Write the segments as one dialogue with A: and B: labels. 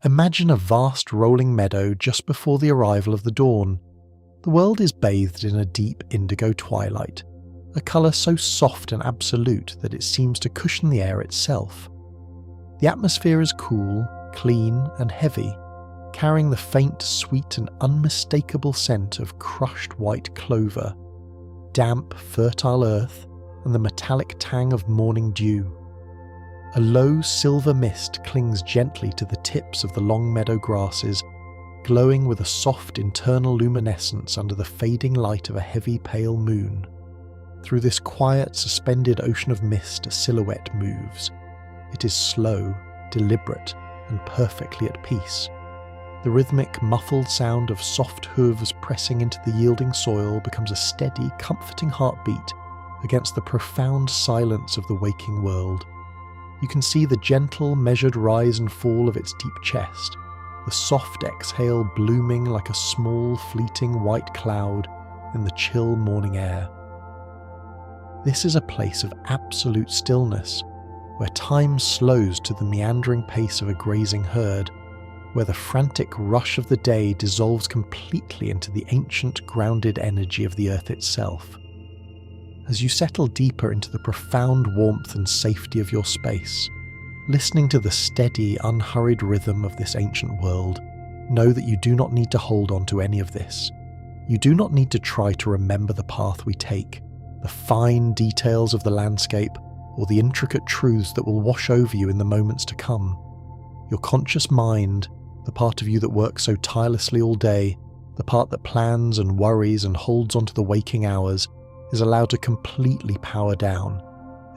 A: Imagine a vast rolling meadow just before the arrival of the dawn. The world is bathed in a deep indigo twilight, a colour so soft and absolute that it seems to cushion the air itself. The atmosphere is cool, clean and heavy, carrying the faint, sweet and unmistakable scent of crushed white clover, damp, fertile earth, and the metallic tang of morning dew. A low silver mist clings gently to the tips of the long meadow grasses, glowing with a soft internal luminescence under the fading light of a heavy pale moon. Through this quiet, suspended ocean of mist a silhouette moves. It is slow, deliberate, and perfectly at peace. The rhythmic, muffled sound of soft hooves pressing into the yielding soil becomes a steady, comforting heartbeat against the profound silence of the waking world. You can see the gentle, measured rise and fall of its deep chest, the soft exhale blooming like a small, fleeting white cloud in the chill morning air. This is a place of absolute stillness, where time slows to the meandering pace of a grazing herd, where the frantic rush of the day dissolves completely into the ancient, grounded energy of the earth itself. As you settle deeper into the profound warmth and safety of your space, listening to the steady, unhurried rhythm of this ancient world, know that you do not need to hold on to any of this. You do not need to try to remember the path we take, the fine details of the landscape, or the intricate truths that will wash over you in the moments to come. Your conscious mind, the part of you that works so tirelessly all day, the part that plans and worries and holds on to the waking hours, is allowed to completely power down.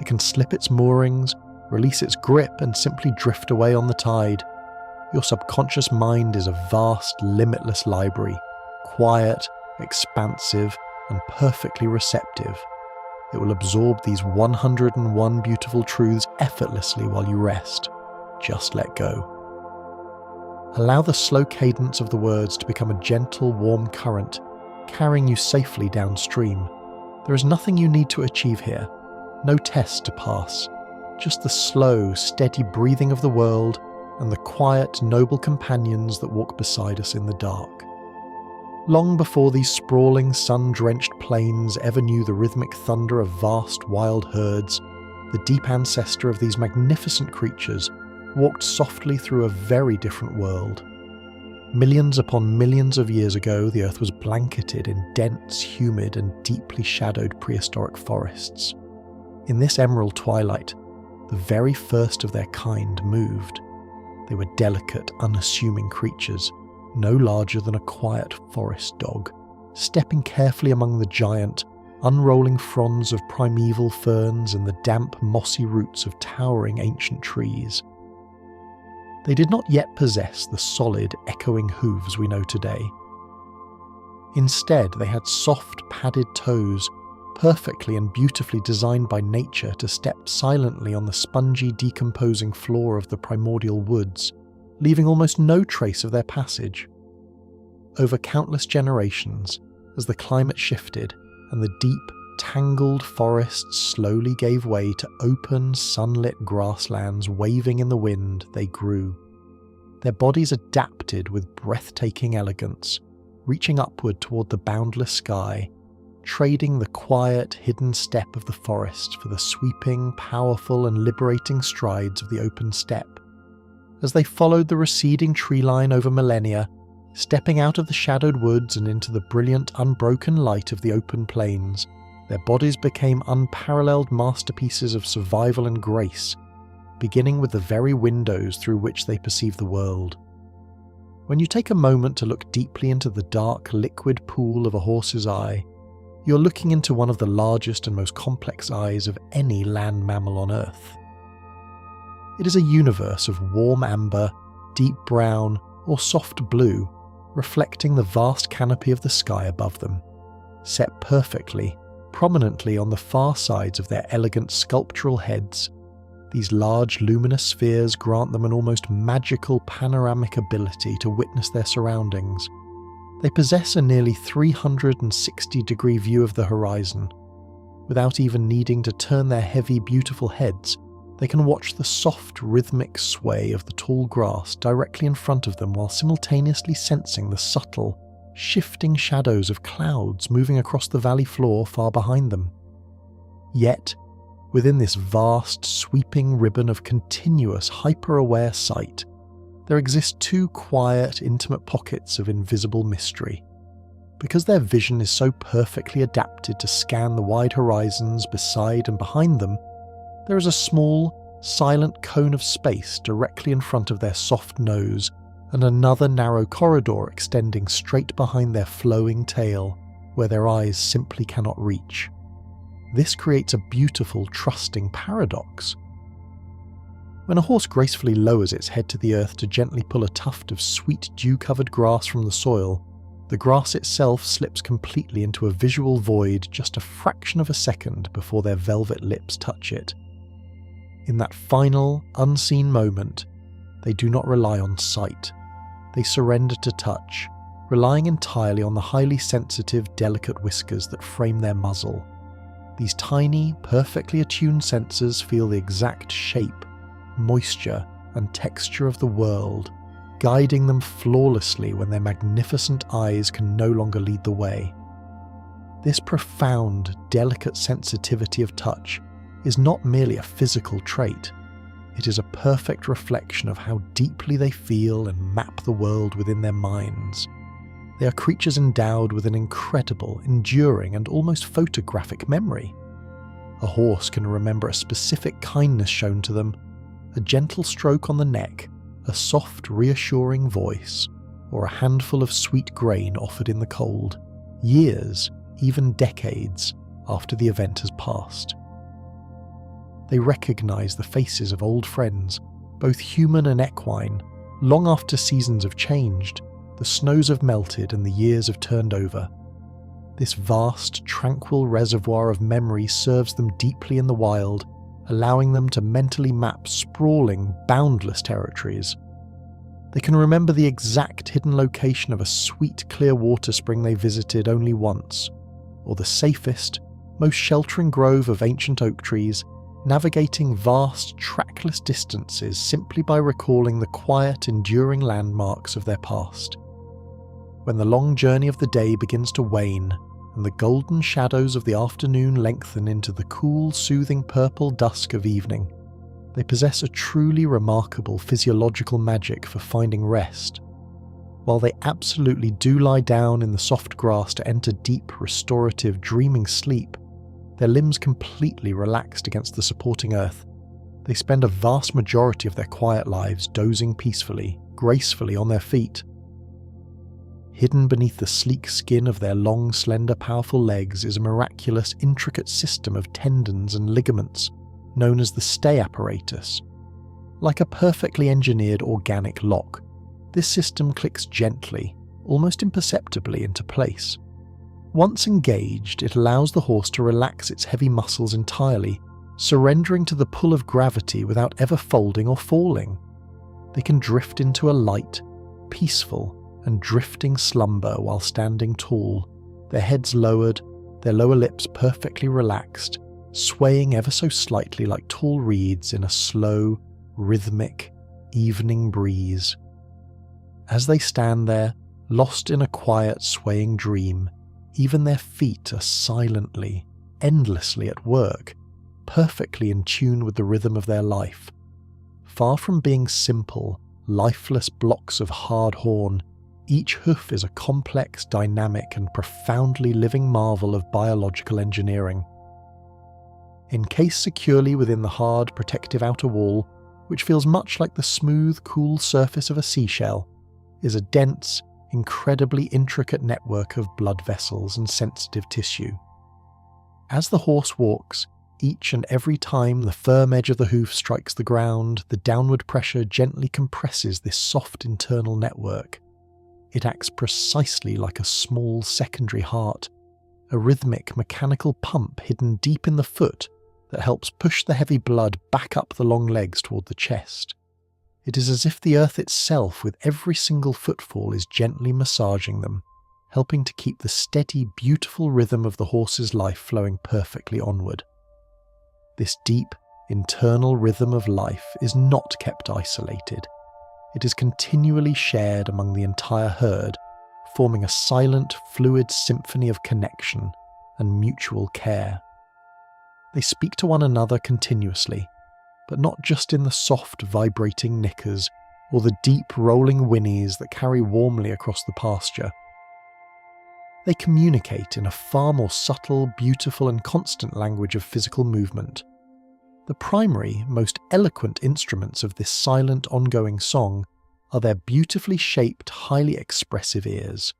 A: It can slip its moorings, release its grip, and simply drift away on the tide. Your subconscious mind is a vast, limitless library, quiet, expansive, and perfectly receptive. It will absorb these 101 beautiful truths effortlessly while you rest. Just let go. Allow the slow cadence of the words to become a gentle, warm current, carrying you safely downstream. There is nothing you need to achieve here, no test to pass, just the slow, steady breathing of the world and the quiet, noble companions that walk beside us in the dark. Long before these sprawling, sun-drenched plains ever knew the rhythmic thunder of vast, wild herds, the deep ancestor of these magnificent creatures walked softly through a very different world. Millions upon millions of years ago, the earth was blanketed in dense, humid, and deeply shadowed prehistoric forests. In this emerald twilight, the very first of their kind moved. They were delicate, unassuming creatures, no larger than a quiet forest dog, stepping carefully among the giant, unrolling fronds of primeval ferns and the damp, mossy roots of towering ancient trees. They did not yet possess the solid, echoing hooves we know today. Instead, they had soft, padded toes, perfectly and beautifully designed by nature to step silently on the spongy, decomposing floor of the primordial woods, leaving almost no trace of their passage. Over countless generations, as the climate shifted and the deep, tangled forests slowly gave way to open, sunlit grasslands waving in the wind, they grew. Their bodies adapted with breathtaking elegance, reaching upward toward the boundless sky, trading the quiet, hidden step of the forest for the sweeping, powerful and liberating strides of the open steppe. As they followed the receding tree line over millennia, stepping out of the shadowed woods and into the brilliant, unbroken light of the open plains, their bodies became unparalleled masterpieces of survival and grace, beginning with the very windows through which they perceive the world. When you take a moment to look deeply into the dark, liquid pool of a horse's eye, you're looking into one of the largest and most complex eyes of any land mammal on Earth. It is a universe of warm amber, deep brown, or soft blue, reflecting the vast canopy of the sky above them, set perfectly, prominently on the far sides of their elegant sculptural heads. These large luminous spheres grant them an almost magical panoramic ability to witness their surroundings. They possess a nearly 360-degree view of the horizon. Without even needing to turn their heavy, beautiful heads, They can watch the soft, rhythmic sway of the tall grass directly in front of them while simultaneously sensing the subtle, shifting shadows of clouds moving across the valley floor far behind them. Yet, within this vast, sweeping ribbon of continuous, hyper-aware sight, there exist two quiet, intimate pockets of invisible mystery. Because their vision is so perfectly adapted to scan the wide horizons beside and behind them, there is a small, silent cone of space directly in front of their soft nose and another narrow corridor extending straight behind their flowing tail, where their eyes simply cannot reach. This creates a beautiful, trusting paradox. When a horse gracefully lowers its head to the earth to gently pull a tuft of sweet dew-covered grass from the soil, the grass itself slips completely into a visual void just a fraction of a second before their velvet lips touch it. In that final, unseen moment, they do not rely on sight. They surrender to touch, relying entirely on the highly sensitive, delicate whiskers that frame their muzzle. These tiny, perfectly attuned sensors feel the exact shape, moisture, and texture of the world, guiding them flawlessly when their magnificent eyes can no longer lead the way. This profound, delicate sensitivity of touch is not merely a physical trait. It is a perfect reflection of how deeply they feel and map the world within their minds. They are creatures endowed with an incredible, enduring, and almost photographic memory. A horse can remember a specific kindness shown to them, a gentle stroke on the neck, a soft, reassuring voice, or a handful of sweet grain offered in the cold, years, even decades, after the event has passed. They recognize the faces of old friends, both human and equine, long after seasons have changed, the snows have melted and the years have turned over. This vast, tranquil reservoir of memory serves them deeply in the wild, allowing them to mentally map sprawling, boundless territories. They can remember the exact hidden location of a sweet, clear water spring they visited only once, or the safest, most sheltering grove of ancient oak trees, navigating vast, trackless distances simply by recalling the quiet, enduring landmarks of their past. When the long journey of the day begins to wane, and the golden shadows of the afternoon lengthen into the cool, soothing purple dusk of evening, they possess a truly remarkable physiological magic for finding rest. While they absolutely do lie down in the soft grass to enter deep, restorative, dreaming sleep, their limbs completely relaxed against the supporting earth, they spend a vast majority of their quiet lives dozing peacefully, gracefully on their feet. Hidden beneath the sleek skin of their long, slender, powerful legs is a miraculous, intricate system of tendons and ligaments, known as the stay apparatus. Like a perfectly engineered organic lock, this system clicks gently, almost imperceptibly, into place. Once engaged, it allows the horse to relax its heavy muscles entirely, surrendering to the pull of gravity without ever folding or falling. They can drift into a light, peaceful, and drifting slumber while standing tall, their heads lowered, their lower lips perfectly relaxed, swaying ever so slightly like tall reeds in a slow, rhythmic, evening breeze. As they stand there, lost in a quiet, swaying dream, even their feet are silently, endlessly at work, perfectly in tune with the rhythm of their life. Far from being simple, lifeless blocks of hard horn, each hoof is a complex, dynamic, and profoundly living marvel of biological engineering. Encased securely within the hard, protective outer wall, which feels much like the smooth, cool surface of a seashell, is a dense, incredibly intricate network of blood vessels and sensitive tissue. As the horse walks, each and every time the firm edge of the hoof strikes the ground, the downward pressure gently compresses this soft internal network. It acts precisely like a small secondary heart, a rhythmic mechanical pump hidden deep in the foot that helps push the heavy blood back up the long legs toward the chest. It is as if the earth itself, with every single footfall, is gently massaging them, helping to keep the steady, beautiful rhythm of the horse's life flowing perfectly onward. This deep, internal rhythm of life is not kept isolated. It is continually shared among the entire herd, forming a silent, fluid symphony of connection and mutual care. They speak to one another continuously, but not just in the soft, vibrating nickers or the deep, rolling whinnies that carry warmly across the pasture. They communicate in a far more subtle, beautiful, and constant language of physical movement. The primary, most eloquent instruments of this silent, ongoing song are their beautifully shaped, highly expressive ears,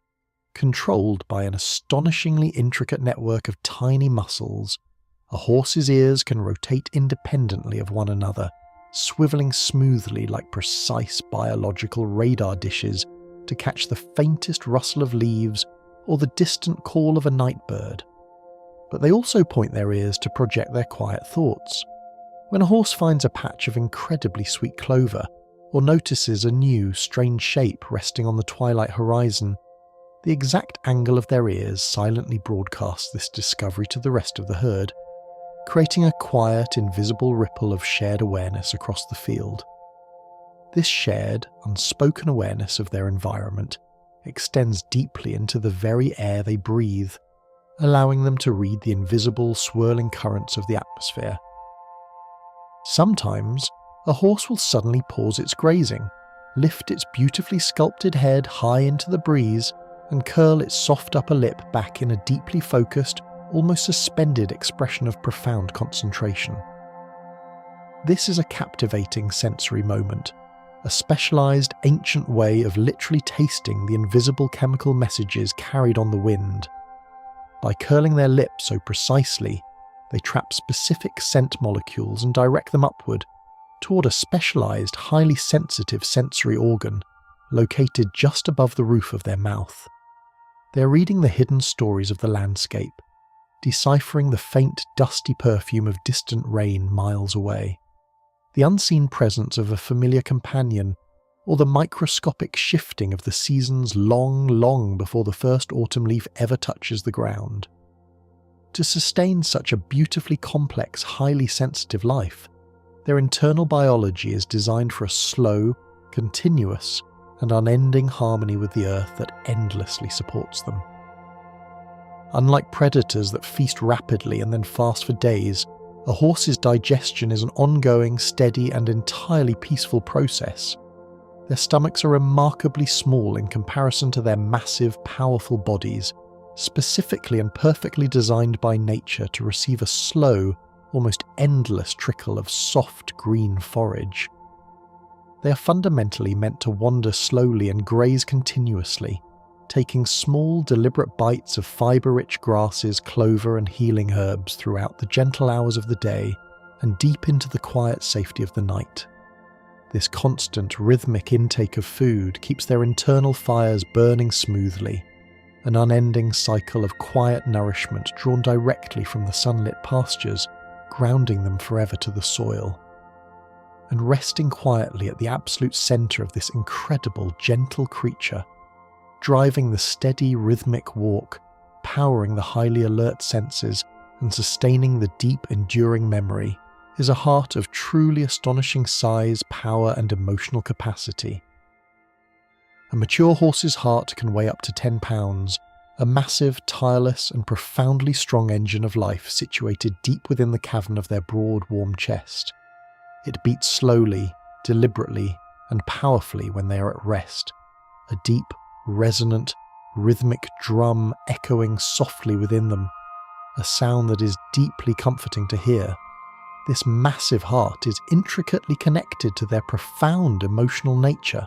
A: controlled by an astonishingly intricate network of tiny muscles. A horse's ears can rotate independently of one another, swiveling smoothly like precise biological radar dishes to catch the faintest rustle of leaves or the distant call of a night bird. But they also point their ears to project their quiet thoughts. When a horse finds a patch of incredibly sweet clover, or notices a new, strange shape resting on the twilight horizon, the exact angle of their ears silently broadcasts this discovery to the rest of the herd, creating a quiet, invisible ripple of shared awareness across the field. This shared, unspoken awareness of their environment extends deeply into the very air they breathe, allowing them to read the invisible, swirling currents of the atmosphere. Sometimes, a horse will suddenly pause its grazing, lift its beautifully sculpted head high into the breeze, and curl its soft upper lip back in a deeply focused, almost suspended expression of profound concentration. This is a captivating sensory moment, a specialized, ancient way of literally tasting the invisible chemical messages carried on the wind. By curling their lips so precisely, they trap specific scent molecules and direct them upward toward a specialized, highly sensitive sensory organ located just above the roof of their mouth. They are reading the hidden stories of the landscape, deciphering the faint, dusty perfume of distant rain miles away, the unseen presence of a familiar companion, or the microscopic shifting of the seasons long before the first autumn leaf ever touches the ground. To sustain such a beautifully complex, highly sensitive life, their internal biology is designed for a slow, continuous, and unending harmony with the earth that endlessly supports them. Unlike predators that feast rapidly and then fast for days, a horse's digestion is an ongoing, steady, and entirely peaceful process. Their stomachs are remarkably small in comparison to their massive, powerful bodies, specifically and perfectly designed by nature to receive a slow, almost endless trickle of soft green forage. They are fundamentally meant to wander slowly and graze continuously, taking small, deliberate bites of fibre-rich grasses, clover, and healing herbs throughout the gentle hours of the day and deep into the quiet safety of the night. This constant, rhythmic intake of food keeps their internal fires burning smoothly, an unending cycle of quiet nourishment drawn directly from the sunlit pastures, grounding them forever to the soil. And resting quietly at the absolute centre of this incredible, gentle creature, driving the steady, rhythmic walk, powering the highly alert senses, and sustaining the deep, enduring memory, is a heart of truly astonishing size, power, and emotional capacity. A mature horse's heart can weigh up to 10 pounds, a massive, tireless, and profoundly strong engine of life situated deep within the cavern of their broad, warm chest. It beats slowly, deliberately, and powerfully when they are at rest, a deep, resonant, rhythmic drum echoing softly within them, a sound that is deeply comforting to hear. This massive heart is intricately connected to their profound emotional nature.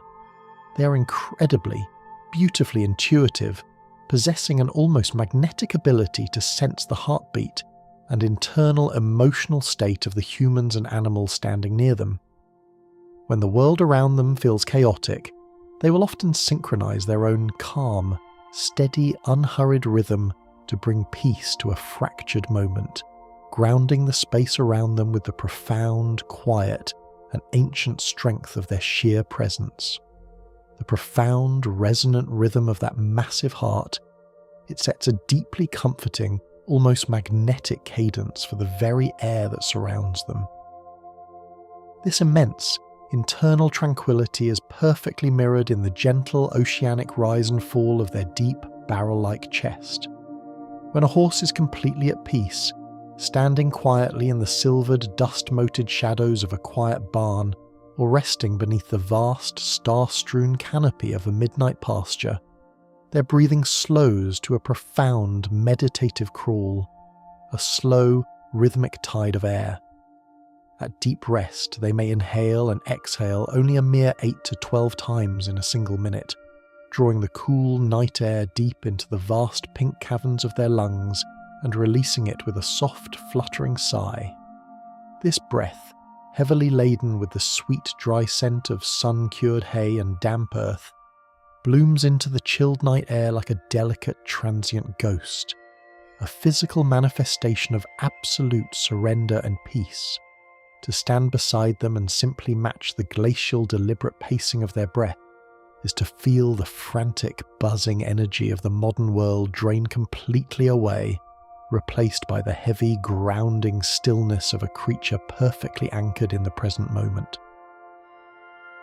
A: They are incredibly, beautifully intuitive, possessing an almost magnetic ability to sense the heartbeat and internal emotional state of the humans and animals standing near them. When the world around them feels chaotic, they will often synchronize their own calm, steady, unhurried rhythm to bring peace to a fractured moment, grounding the space around them with the profound, quiet, and ancient strength of their sheer presence. The profound, resonant rhythm of that massive heart, it sets a deeply comforting, almost magnetic cadence for the very air that surrounds them. This immense, internal tranquility is perfectly mirrored in the gentle oceanic rise and fall of their deep, barrel-like chest. When a horse is completely at peace, standing quietly in the silvered, dust-moted shadows of a quiet barn, or resting beneath the vast, star-strewn canopy of a midnight pasture, their breathing slows to a profound, meditative crawl, a slow, rhythmic tide of air. At deep rest, they may inhale and exhale only a mere 8 to 12 times in a single minute, drawing the cool night air deep into the vast pink caverns of their lungs and releasing it with a soft, fluttering sigh. This breath, heavily laden with the sweet, dry scent of sun-cured hay and damp earth, blooms into the chilled night air like a delicate, transient ghost, a physical manifestation of absolute surrender and peace. To stand beside them and simply match the glacial, deliberate pacing of their breath is to feel the frantic, buzzing energy of the modern world drain completely away, replaced by the heavy, grounding stillness of a creature perfectly anchored in the present moment.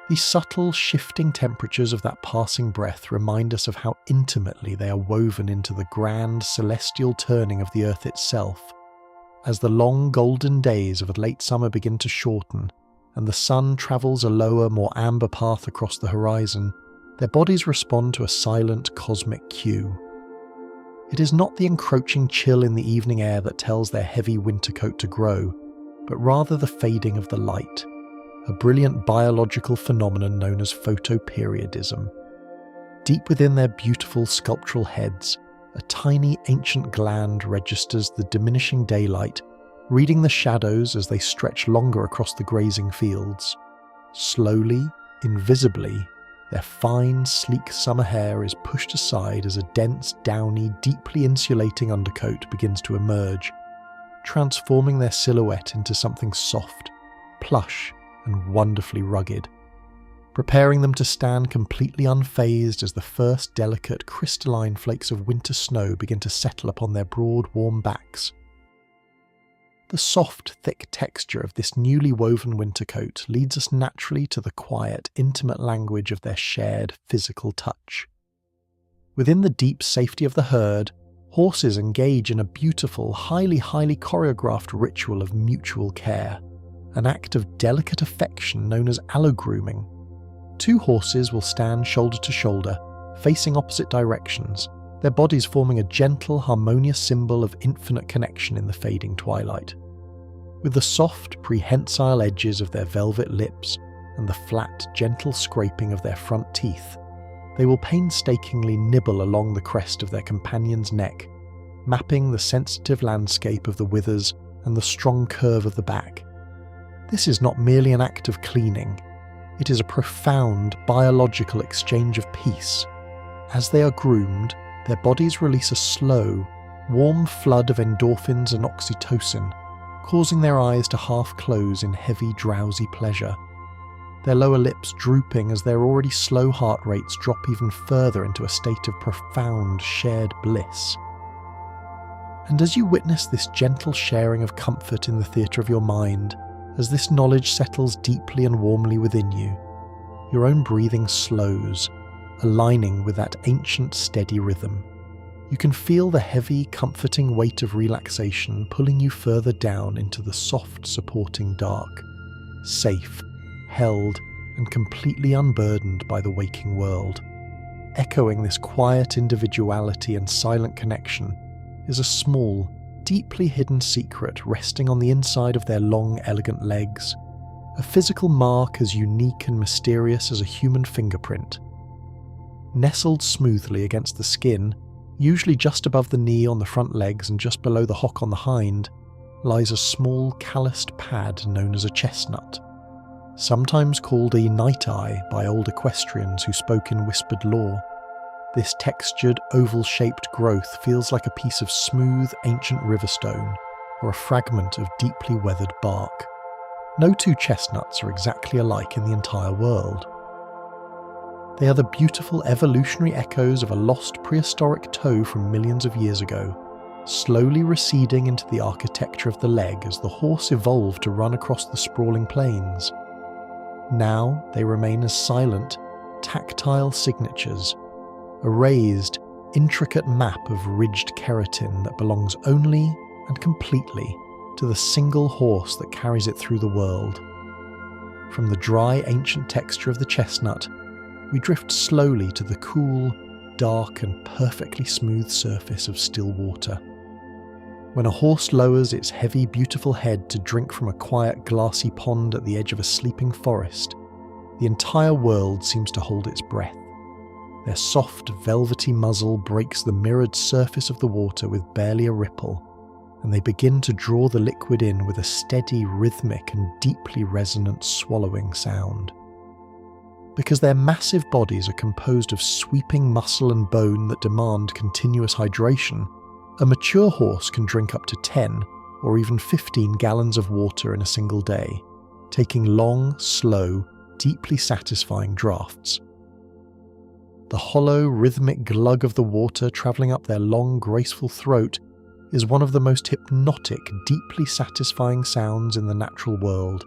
A: The subtle, shifting temperatures of that passing breath remind us of how intimately they are woven into the grand, celestial turning of the earth itself. As the long golden days of late summer begin to shorten, and the sun travels a lower, more amber path across the horizon, their bodies respond to a silent cosmic cue. It is not the encroaching chill in the evening air that tells their heavy winter coat to grow, but rather the fading of the light, a brilliant biological phenomenon known as photoperiodism. Deep within their beautiful sculptural heads, a tiny ancient gland registers the diminishing daylight, reading the shadows as they stretch longer across the grazing fields. Slowly, invisibly, their fine, sleek summer hair is pushed aside as a dense, downy, deeply insulating undercoat begins to emerge, transforming their silhouette into something soft, plush, and wonderfully rugged, preparing them to stand completely unfazed as the first delicate, crystalline flakes of winter snow begin to settle upon their broad, warm backs. The soft, thick texture of this newly woven winter coat leads us naturally to the quiet, intimate language of their shared physical touch. Within the deep safety of the herd, horses engage in a beautiful, highly choreographed ritual of mutual care, an act of delicate affection known as allogrooming. Two horses will stand shoulder to shoulder, facing opposite directions, their bodies forming a gentle, harmonious symbol of infinite connection in the fading twilight. With the soft, prehensile edges of their velvet lips and the flat, gentle scraping of their front teeth, they will painstakingly nibble along the crest of their companion's neck, mapping the sensitive landscape of the withers and the strong curve of the back. This is not merely an act of cleaning. It is a profound biological exchange of peace. As they are groomed, their bodies release a slow, warm flood of endorphins and oxytocin, causing their eyes to half close in heavy, drowsy pleasure. Their lower lips drooping as their already slow heart rates drop even further into a state of profound, shared bliss. And as you witness this gentle sharing of comfort in the theatre of your mind, as this knowledge settles deeply and warmly within you, your own breathing slows, aligning with that ancient steady rhythm. You can feel the heavy, comforting weight of relaxation pulling you further down into the soft, supporting dark, safe, held, and completely unburdened by the waking world. Echoing this quiet individuality and silent connection is a small, deeply hidden secret resting on the inside of their long, elegant legs, a physical mark as unique and mysterious as a human fingerprint. Nestled smoothly against the skin, usually just above the knee on the front legs and just below the hock on the hind, lies a small calloused pad known as a chestnut, sometimes called a night-eye by old equestrians who spoke in whispered lore. This textured, oval-shaped growth feels like a piece of smooth, ancient riverstone, or a fragment of deeply weathered bark. No two chestnuts are exactly alike in the entire world. They are the beautiful evolutionary echoes of a lost prehistoric toe from millions of years ago, slowly receding into the architecture of the leg as the horse evolved to run across the sprawling plains. Now they remain as silent, tactile signatures, a raised, intricate map of ridged keratin that belongs only and completely to the single horse that carries it through the world. From the dry, ancient texture of the chestnut, we drift slowly to the cool, dark and perfectly smooth surface of still water. When a horse lowers its heavy, beautiful head to drink from a quiet, glassy pond at the edge of a sleeping forest, the entire world seems to hold its breath. Their soft, velvety muzzle breaks the mirrored surface of the water with barely a ripple, and they begin to draw the liquid in with a steady, rhythmic and deeply resonant swallowing sound. Because their massive bodies are composed of sweeping muscle and bone that demand continuous hydration, a mature horse can drink up to 10 or even 15 gallons of water in a single day, taking long, slow, deeply satisfying draughts. The hollow, rhythmic glug of the water travelling up their long, graceful throat is one of the most hypnotic, deeply satisfying sounds in the natural world.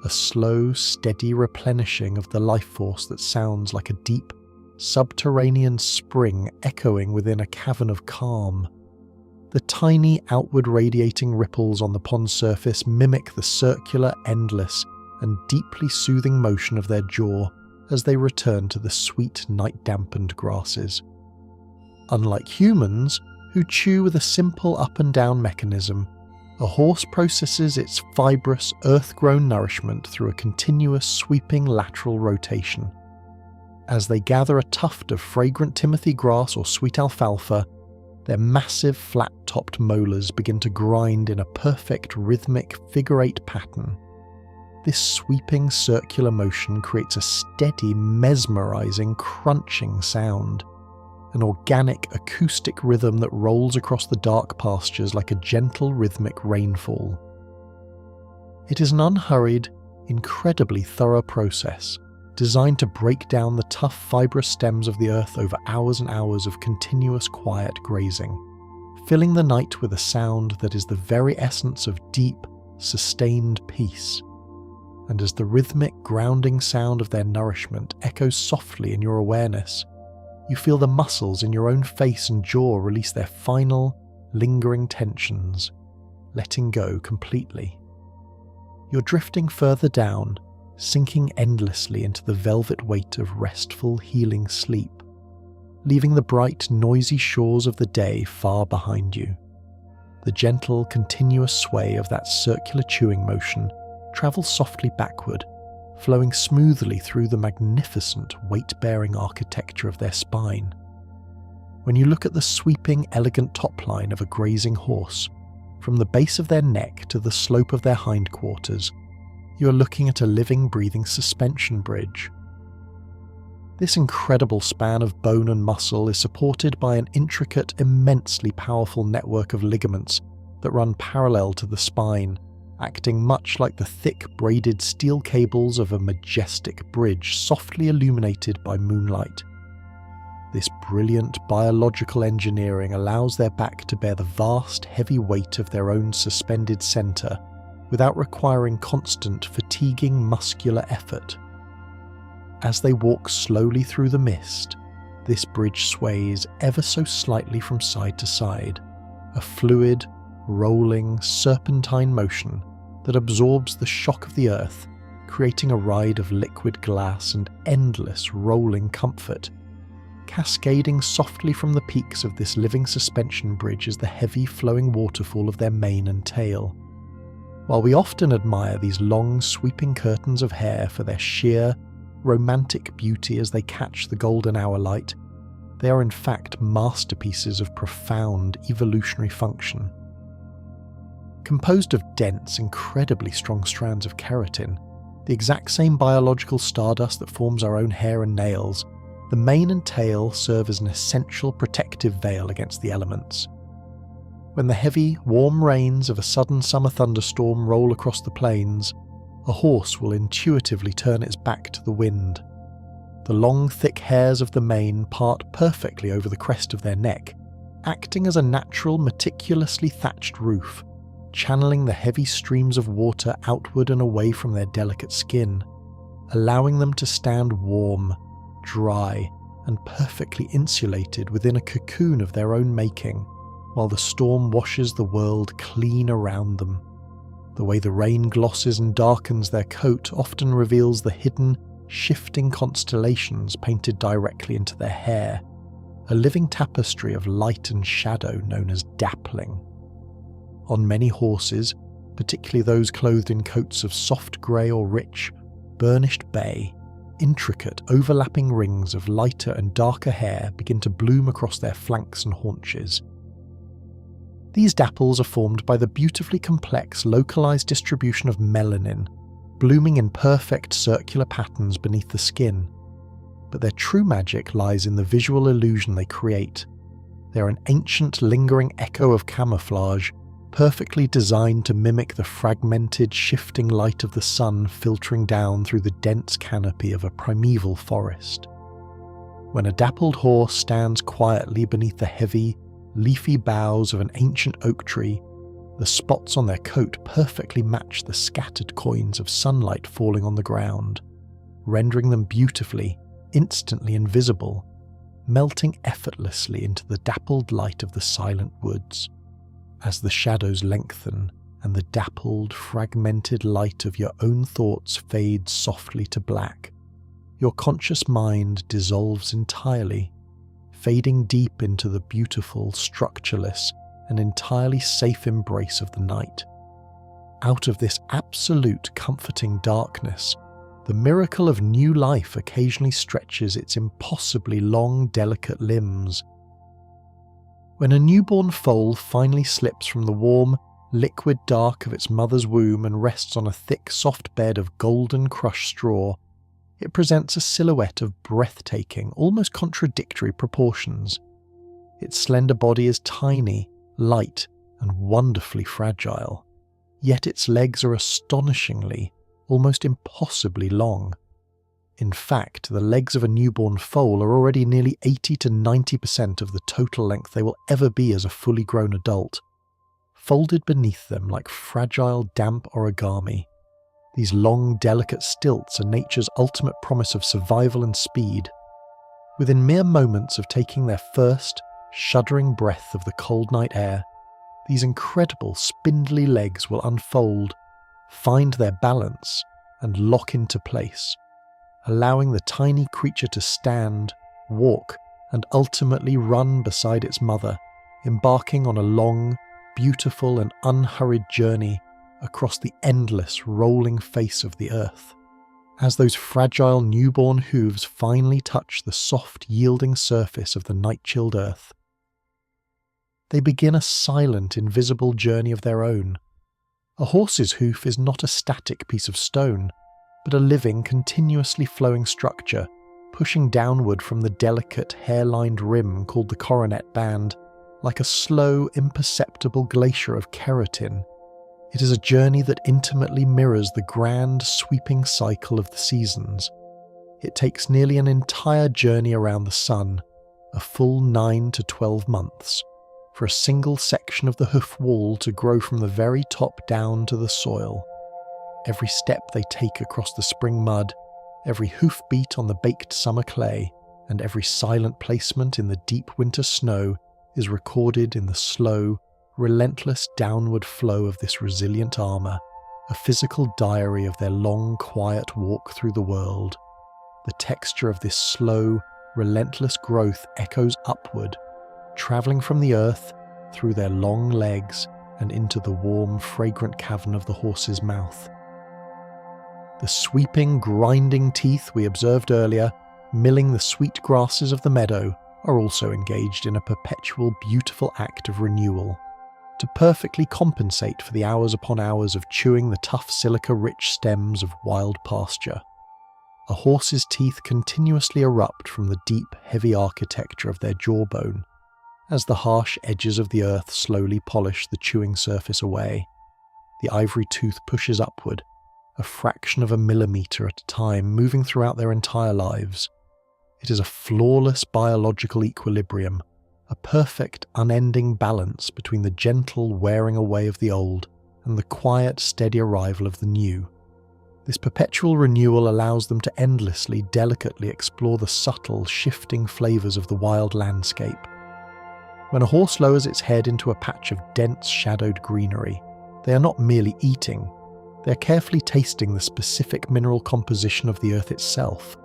A: A slow, steady replenishing of the life force that sounds like a deep, subterranean spring echoing within a cavern of calm. The tiny, outward radiating ripples on the pond surface mimic the circular, endless, and deeply soothing motion of their jaw as they return to the sweet, night-dampened grasses. Unlike humans, who chew with a simple up and down mechanism, a horse processes its fibrous, earth-grown nourishment through a continuous, sweeping lateral rotation. As they gather a tuft of fragrant timothy grass or sweet alfalfa, their massive, flat-topped molars begin to grind in a perfect, rhythmic, figure-8 pattern. This sweeping, circular motion creates a steady, mesmerizing, crunching sound, an organic, acoustic rhythm that rolls across the dark pastures like a gentle, rhythmic rainfall. It is an unhurried, incredibly thorough process, designed to break down the tough, fibrous stems of the earth over hours and hours of continuous, quiet grazing, filling the night with a sound that is the very essence of deep, sustained peace. And as the rhythmic, grounding sound of their nourishment echoes softly in your awareness, you feel the muscles in your own face and jaw release their final, lingering tensions, letting go completely. You're drifting further down, sinking endlessly into the velvet weight of restful, healing sleep, leaving the bright, noisy shores of the day far behind you. The gentle, continuous sway of that circular chewing motion travels softly backward, flowing smoothly through the magnificent, weight-bearing architecture of their spine. When you look at the sweeping, elegant top line of a grazing horse, from the base of their neck to the slope of their hindquarters, you are looking at a living, breathing suspension bridge. This incredible span of bone and muscle is supported by an intricate, immensely powerful network of ligaments that run parallel to the spine, acting much like the thick, braided steel cables of a majestic bridge softly illuminated by moonlight. This brilliant biological engineering allows their back to bear the vast, heavy weight of their own suspended center without requiring constant, fatiguing muscular effort. As they walk slowly through the mist, this bridge sways ever so slightly from side to side, a fluid, rolling, serpentine motion that absorbs the shock of the earth, creating a ride of liquid glass and endless rolling comfort. Cascading softly from the peaks of this living suspension bridge is the heavy flowing waterfall of their mane and tail. While we often admire these long sweeping curtains of hair for their sheer, romantic beauty as they catch the golden hour light, they are in fact masterpieces of profound evolutionary function. Composed of dense, incredibly strong strands of keratin, the exact same biological stardust that forms our own hair and nails, the mane and tail serve as an essential protective veil against the elements. When the heavy, warm rains of a sudden summer thunderstorm roll across the plains, a horse will intuitively turn its back to the wind. The long, thick hairs of the mane part perfectly over the crest of their neck, acting as a natural, meticulously thatched roof, channeling the heavy streams of water outward and away from their delicate skin, allowing them to stand warm, dry, and perfectly insulated within a cocoon of their own making, while the storm washes the world clean around them. The way the rain glosses and darkens their coat often reveals the hidden, shifting constellations painted directly into their hair, a living tapestry of light and shadow known as dappling. On many horses, particularly those clothed in coats of soft grey or rich, burnished bay, intricate overlapping rings of lighter and darker hair begin to bloom across their flanks and haunches. These dapples are formed by the beautifully complex localized distribution of melanin, blooming in perfect circular patterns beneath the skin. But their true magic lies in the visual illusion they create. They are an ancient lingering echo of camouflage, perfectly designed to mimic the fragmented, shifting light of the sun filtering down through the dense canopy of a primeval forest. When a dappled horse stands quietly beneath the heavy, leafy boughs of an ancient oak tree, the spots on their coat perfectly match the scattered coins of sunlight falling on the ground, rendering them beautifully, instantly invisible, melting effortlessly into the dappled light of the silent woods. As the shadows lengthen and the dappled, fragmented light of your own thoughts fades softly to black, your conscious mind dissolves entirely, fading deep into the beautiful, structureless, and entirely safe embrace of the night. Out of this absolute comforting darkness, the miracle of new life occasionally stretches its impossibly long, delicate limbs. When a newborn foal finally slips from the warm, liquid dark of its mother's womb and rests on a thick, soft bed of golden crushed straw, it presents a silhouette of breathtaking, almost contradictory proportions. Its slender body is tiny, light, and wonderfully fragile, yet its legs are astonishingly, almost impossibly long. In fact, the legs of a newborn foal are already nearly 80 to 90% of the total length they will ever be as a fully grown adult. Folded beneath them like fragile, damp origami, these long, delicate stilts are nature's ultimate promise of survival and speed. Within mere moments of taking their first, shuddering breath of the cold night air, these incredible, spindly legs will unfold, find their balance, and lock into place, allowing the tiny creature to stand, walk, and ultimately run beside its mother, embarking on a long, beautiful, and unhurried journey across the endless, rolling face of the earth. As those fragile newborn hooves finally touch the soft, yielding surface of the night-chilled earth, they begin a silent, invisible journey of their own. A horse's hoof is not a static piece of stone, but a living, continuously flowing structure, pushing downward from the delicate, hair-lined rim called the coronet band, like a slow, imperceptible glacier of keratin. It is a journey that intimately mirrors the grand, sweeping cycle of the seasons. It takes nearly an entire journey around the sun, a full 9 to 12 months, for a single section of the hoof wall to grow from the very top down to the soil. Every step they take across the spring mud, every hoof beat on the baked summer clay, and every silent placement in the deep winter snow is recorded in the slow, relentless downward flow of this resilient armour, a physical diary of their long, quiet walk through the world. The texture of this slow, relentless growth echoes upward, travelling from the earth through their long legs and into the warm, fragrant cavern of the horse's mouth. The sweeping, grinding teeth we observed earlier, milling the sweet grasses of the meadow, are also engaged in a perpetual, beautiful act of renewal, to perfectly compensate for the hours upon hours of chewing the tough silica-rich stems of wild pasture. A horse's teeth continuously erupt from the deep, heavy architecture of their jawbone, as the harsh edges of the earth slowly polish the chewing surface away. The ivory tooth pushes upward, a fraction of a millimetre at a time, moving throughout their entire lives. It is a flawless biological equilibrium, a perfect, unending balance between the gentle wearing away of the old and the quiet, steady arrival of the new. This perpetual renewal allows them to endlessly, delicately explore the subtle, shifting flavours of the wild landscape. When a horse lowers its head into a patch of dense, shadowed greenery, they are not merely eating, they are carefully tasting the specific mineral composition of the earth itself.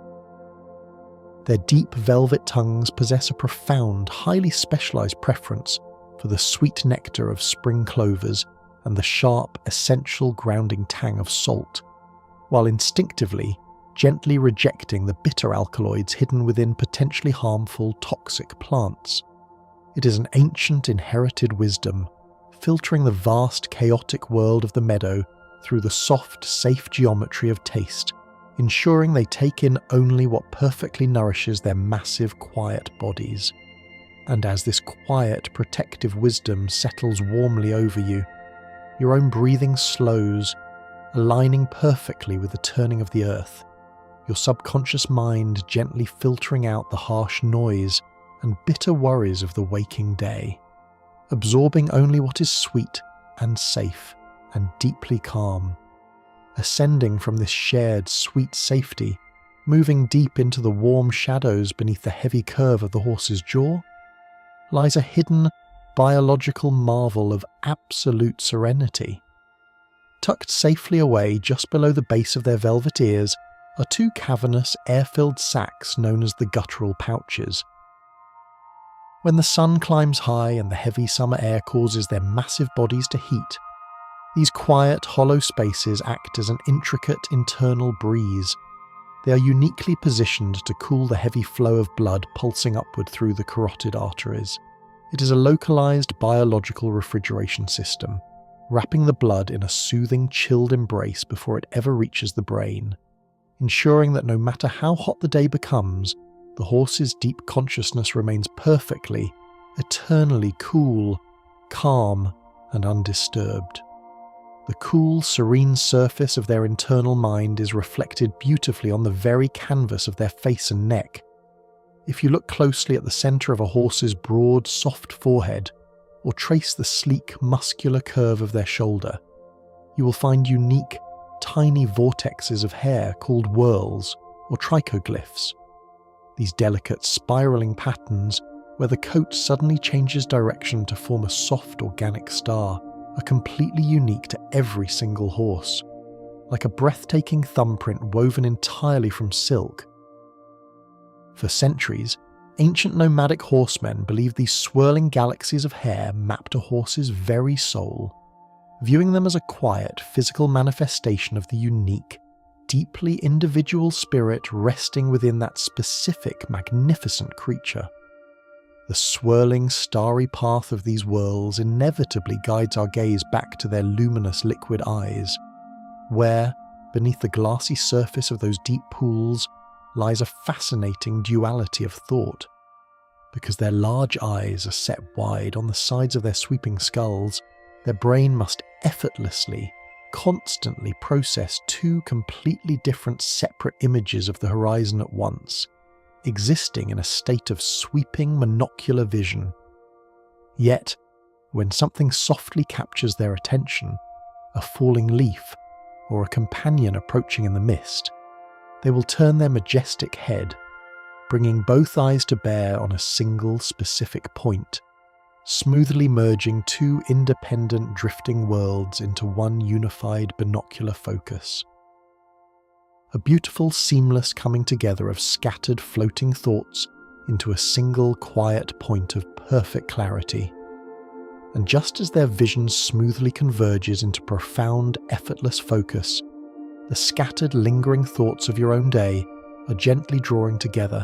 A: Their deep velvet tongues possess a profound, highly specialised preference for the sweet nectar of spring clovers and the sharp, essential grounding tang of salt, while instinctively, gently rejecting the bitter alkaloids hidden within potentially harmful, toxic plants. It is an ancient, inherited wisdom, filtering the vast, chaotic world of the meadow through the soft, safe geometry of taste, ensuring they take in only what perfectly nourishes their massive, quiet bodies. And as this quiet, protective wisdom settles warmly over you, your own breathing slows, aligning perfectly with the turning of the earth, your subconscious mind gently filtering out the harsh noise and bitter worries of the waking day, absorbing only what is sweet and safe and deeply calm. Ascending from this shared sweet safety, moving deep into the warm shadows beneath the heavy curve of the horse's jaw, lies a hidden biological marvel of absolute serenity. Tucked safely away just below the base of their velvet ears are two cavernous, air-filled sacs known as the guttural pouches. When the sun climbs high and the heavy summer air causes their massive bodies to heat, these quiet, hollow spaces act as an intricate internal breeze. They are uniquely positioned to cool the heavy flow of blood pulsing upward through the carotid arteries. It is a localized biological refrigeration system, wrapping the blood in a soothing, chilled embrace before it ever reaches the brain, ensuring that no matter how hot the day becomes, the horse's deep consciousness remains perfectly, eternally cool, calm, and undisturbed. The cool, serene surface of their internal mind is reflected beautifully on the very canvas of their face and neck. If you look closely at the centre of a horse's broad, soft forehead, or trace the sleek, muscular curve of their shoulder, you will find unique, tiny vortexes of hair called whorls or trichoglyphs. These delicate, spiralling patterns, where the coat suddenly changes direction to form a soft, organic star, are completely unique to every single horse, like a breathtaking thumbprint woven entirely from silk. For centuries, ancient nomadic horsemen believed these swirling galaxies of hair mapped a horse's very soul, viewing them as a quiet, physical manifestation of the unique, deeply individual spirit resting within that specific, magnificent creature. The swirling, starry path of these whirls inevitably guides our gaze back to their luminous liquid eyes, where, beneath the glassy surface of those deep pools, lies a fascinating duality of thought. Because their large eyes are set wide on the sides of their sweeping skulls, their brain must effortlessly, constantly process two completely different separate images of the horizon at once, existing in a state of sweeping monocular vision. Yet, when something softly captures their attention, a falling leaf or a companion approaching in the mist, they will turn their majestic head, bringing both eyes to bear on a single specific point, smoothly merging two independent drifting worlds into one unified binocular focus. A beautiful, seamless coming together of scattered, floating thoughts into a single, quiet point of perfect clarity. And just as their vision smoothly converges into profound, effortless focus, the scattered, lingering thoughts of your own day are gently drawing together,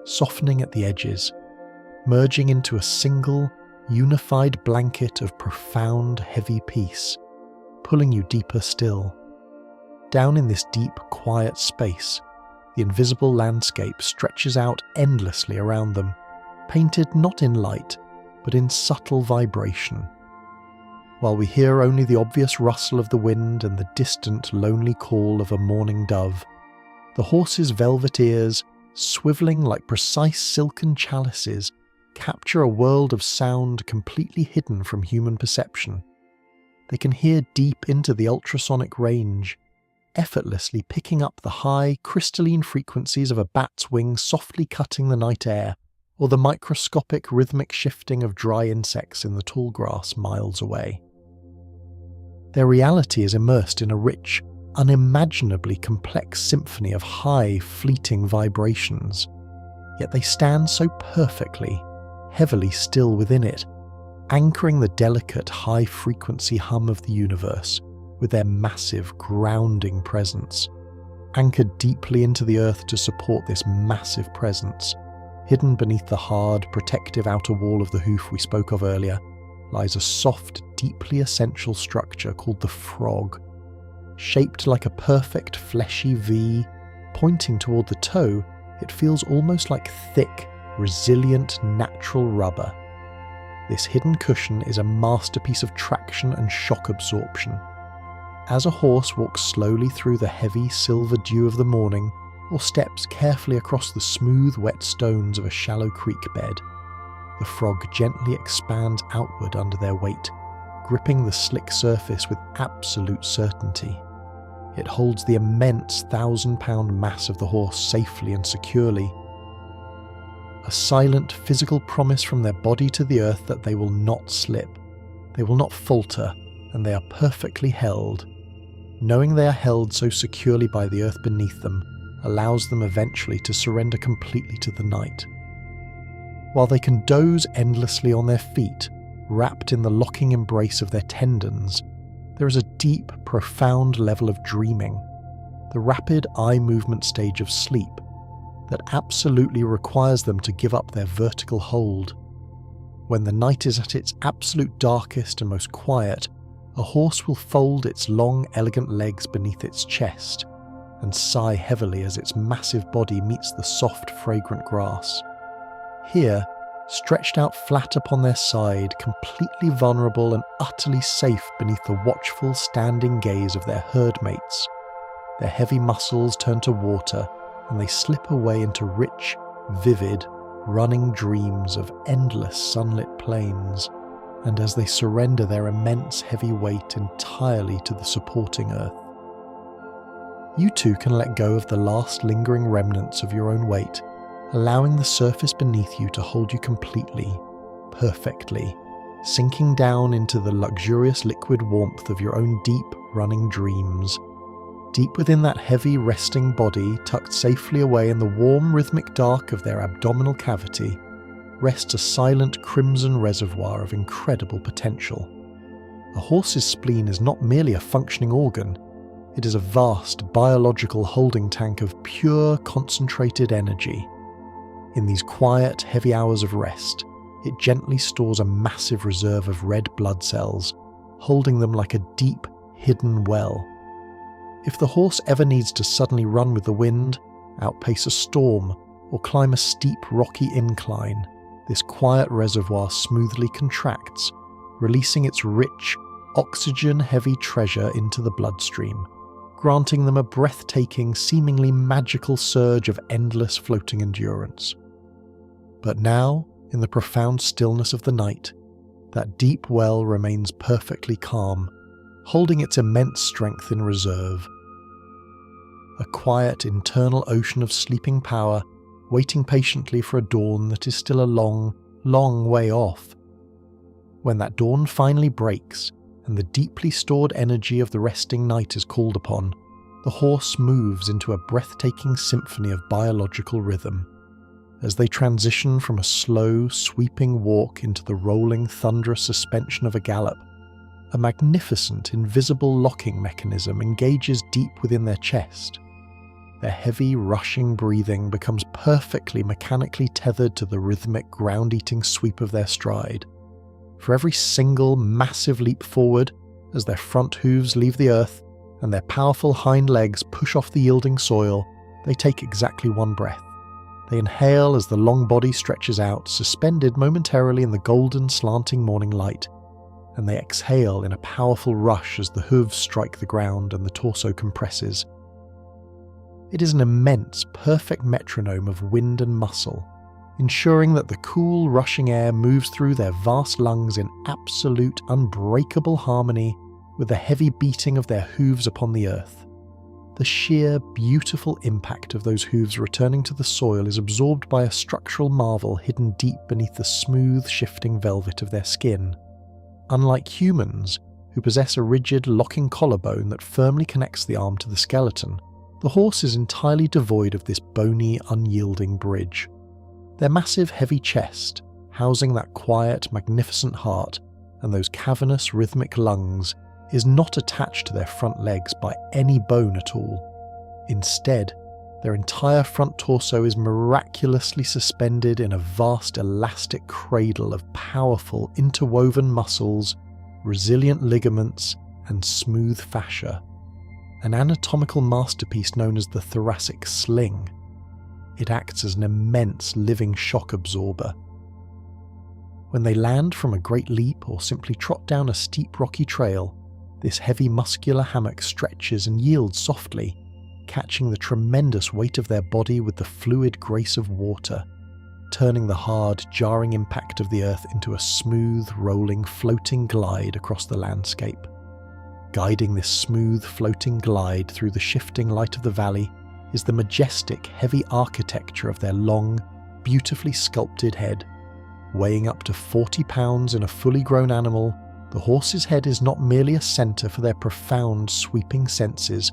A: softening at the edges, merging into a single, unified blanket of profound, heavy peace, pulling you deeper still. Down in this deep, quiet space, the invisible landscape stretches out endlessly around them, painted not in light, but in subtle vibration. While we hear only the obvious rustle of the wind and the distant, lonely call of a mourning dove, the horse's velvet ears, swiveling like precise silken chalices, capture a world of sound completely hidden from human perception. They can hear deep into the ultrasonic range, effortlessly picking up the high, crystalline frequencies of a bat's wing softly cutting the night air, or the microscopic rhythmic shifting of dry insects in the tall grass miles away. Their reality is immersed in a rich, unimaginably complex symphony of high, fleeting vibrations, yet they stand so perfectly, heavily still within it, anchoring the delicate, high-frequency hum of the universe with their massive, grounding presence. Anchored deeply into the earth to support this massive presence, hidden beneath the hard, protective outer wall of the hoof we spoke of earlier, lies a soft, deeply essential structure called the frog. Shaped like a perfect, fleshy V, pointing toward the toe, it feels almost like thick, resilient, natural rubber. This hidden cushion is a masterpiece of traction and shock absorption. As a horse walks slowly through the heavy silver dew of the morning, or steps carefully across the smooth, wet stones of a shallow creek bed, the frog gently expands outward under their weight, gripping the slick surface with absolute certainty. It holds the immense 1,000-pound mass of the horse safely and securely. A silent physical promise from their body to the earth that they will not slip, they will not falter, and they are perfectly held. Knowing they are held so securely by the earth beneath them allows them eventually to surrender completely to the night. While they can doze endlessly on their feet, wrapped in the locking embrace of their tendons, there is a deep, profound level of dreaming, the rapid eye movement stage of sleep, that absolutely requires them to give up their vertical hold. When the night is at its absolute darkest and most quiet, a horse will fold its long, elegant legs beneath its chest and sigh heavily as its massive body meets the soft, fragrant grass. Here, stretched out flat upon their side, completely vulnerable and utterly safe beneath the watchful, standing gaze of their herd mates, their heavy muscles turn to water and they slip away into rich, vivid, running dreams of endless sunlit plains, and as they surrender their immense heavy weight entirely to the supporting earth. You too can let go of the last lingering remnants of your own weight, allowing the surface beneath you to hold you completely, perfectly, sinking down into the luxurious liquid warmth of your own deep, running dreams. Deep within that heavy, resting body, tucked safely away in the warm, rhythmic dark of their abdominal cavity, rests a silent crimson reservoir of incredible potential. A horse's spleen is not merely a functioning organ, it is a vast biological holding tank of pure, concentrated energy. In these quiet, heavy hours of rest, it gently stores a massive reserve of red blood cells, holding them like a deep, hidden well. If the horse ever needs to suddenly run with the wind, outpace a storm, or climb a steep, rocky incline, this quiet reservoir smoothly contracts, releasing its rich, oxygen-heavy treasure into the bloodstream, granting them a breathtaking, seemingly magical surge of endless floating endurance. But now, in the profound stillness of the night, that deep well remains perfectly calm, holding its immense strength in reserve. A quiet internal ocean of sleeping power, waiting patiently for a dawn that is still a long, long way off. When that dawn finally breaks, and the deeply stored energy of the resting night is called upon, the horse moves into a breathtaking symphony of biological rhythm. As they transition from a slow, sweeping walk into the rolling, thunderous suspension of a gallop, a magnificent, invisible locking mechanism engages deep within their chest. Their heavy, rushing breathing becomes perfectly mechanically tethered to the rhythmic, ground-eating sweep of their stride. For every single, massive leap forward, as their front hooves leave the earth and their powerful hind legs push off the yielding soil, they take exactly one breath. They inhale as the long body stretches out, suspended momentarily in the golden, slanting morning light, and they exhale in a powerful rush as the hooves strike the ground and the torso compresses. It is an immense, perfect metronome of wind and muscle, ensuring that the cool, rushing air moves through their vast lungs in absolute, unbreakable harmony with the heavy beating of their hooves upon the earth. the sheer, beautiful impact of those hooves returning to the soil is absorbed by a structural marvel hidden deep beneath the smooth, shifting velvet of their skin. Unlike humans, who possess a rigid, locking collarbone that firmly connects the arm to the skeleton, the horse is entirely devoid of this bony, unyielding bridge. Their massive, heavy chest, housing that quiet, magnificent heart, and those cavernous, rhythmic lungs, is not attached to their front legs by any bone at all. Instead, their entire front torso is miraculously suspended in a vast elastic cradle of powerful interwoven muscles, resilient ligaments, and smooth fascia. An anatomical masterpiece known as the thoracic sling. It acts as an immense living shock absorber. When they land from a great leap or simply trot down a steep rocky trail, this heavy muscular hammock stretches and yields softly, catching the tremendous weight of their body with the fluid grace of water, turning the hard, jarring impact of the earth into a smooth, rolling, floating glide across the landscape. Guiding this smooth, floating glide through the shifting light of the valley is the majestic, heavy architecture of their long, beautifully sculpted head. Weighing up to 40 pounds in a fully grown animal, the horse's head is not merely a centre for their profound, sweeping senses,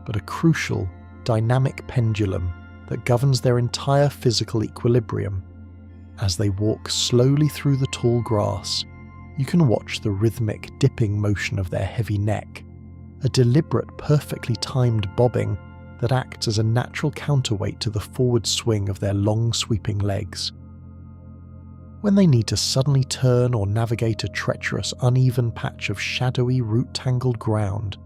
A: but a crucial, dynamic pendulum that governs their entire physical equilibrium. As they walk slowly through the tall grass, you can watch the rhythmic, dipping motion of their heavy neck, a deliberate, perfectly timed bobbing that acts as a natural counterweight to the forward swing of their long, sweeping legs. When they need to suddenly turn or navigate a treacherous, uneven patch of shadowy, root-tangled ground,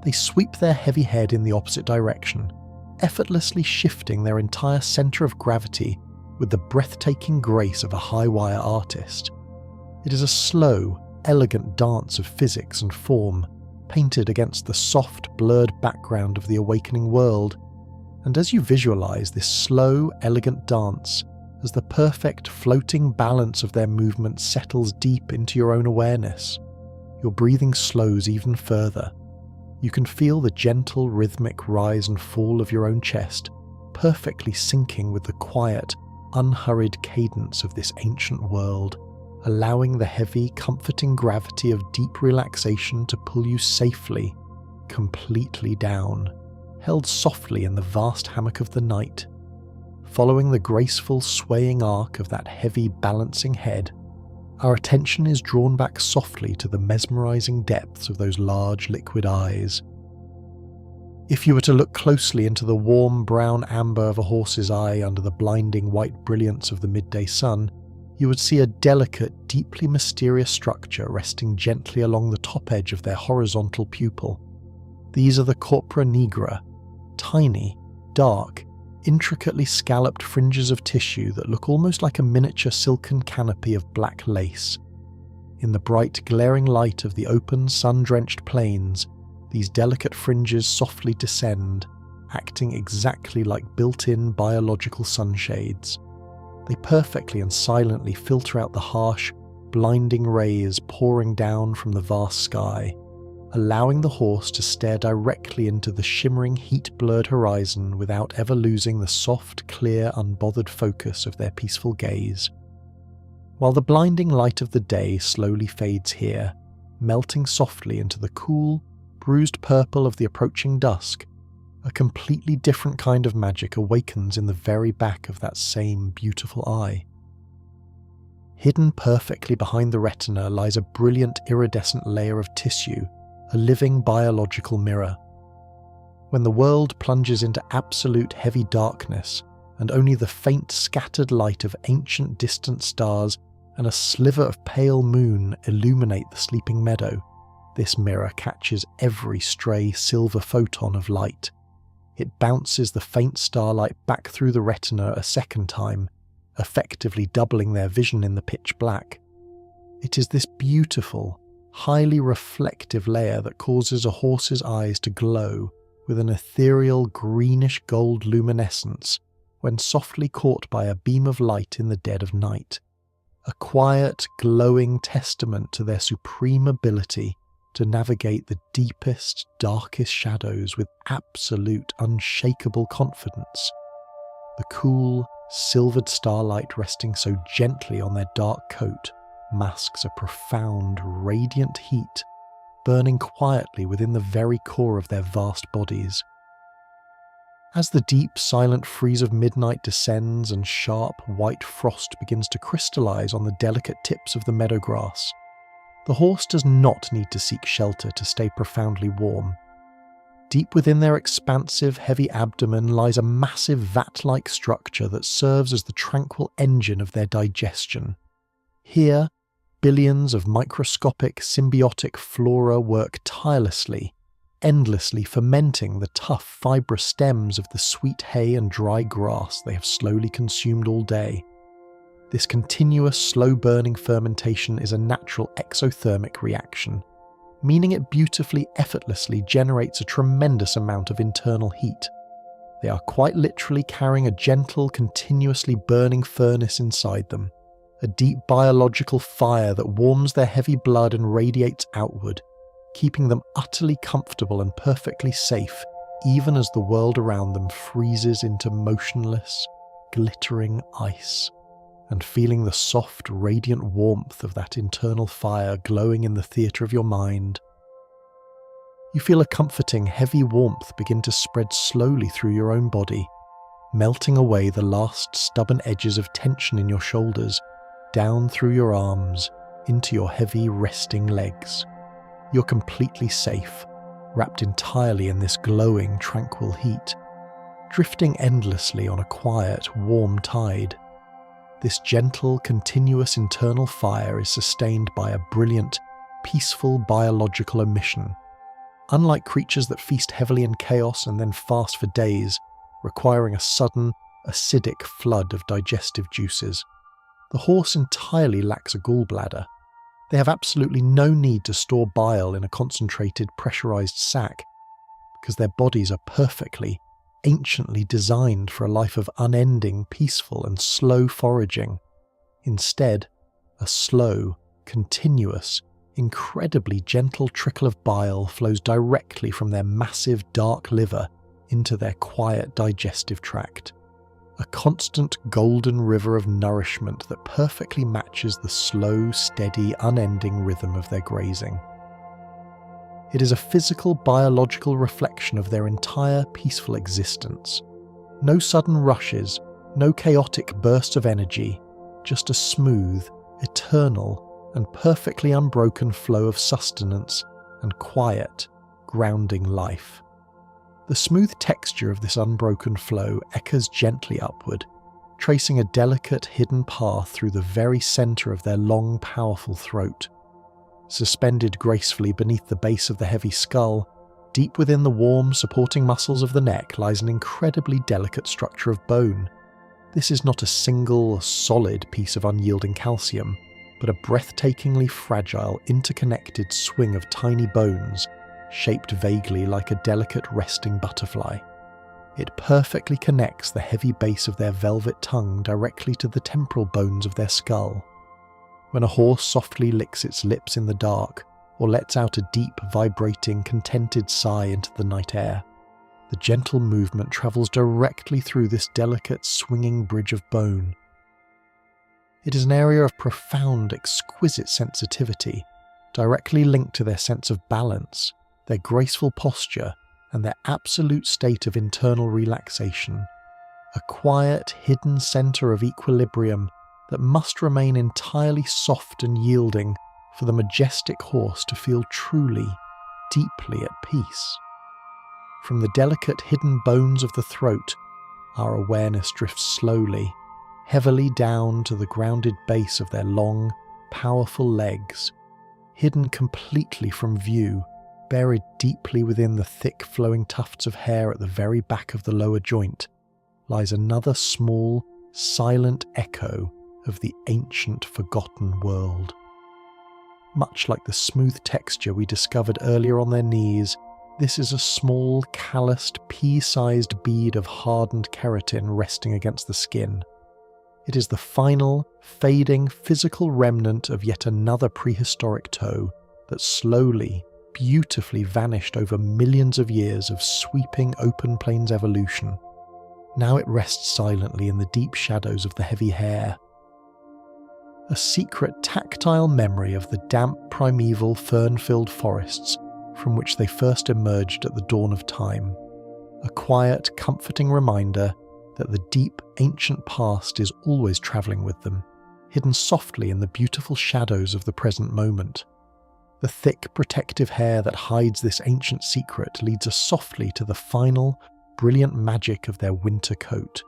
A: they sweep their heavy head in the opposite direction, effortlessly shifting their entire centre of gravity with the breathtaking grace of a high-wire artist. It is a slow, elegant dance of physics and form, painted against the soft, blurred background of the awakening world, and as you visualise this slow, elegant dance, as the perfect floating balance of their movement settles deep into your own awareness, your breathing slows even further. You can feel the gentle rhythmic rise and fall of your own chest, perfectly syncing with the quiet, unhurried cadence of this ancient world, allowing the heavy, comforting gravity of deep relaxation to pull you safely, completely down, held softly in the vast hammock of the night. Following the graceful, swaying arc of that heavy, balancing head, our attention is drawn back softly to the mesmerizing depths of those large, liquid eyes. If you were to look closely into the warm, brown amber of a horse's eye under the blinding white brilliance of the midday sun, you would see a delicate, deeply mysterious structure resting gently along the top edge of their horizontal pupil. These are the corpora nigra, tiny, dark, intricately scalloped fringes of tissue that look almost like a miniature silken canopy of black lace. In the bright, glaring light of the open, sun-drenched plains, these delicate fringes softly descend, acting exactly like built-in biological sunshades. They perfectly and silently filter out the harsh, blinding rays pouring down from the vast sky, allowing the horse to stare directly into the shimmering, heat-blurred horizon without ever losing the soft, clear, unbothered focus of their peaceful gaze. While the blinding light of the day slowly fades here, melting softly into the cool, bruised purple of the approaching dusk, a completely different kind of magic awakens in the very back of that same beautiful eye. Hidden perfectly behind the retina lies a brilliant iridescent layer of tissue, a living biological mirror. When the world plunges into absolute heavy darkness, and only the faint scattered light of ancient distant stars and a sliver of pale moon illuminate the sleeping meadow, this mirror catches every stray silver photon of light. It bounces the faint starlight back through the retina a second time, effectively doubling their vision in the pitch black. It is this beautiful, highly reflective layer that causes a horse's eyes to glow with an ethereal greenish gold luminescence when softly caught by a beam of light in the dead of night. A quiet, glowing testament to their supreme ability to navigate the deepest, darkest shadows with absolute, unshakable confidence. The cool, silvered starlight resting so gently on their dark coat masks a profound, radiant heat burning quietly within the very core of their vast bodies. As the deep, silent freeze of midnight descends and sharp, white frost begins to crystallize on the delicate tips of the meadow grass, the horse does not need to seek shelter to stay profoundly warm. Deep within their expansive, heavy abdomen lies a massive vat-like structure that serves as the tranquil engine of their digestion. Here, billions of microscopic, symbiotic flora work tirelessly, endlessly fermenting the tough, fibrous stems of the sweet hay and dry grass they have slowly consumed all day. This continuous, slow-burning fermentation is a natural exothermic reaction, meaning it beautifully, effortlessly generates a tremendous amount of internal heat. They are quite literally carrying a gentle, continuously burning furnace inside them, a deep biological fire that warms their heavy blood and radiates outward, keeping them utterly comfortable and perfectly safe, even as the world around them freezes into motionless, glittering ice. And feeling the soft, radiant warmth of that internal fire glowing in the theatre of your mind, you feel a comforting, heavy warmth begin to spread slowly through your own body, melting away the last stubborn edges of tension in your shoulders, down through your arms, into your heavy, resting legs. You're completely safe, wrapped entirely in this glowing, tranquil heat, drifting endlessly on a quiet, warm tide. This gentle, continuous internal fire is sustained by a brilliant, peaceful biological emission. Unlike creatures that feast heavily in chaos and then fast for days, requiring a sudden, acidic flood of digestive juices, the horse entirely lacks a gallbladder. They have absolutely no need to store bile in a concentrated, pressurized sac, because their bodies are perfectly, anciently designed for a life of unending, peaceful and slow foraging. Instead, a slow, continuous, incredibly gentle trickle of bile flows directly from their massive dark liver into their quiet digestive tract. A constant golden river of nourishment that perfectly matches the slow, steady, unending rhythm of their grazing. It is a physical, biological reflection of their entire peaceful existence. No sudden rushes, no chaotic bursts of energy, just a smooth, eternal, and perfectly unbroken flow of sustenance and quiet, grounding life. The smooth texture of this unbroken flow echoes gently upward, tracing a delicate, hidden path through the very center of their long, powerful throat. Suspended gracefully beneath the base of the heavy skull, deep within the warm, supporting muscles of the neck lies an incredibly delicate structure of bone. This is not a single, solid piece of unyielding calcium, but a breathtakingly fragile, interconnected swing of tiny bones, shaped vaguely like a delicate resting butterfly. It perfectly connects the heavy base of their velvet tongue directly to the temporal bones of their skull. When a horse softly licks its lips in the dark, or lets out a deep, vibrating, contented sigh into the night air, the gentle movement travels directly through this delicate, swinging bridge of bone. It is an area of profound, exquisite sensitivity, directly linked to their sense of balance, their graceful posture, and their absolute state of internal relaxation. A quiet, hidden center of equilibrium that must remain entirely soft and yielding for the majestic horse to feel truly, deeply at peace. From the delicate hidden bones of the throat, our awareness drifts slowly, heavily down to the grounded base of their long, powerful legs. Hidden completely from view, buried deeply within the thick flowing tufts of hair at the very back of the lower joint, lies another small, silent echo of the ancient, forgotten world. Much like the smooth texture we discovered earlier on their knees, this is a small, calloused, pea-sized bead of hardened keratin resting against the skin. It is the final, fading, physical remnant of yet another prehistoric toe that slowly, beautifully vanished over millions of years of sweeping open plains evolution. Now it rests silently in the deep shadows of the heavy hair. A secret tactile memory of the damp primeval fern-filled forests from which they first emerged at the dawn of time. A quiet, comforting reminder that the deep, ancient past is always travelling with them, hidden softly in the beautiful shadows of the present moment. The thick, protective hair that hides this ancient secret leads us softly to the final, brilliant magic of their winter coat.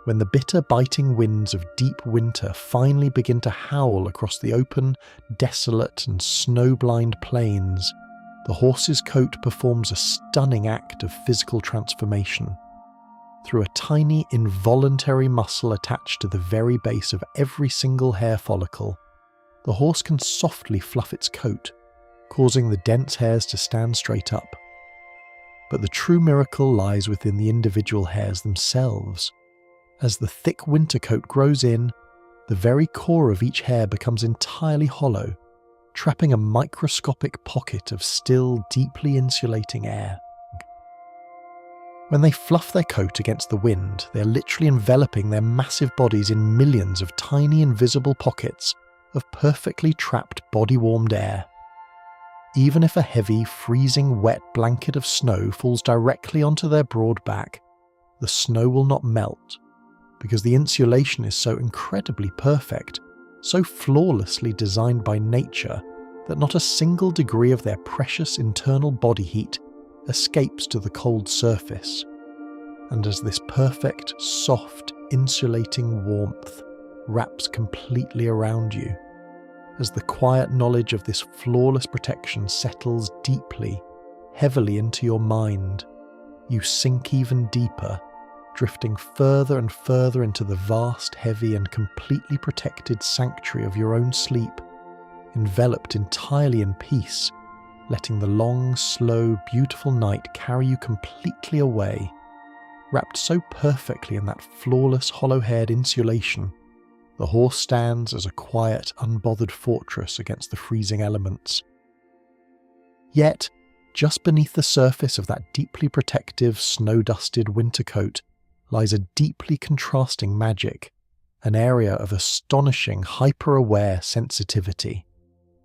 A: When the bitter, biting winds of deep winter finally begin to howl across the open, desolate and snow-blind plains, the horse's coat performs a stunning act of physical transformation. Through a tiny, involuntary muscle attached to the very base of every single hair follicle, the horse can softly fluff its coat, causing the dense hairs to stand straight up. But the true miracle lies within the individual hairs themselves. As the thick winter coat grows in, the very core of each hair becomes entirely hollow, trapping a microscopic pocket of still, deeply insulating air. When they fluff their coat against the wind, they are literally enveloping their massive bodies in millions of tiny invisible pockets of perfectly trapped body-warmed air. Even if a heavy, freezing wet blanket of snow falls directly onto their broad back, the snow will not melt, because the insulation is so incredibly perfect, so flawlessly designed by nature, that not a single degree of their precious internal body heat escapes to the cold surface. And as this perfect, soft, insulating warmth wraps completely around you, as the quiet knowledge of this flawless protection settles deeply, heavily into your mind, you sink even deeper, drifting further and further into the vast, heavy and completely protected sanctuary of your own sleep, enveloped entirely in peace, letting the long, slow, beautiful night carry you completely away, wrapped so perfectly in that flawless, hollow-haired insulation. The horse stands as a quiet, unbothered fortress against the freezing elements. Yet, just beneath the surface of that deeply protective, snow-dusted winter coat lies a deeply contrasting magic, an area of astonishing, hyper-aware sensitivity.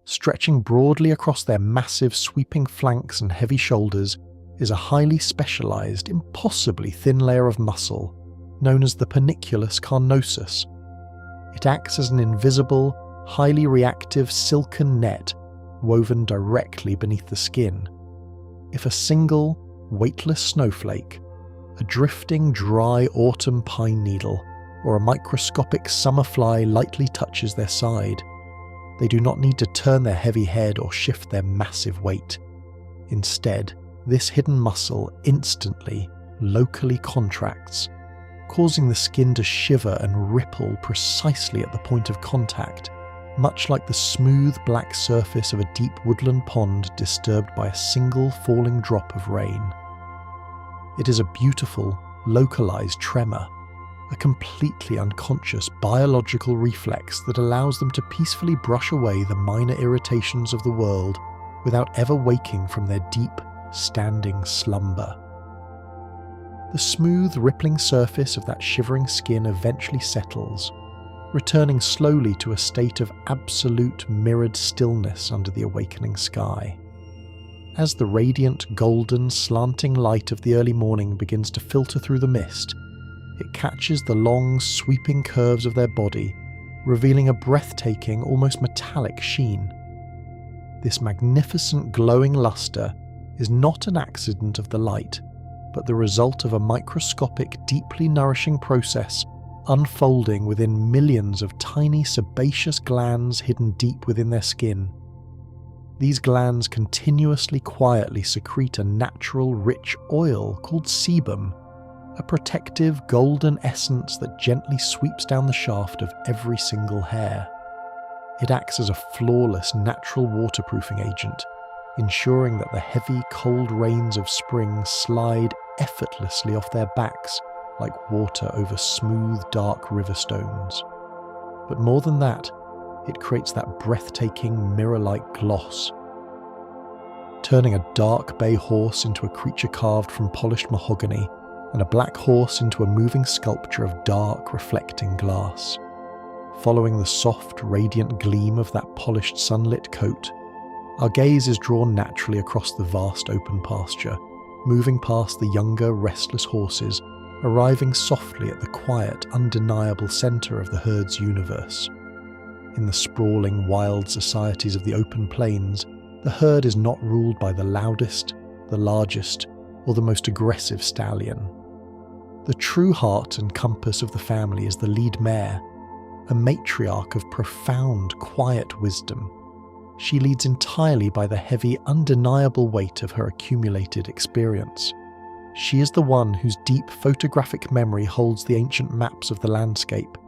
A: Stretching broadly across their massive, sweeping flanks and heavy shoulders is a highly specialized, impossibly thin layer of muscle known as the panniculus carnosus. It acts as an invisible, highly reactive silken net woven directly beneath the skin. If a single, weightless snowflake, a drifting, dry autumn pine needle, or a microscopic summer fly lightly touches their side, they do not need to turn their heavy head or shift their massive weight. Instead, this hidden muscle instantly, locally contracts, causing the skin to shiver and ripple precisely at the point of contact, much like the smooth black surface of a deep woodland pond disturbed by a single falling drop of rain. It is a beautiful, localized tremor, a completely unconscious biological reflex that allows them to peacefully brush away the minor irritations of the world without ever waking from their deep, standing slumber. The smooth, rippling surface of that shivering skin eventually settles, returning slowly to a state of absolute mirrored stillness under the awakening sky. As the radiant, golden, slanting light of the early morning begins to filter through the mist, it catches the long, sweeping curves of their body, revealing a breathtaking, almost metallic sheen. This magnificent glowing luster is not an accident of the light, but the result of a microscopic, deeply nourishing process unfolding within millions of tiny sebaceous glands hidden deep within their skin. These glands continuously quietly secrete a natural, rich oil called sebum, a protective golden essence that gently sweeps down the shaft of every single hair. It acts as a flawless natural waterproofing agent, ensuring that the heavy, cold rains of spring slide effortlessly off their backs like water over smooth, dark river stones. But more than that, it creates that breathtaking, mirror-like gloss. turning a dark bay horse into a creature carved from polished mahogany, and a black horse into a moving sculpture of dark, reflecting glass. Following the soft, radiant gleam of that polished sunlit coat, our gaze is drawn naturally across the vast open pasture, moving past the younger, restless horses, arriving softly at the quiet, undeniable centre of the herd's universe. In the sprawling, wild societies of the open plains, the herd is not ruled by the loudest, the largest, or the most aggressive stallion. The true heart and compass of the family is the lead mare, a matriarch of profound, quiet wisdom. She leads entirely by the heavy, undeniable weight of her accumulated experience. She is the one whose deep photographic memory holds the ancient maps of the landscape.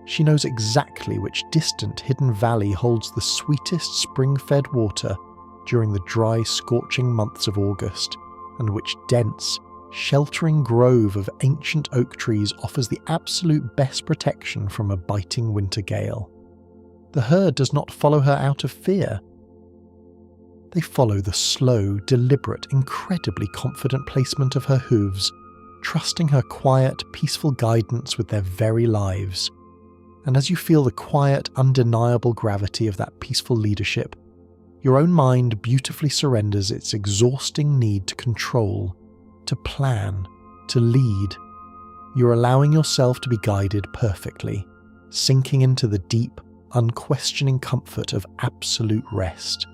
A: She knows exactly which distant, hidden valley holds the sweetest spring-fed water during the dry, scorching months of August, and which dense, sheltering grove of ancient oak trees offers the absolute best protection from a biting winter gale. The herd does not follow her out of fear. They follow the slow, deliberate, incredibly confident placement of her hooves, trusting her quiet, peaceful guidance with their very lives. And as you feel the quiet, undeniable gravity of that peaceful leadership, your own mind beautifully surrenders its exhausting need to control, to plan, to lead. You're allowing yourself to be guided perfectly, sinking into the deep, unquestioning comfort of absolute rest,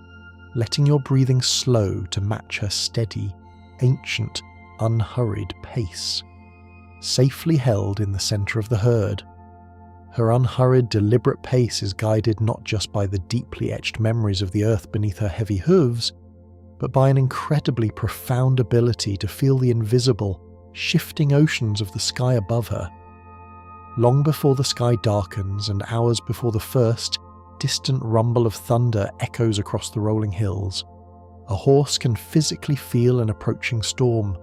A: letting your breathing slow to match her steady, ancient, unhurried pace. Safely held in the centre of the herd, her unhurried, deliberate pace is guided not just by the deeply etched memories of the earth beneath her heavy hooves, but by an incredibly profound ability to feel the invisible, shifting oceans of the sky above her. Long before the sky darkens and hours before the first, distant rumble of thunder echoes across the rolling hills, a horse can physically feel an approaching storm.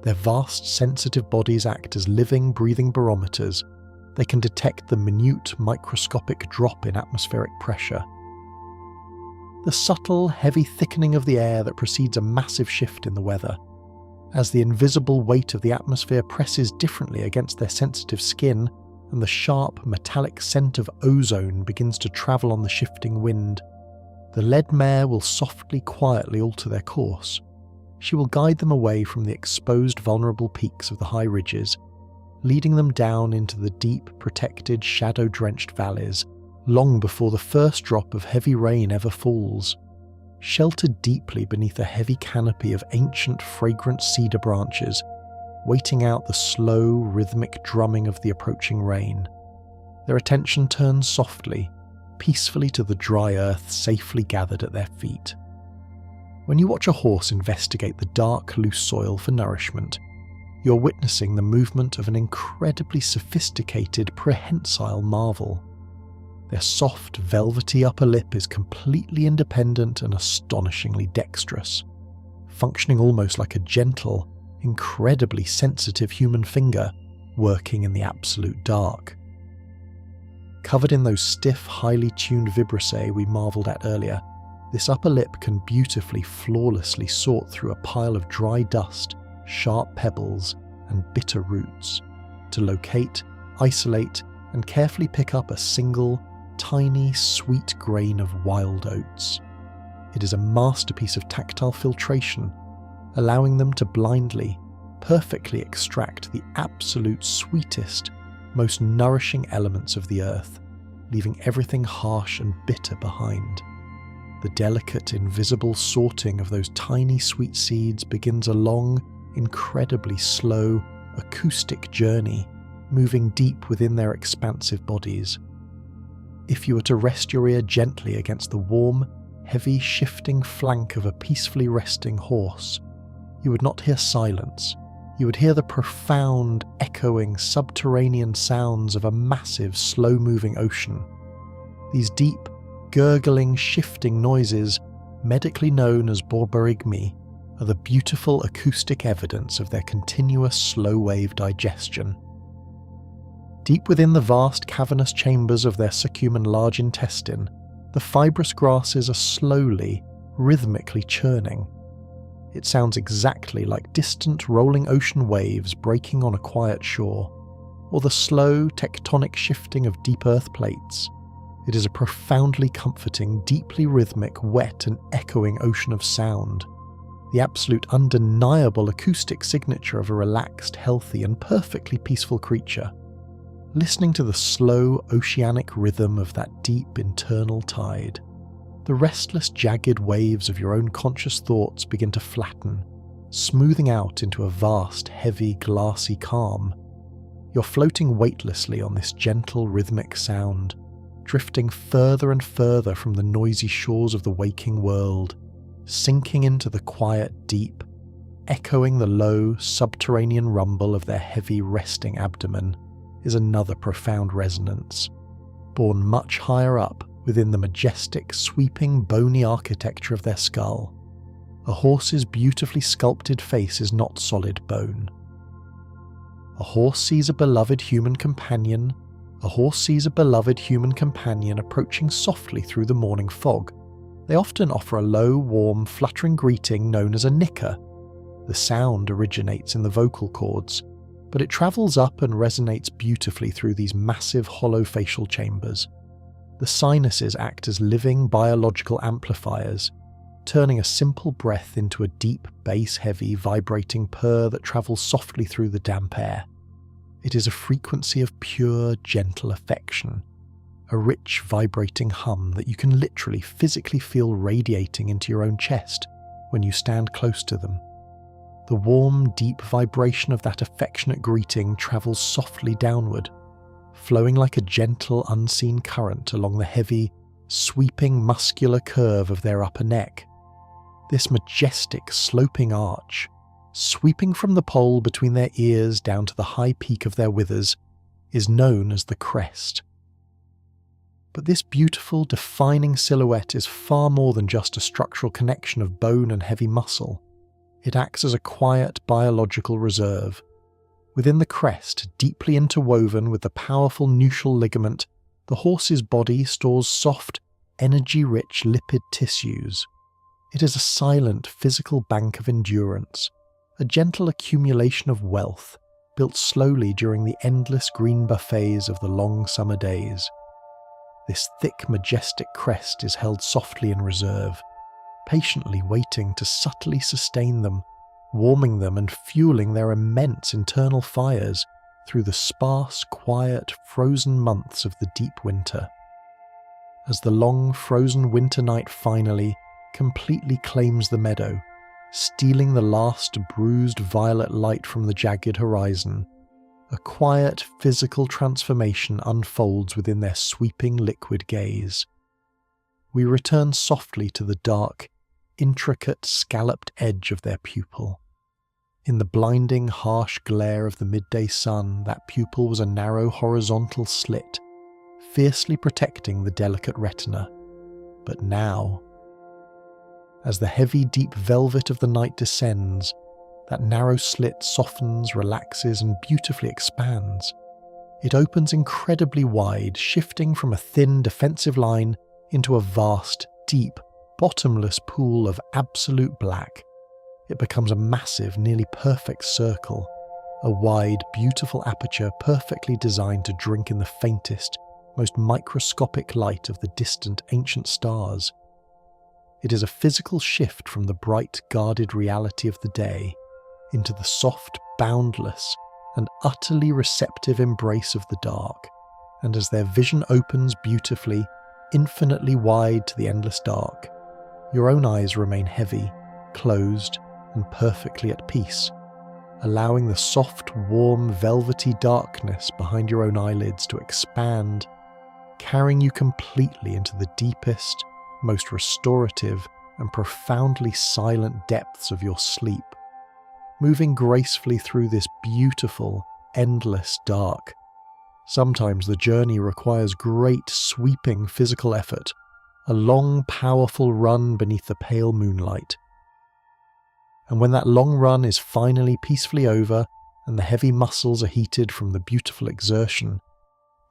A: Their vast, sensitive bodies act as living, breathing barometers. They can detect the minute, microscopic drop in atmospheric pressure. The subtle, heavy thickening of the air that precedes a massive shift in the weather. As the invisible weight of the atmosphere presses differently against their sensitive skin, and the sharp, metallic scent of ozone begins to travel on the shifting wind, the led mare will softly, quietly alter their course. She will guide them away from the exposed, vulnerable peaks of the high ridges, leading them down into the deep, protected, shadow-drenched valleys, long before the first drop of heavy rain ever falls. Sheltered deeply beneath a heavy canopy of ancient, fragrant cedar branches, waiting out the slow, rhythmic drumming of the approaching rain. Their attention turns softly, peacefully to the dry earth safely gathered at their feet. When you watch a horse investigate the dark, loose soil for nourishment, you're witnessing the movement of an incredibly sophisticated, prehensile marvel. Their soft, velvety upper lip is completely independent and astonishingly dexterous, functioning almost like a gentle, incredibly sensitive human finger working in the absolute dark. Covered in those stiff, highly tuned vibrissae we marvelled at earlier, this upper lip can beautifully, flawlessly sort through a pile of dry dust, sharp pebbles, and bitter roots, to locate, isolate, and carefully pick up a single, tiny, sweet grain of wild oats. It is a masterpiece of tactile filtration, allowing them to blindly, perfectly extract the absolute sweetest, most nourishing elements of the earth, leaving everything harsh and bitter behind. The delicate, invisible sorting of those tiny sweet seeds begins a long, incredibly slow, acoustic journey, moving deep within their expansive bodies. If you were to rest your ear gently against the warm, heavy, shifting flank of a peacefully resting horse, you would not hear silence. You would hear the profound, echoing, subterranean sounds of a massive, slow-moving ocean. These deep, gurgling, shifting noises, medically known as borborygmi, are the beautiful acoustic evidence of their continuous slow-wave digestion. Deep within the vast cavernous chambers of their succuman large intestine, the fibrous grasses are slowly, rhythmically churning, It sounds exactly like distant rolling ocean waves breaking on a quiet shore, or the slow tectonic shifting of deep earth plates. It is a profoundly comforting, deeply rhythmic, wet and echoing ocean of sound, the absolute undeniable acoustic signature of a relaxed, healthy and perfectly peaceful creature. Listening to the slow, oceanic rhythm of that deep internal tide, the restless, jagged waves of your own conscious thoughts begin to flatten, smoothing out into a vast, heavy, glassy calm. You're floating weightlessly on this gentle, rhythmic sound, drifting further and further from the noisy shores of the waking world, sinking into the quiet deep, echoing the low, subterranean rumble of their heavy, resting abdomen is another profound resonance, born much higher up within the majestic, sweeping, bony architecture of their skull. A horse's beautifully sculpted face is not solid bone. A horse sees a beloved human companion approaching softly through the morning fog. They often offer a low, warm, fluttering greeting known as a nicker. The sound originates in the vocal cords, but it travels up and resonates beautifully through these massive hollow facial chambers. The sinuses act as living biological amplifiers, turning a simple breath into a deep, bass-heavy, vibrating purr that travels softly through the damp air. It is a frequency of pure, gentle affection, a rich, vibrating hum that you can literally physically feel radiating into your own chest when you stand close to them. The warm, deep vibration of that affectionate greeting travels softly downward, flowing like a gentle, unseen current along the heavy, sweeping, muscular curve of their upper neck. This majestic, sloping arch, sweeping from the pole between their ears down to the high peak of their withers, is known as the crest. But this beautiful, defining silhouette is far more than just a structural connection of bone and heavy muscle. It acts as a quiet biological reserve. Within the crest, deeply interwoven with the powerful nuchal ligament, the horse's body stores soft, energy-rich lipid tissues. It is a silent, physical bank of endurance, a gentle accumulation of wealth, built slowly during the endless green buffets of the long summer days. This thick, majestic crest is held softly in reserve, patiently waiting to subtly sustain them, warming them and fueling their immense internal fires through the sparse, quiet, frozen months of the deep winter. As the long, frozen winter night finally, completely claims the meadow, stealing the last bruised violet light from the jagged horizon, a quiet physical transformation unfolds within their sweeping liquid gaze. We return softly to the dark, intricate, scalloped edge of their pupil. In the blinding, harsh glare of the midday sun, that pupil was a narrow horizontal slit, fiercely protecting the delicate retina. But now, as the heavy, deep velvet of the night descends, that narrow slit softens, relaxes, and beautifully expands. It opens incredibly wide, shifting from a thin, defensive line into a vast, deep, bottomless pool of absolute black. It becomes a massive, nearly perfect circle, a wide, beautiful aperture perfectly designed to drink in the faintest, most microscopic light of the distant ancient stars. It is a physical shift from the bright, guarded reality of the day into the soft, boundless, and utterly receptive embrace of the dark, and as their vision opens beautifully, infinitely wide to the endless dark, your own eyes remain heavy, closed, and perfectly at peace, allowing the soft, warm, velvety darkness behind your own eyelids to expand, carrying you completely into the deepest, most restorative, and profoundly silent depths of your sleep, moving gracefully through this beautiful, endless dark. Sometimes the journey requires great, sweeping physical effort, a long, powerful run beneath the pale moonlight. And when that long run is finally peacefully over and the heavy muscles are heated from the beautiful exertion,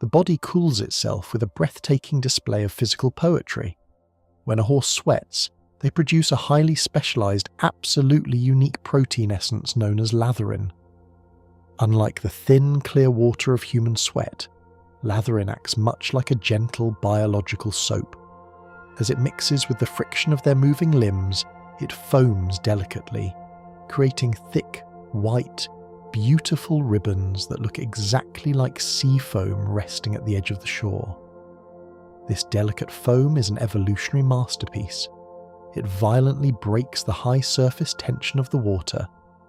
A: the body cools itself with a breathtaking display of physical poetry. When a horse sweats, They produce a highly specialised, absolutely unique protein essence known as latherin. Unlike the thin, clear water of human sweat, latherin acts much like a gentle biological soap. As it mixes with the friction of their moving limbs, it foams delicately, creating thick, white, beautiful ribbons that look exactly like sea foam resting at the edge of the shore. This delicate foam is an evolutionary masterpiece. It violently breaks the high surface tension of the water,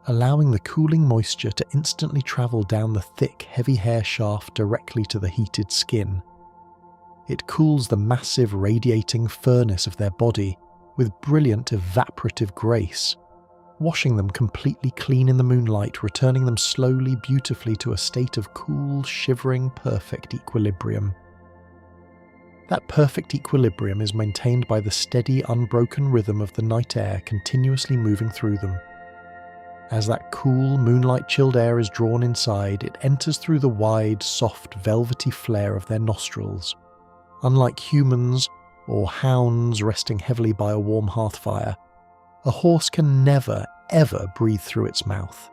A: allowing the cooling moisture to instantly travel down the thick, heavy hair shaft directly to the heated skin. It cools the massive radiating furnace of their body with brilliant evaporative grace, washing them completely clean in the moonlight, returning them slowly, beautifully to a state of cool, shivering, perfect equilibrium. That perfect equilibrium is maintained by the steady, unbroken rhythm of the night air continuously moving through them. As that cool, moonlight-chilled air is drawn inside, it enters through the wide, soft, velvety flare of their nostrils. Unlike humans or hounds resting heavily by a warm hearth fire, a horse can never, ever breathe through its mouth.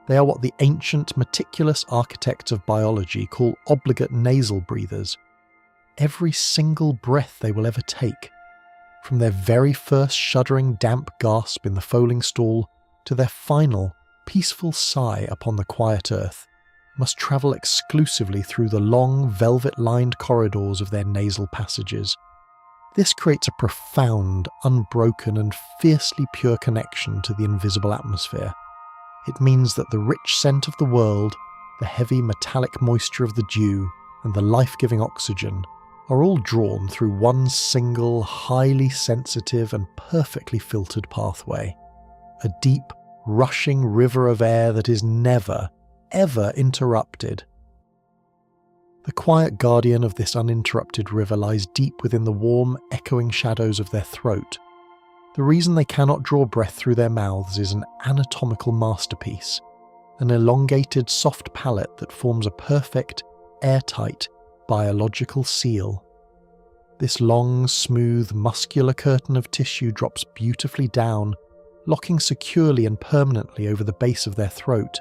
A: They are what the ancient, meticulous architects of biology call obligate nasal breathers. Every single breath they will ever take, from their very first shuddering damp gasp in the foaling stall to their final, peaceful sigh upon the quiet earth, must travel exclusively through the long, velvet-lined corridors of their nasal passages. This creates a profound, unbroken and fiercely pure connection to the invisible atmosphere. It means that the rich scent of the world, the heavy metallic moisture of the dew, and the life-giving oxygen are all drawn through one single, highly sensitive and perfectly filtered pathway. A deep, rushing river of air that is never, ever interrupted. The quiet guardian of this uninterrupted river lies deep within the warm, echoing shadows of their throat. The reason they cannot draw breath through their mouths is an anatomical masterpiece, an elongated, soft palate that forms a perfect, airtight, biological seal. This long, smooth, muscular curtain of tissue drops beautifully down, locking securely and permanently over the base of their throat.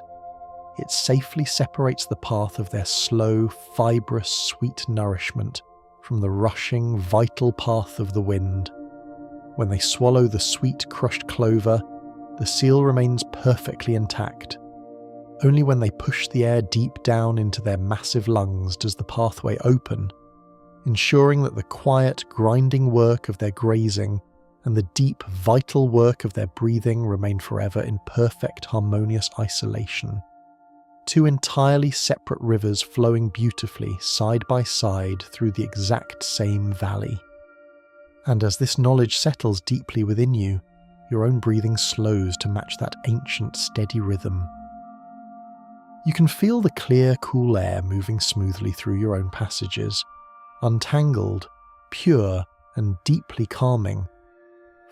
A: It safely separates the path of their slow, fibrous, sweet nourishment from the rushing, vital path of the wind. When they swallow the sweet, crushed clover, the seal remains perfectly intact. Only when they push the air deep down into their massive lungs does the pathway open, ensuring that the quiet, grinding work of their grazing and the deep, vital work of their breathing remain forever in perfect, harmonious isolation. Two entirely separate rivers flowing beautifully side by side through the exact same valley. And as this knowledge settles deeply within you, your own breathing slows to match that ancient, steady rhythm. You can feel the clear, cool air moving smoothly through your own passages, untangled, pure, and deeply calming.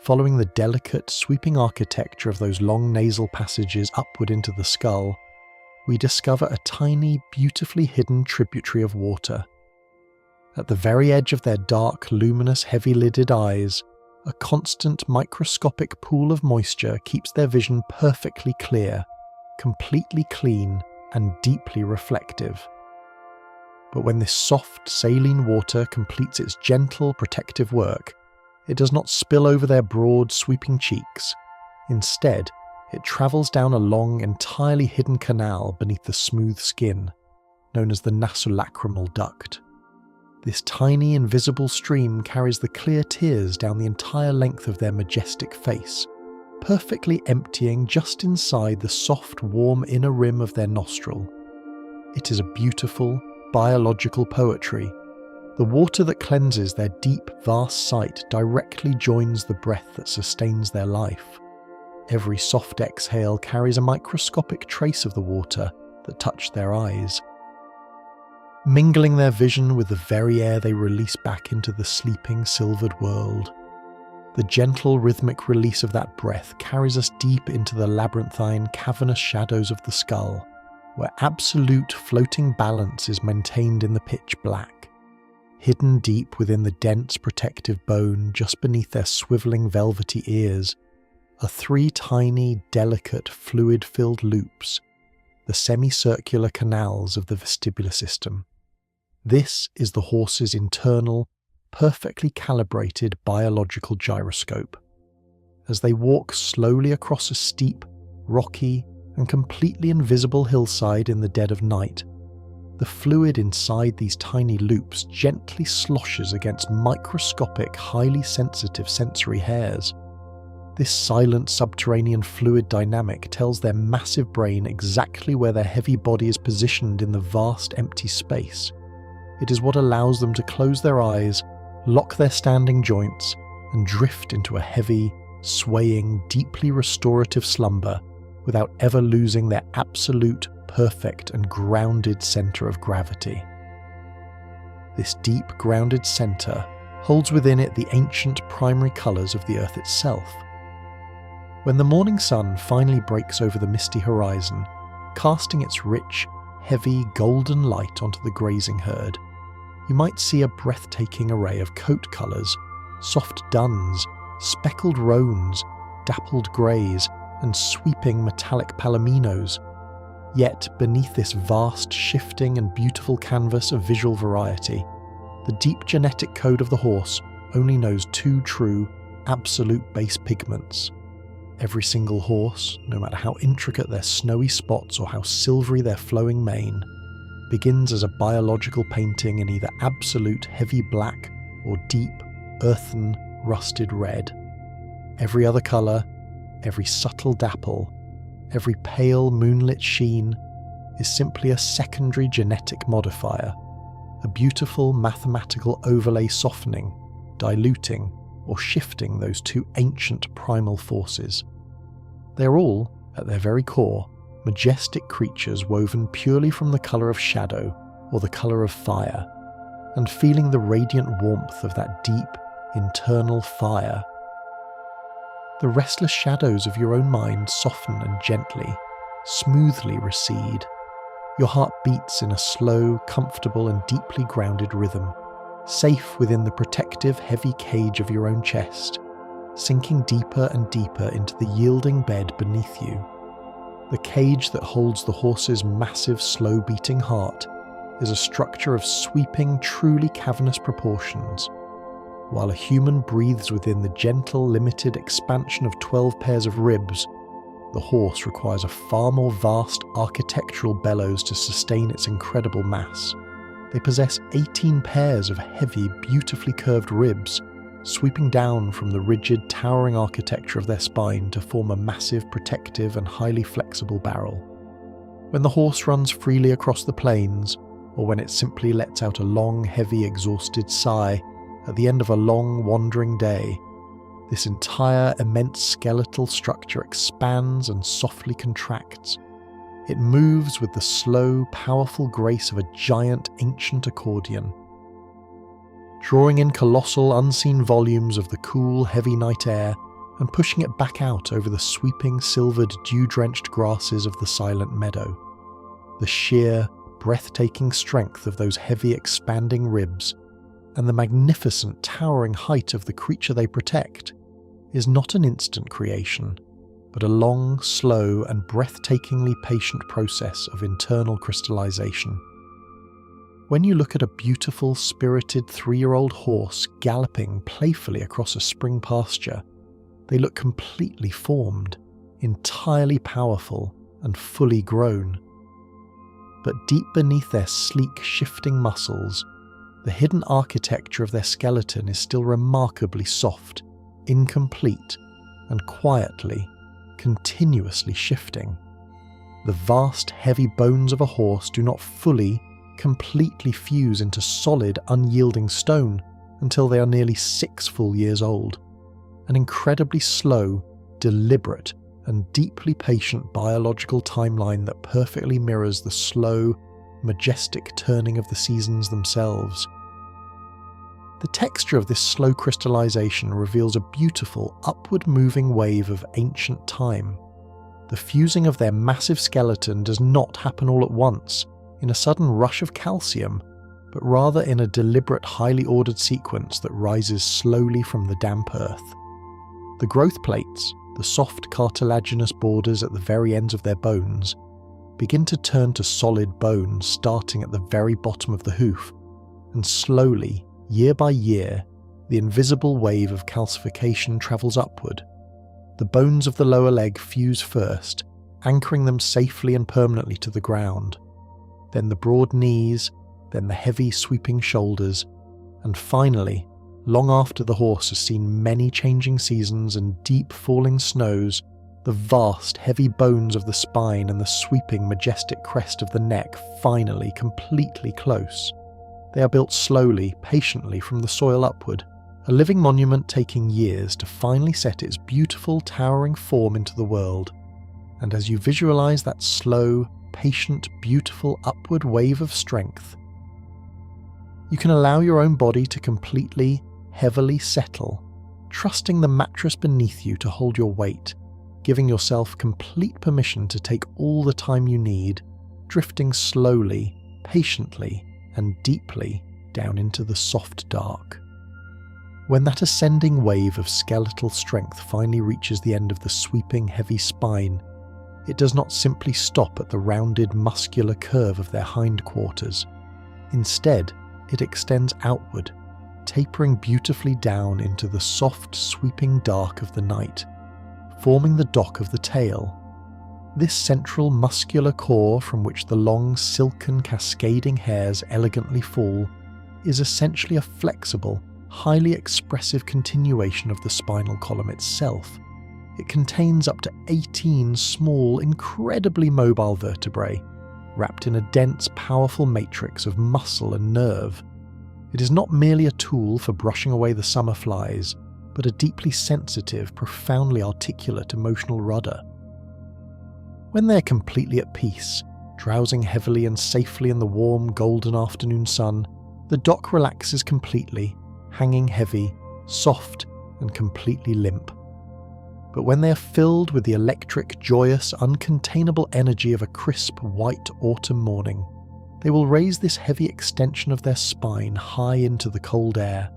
A: Following the delicate, sweeping architecture of those long nasal passages upward into the skull, we discover a tiny, beautifully hidden tributary of water. At the very edge of their dark, luminous, heavy-lidded eyes, a constant, microscopic pool of moisture keeps their vision perfectly clear, completely clean, and deeply reflective. But when this soft, saline water completes its gentle, protective work, it does not spill over their broad, sweeping cheeks. Instead, it travels down a long, entirely hidden canal beneath the smooth skin, known as the nasolacrimal duct. This tiny, invisible stream carries the clear tears down the entire length of their majestic face, perfectly emptying just inside the soft, warm inner rim of their nostril. It is a beautiful, biological poetry. The water that cleanses their deep, vast sight directly joins the breath that sustains their life. Every soft exhale carries a microscopic trace of the water that touched their eyes, mingling their vision with the very air they release back into the sleeping, silvered world. The gentle, rhythmic release of that breath carries us deep into the labyrinthine, cavernous shadows of the skull, where absolute floating balance is maintained in the pitch black. Hidden deep within the dense protective bone just beneath their swivelling velvety ears are 3 tiny, delicate, fluid-filled loops, the semicircular canals of the vestibular system. This is the horse's internal, perfectly calibrated biological gyroscope. As they walk slowly across a steep, rocky, and completely invisible hillside in the dead of night, the fluid inside these tiny loops gently sloshes against microscopic, highly sensitive sensory hairs. This silent subterranean fluid dynamic tells their massive brain exactly where their heavy body is positioned in the vast empty space. It is what allows them to close their eyes, lock their standing joints, and drift into a heavy, swaying, deeply restorative slumber without ever losing their absolute, perfect, and grounded center of gravity. This deep, grounded center holds within it the ancient primary colors of the Earth itself. When the morning sun finally breaks over the misty horizon, casting its rich, heavy, golden light onto the grazing herd, you might see a breathtaking array of coat colours, soft duns, speckled roans, dappled greys, and sweeping metallic palominos. Yet, beneath this vast, shifting and beautiful canvas of visual variety, the deep genetic code of the horse only knows 2 true, absolute base pigments. Every single horse, no matter how intricate their snowy spots or how silvery their flowing mane, begins as a biological painting in either absolute heavy black or deep, earthen, rusted red. Every other colour, every subtle dapple, every pale moonlit sheen is simply a secondary genetic modifier, a beautiful mathematical overlay softening, diluting, or shifting those 2 ancient primal forces. They are all, at their very core, majestic creatures woven purely from the colour of shadow or the colour of fire, and feeling the radiant warmth of that deep, internal fire. The restless shadows of your own mind soften and gently, smoothly recede. Your heart beats in a slow, comfortable and deeply grounded rhythm, safe within the protective, heavy cage of your own chest, sinking deeper and deeper into the yielding bed beneath you. The cage that holds the horse's massive, slow-beating heart is a structure of sweeping, truly cavernous proportions. While a human breathes within the gentle, limited expansion of 12 pairs of ribs, the horse requires a far more vast architectural bellows to sustain its incredible mass. They possess 18 pairs of heavy, beautifully curved ribs, sweeping down from the rigid, towering architecture of their spine to form a massive, protective and highly flexible barrel. When the horse runs freely across the plains, or when it simply lets out a long, heavy, exhausted sigh at the end of a long, wandering day, this entire immense skeletal structure expands and softly contracts. It moves with the slow, powerful grace of a giant, ancient accordion, drawing in colossal, unseen volumes of the cool, heavy night air and pushing it back out over the sweeping, silvered, dew-drenched grasses of the silent meadow. The sheer, breathtaking strength of those heavy, expanding ribs and the magnificent, towering height of the creature they protect is not an instant creation, but a long, slow, and breathtakingly patient process of internal crystallization. When you look at a beautiful, spirited 3-year-old horse galloping playfully across a spring pasture, they look completely formed, entirely powerful, and fully grown. But deep beneath their sleek, shifting muscles, the hidden architecture of their skeleton is still remarkably soft, incomplete, and quietly, continuously shifting. The vast, heavy bones of a horse do not fully, completely fuse into solid, unyielding stone until they are nearly 6 full years old. An incredibly slow, deliberate, and deeply patient biological timeline that perfectly mirrors the slow, majestic turning of the seasons themselves. The texture of this slow crystallization reveals a beautiful, upward-moving wave of ancient time. The fusing of their massive skeleton does not happen all at once, in a sudden rush of calcium, but rather in a deliberate, highly ordered sequence that rises slowly from the damp earth. The growth plates, the soft cartilaginous borders at the very ends of their bones, begin to turn to solid bone starting at the very bottom of the hoof, and slowly, year by year, the invisible wave of calcification travels upward. The bones of the lower leg fuse first, anchoring them safely and permanently to the ground. Then the broad knees, then the heavy sweeping shoulders, and finally, long after the horse has seen many changing seasons and deep falling snows, the vast heavy bones of the spine and the sweeping majestic crest of the neck finally completely close. They are built slowly, patiently from the soil upward, a living monument taking years to finally set its beautiful towering form into the world. And as you visualize that slow, patient, beautiful upward wave of strength, you can allow your own body to completely, heavily settle, trusting the mattress beneath you to hold your weight, giving yourself complete permission to take all the time you need, drifting slowly, patiently, and deeply down into the soft dark. When that ascending wave of skeletal strength finally reaches the end of the sweeping, heavy spine, it does not simply stop at the rounded, muscular curve of their hindquarters. Instead, it extends outward, tapering beautifully down into the soft, sweeping dark of the night, forming the dock of the tail. This central muscular core from which the long, silken, cascading hairs elegantly fall is essentially a flexible, highly expressive continuation of the spinal column itself. It contains up to 18 small, incredibly mobile vertebrae, wrapped in a dense, powerful matrix of muscle and nerve. It is not merely a tool for brushing away the summer flies, but a deeply sensitive, profoundly articulate emotional rudder. When they are completely at peace, drowsing heavily and safely in the warm, golden afternoon sun, the dock relaxes completely, hanging heavy, soft, and completely limp. But when they are filled with the electric, joyous, uncontainable energy of a crisp, white autumn morning, they will raise this heavy extension of their spine high into the cold air,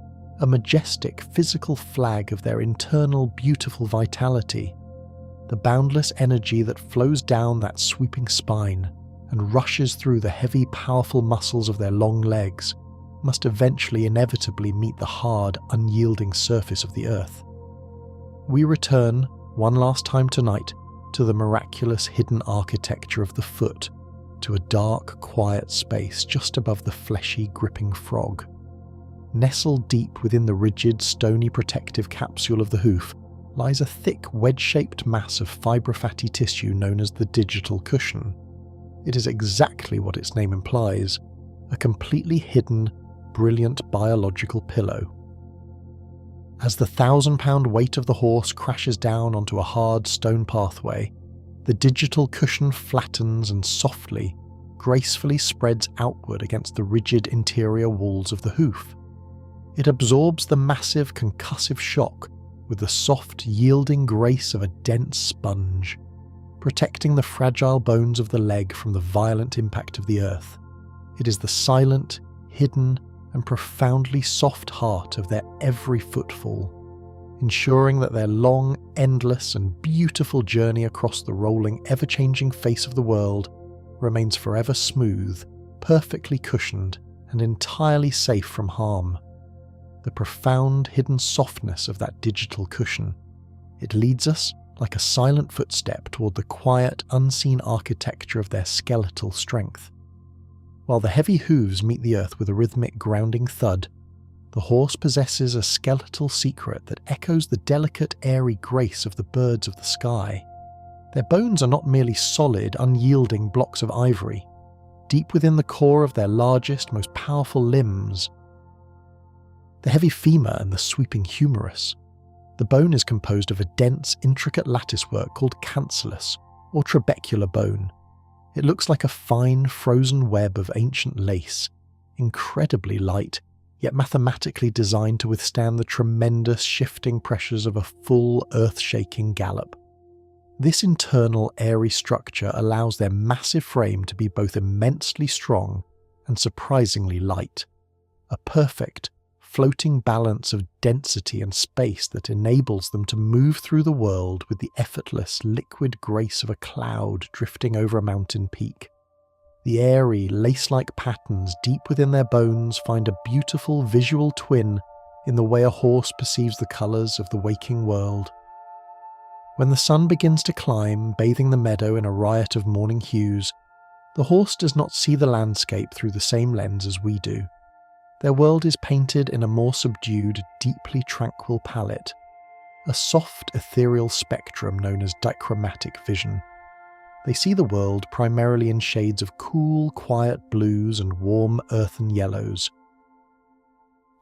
A: a majestic physical flag of their internal beautiful vitality. The boundless energy that flows down that sweeping spine and rushes through the heavy, powerful muscles of their long legs must eventually inevitably meet the hard, unyielding surface of the earth. We return, one last time tonight, to the miraculous hidden architecture of the foot, to a dark, quiet space just above the fleshy, gripping frog. Nestled deep within the rigid, stony protective capsule of the hoof lies a thick, wedge-shaped mass of fibrofatty tissue known as the digital cushion. It is exactly what its name implies, a completely hidden, brilliant biological pillow. As the 1,000-pound weight of the horse crashes down onto a hard stone pathway, the digital cushion flattens and softly, gracefully spreads outward against the rigid interior walls of the hoof. It absorbs the massive concussive shock with the soft, yielding grace of a dense sponge, protecting the fragile bones of the leg from the violent impact of the earth. It is the silent, hidden, and profoundly soft heart of their every footfall, ensuring that their long, endless, and beautiful journey across the rolling, ever-changing face of the world remains forever smooth, perfectly cushioned, and entirely safe from harm. The profound, hidden softness of that digital cushion. It leads us, like a silent footstep, toward the quiet, unseen architecture of their skeletal strength. While the heavy hooves meet the earth with a rhythmic, grounding thud, the horse possesses a skeletal secret that echoes the delicate, airy grace of the birds of the sky. Their bones are not merely solid, unyielding blocks of ivory. Deep within the core of their largest, most powerful limbs, the heavy femur and the sweeping humerus, the bone is composed of a dense, intricate latticework called cancellous, or trabecular bone. It looks like a fine, frozen web of ancient lace, incredibly light, yet mathematically designed to withstand the tremendous shifting pressures of a full, earth-shaking gallop. This internal, airy structure allows their massive frame to be both immensely strong and surprisingly light. A perfect, floating balance of density and space that enables them to move through the world with the effortless, liquid grace of a cloud drifting over a mountain peak. The airy, lace-like patterns deep within their bones find a beautiful visual twin in the way a horse perceives the colours of the waking world. When the sun begins to climb, bathing the meadow in a riot of morning hues, the horse does not see the landscape through the same lens as we do. Their world is painted in a more subdued, deeply tranquil palette, a soft, ethereal spectrum known as dichromatic vision. They see the world primarily in shades of cool, quiet blues and warm, earthen yellows.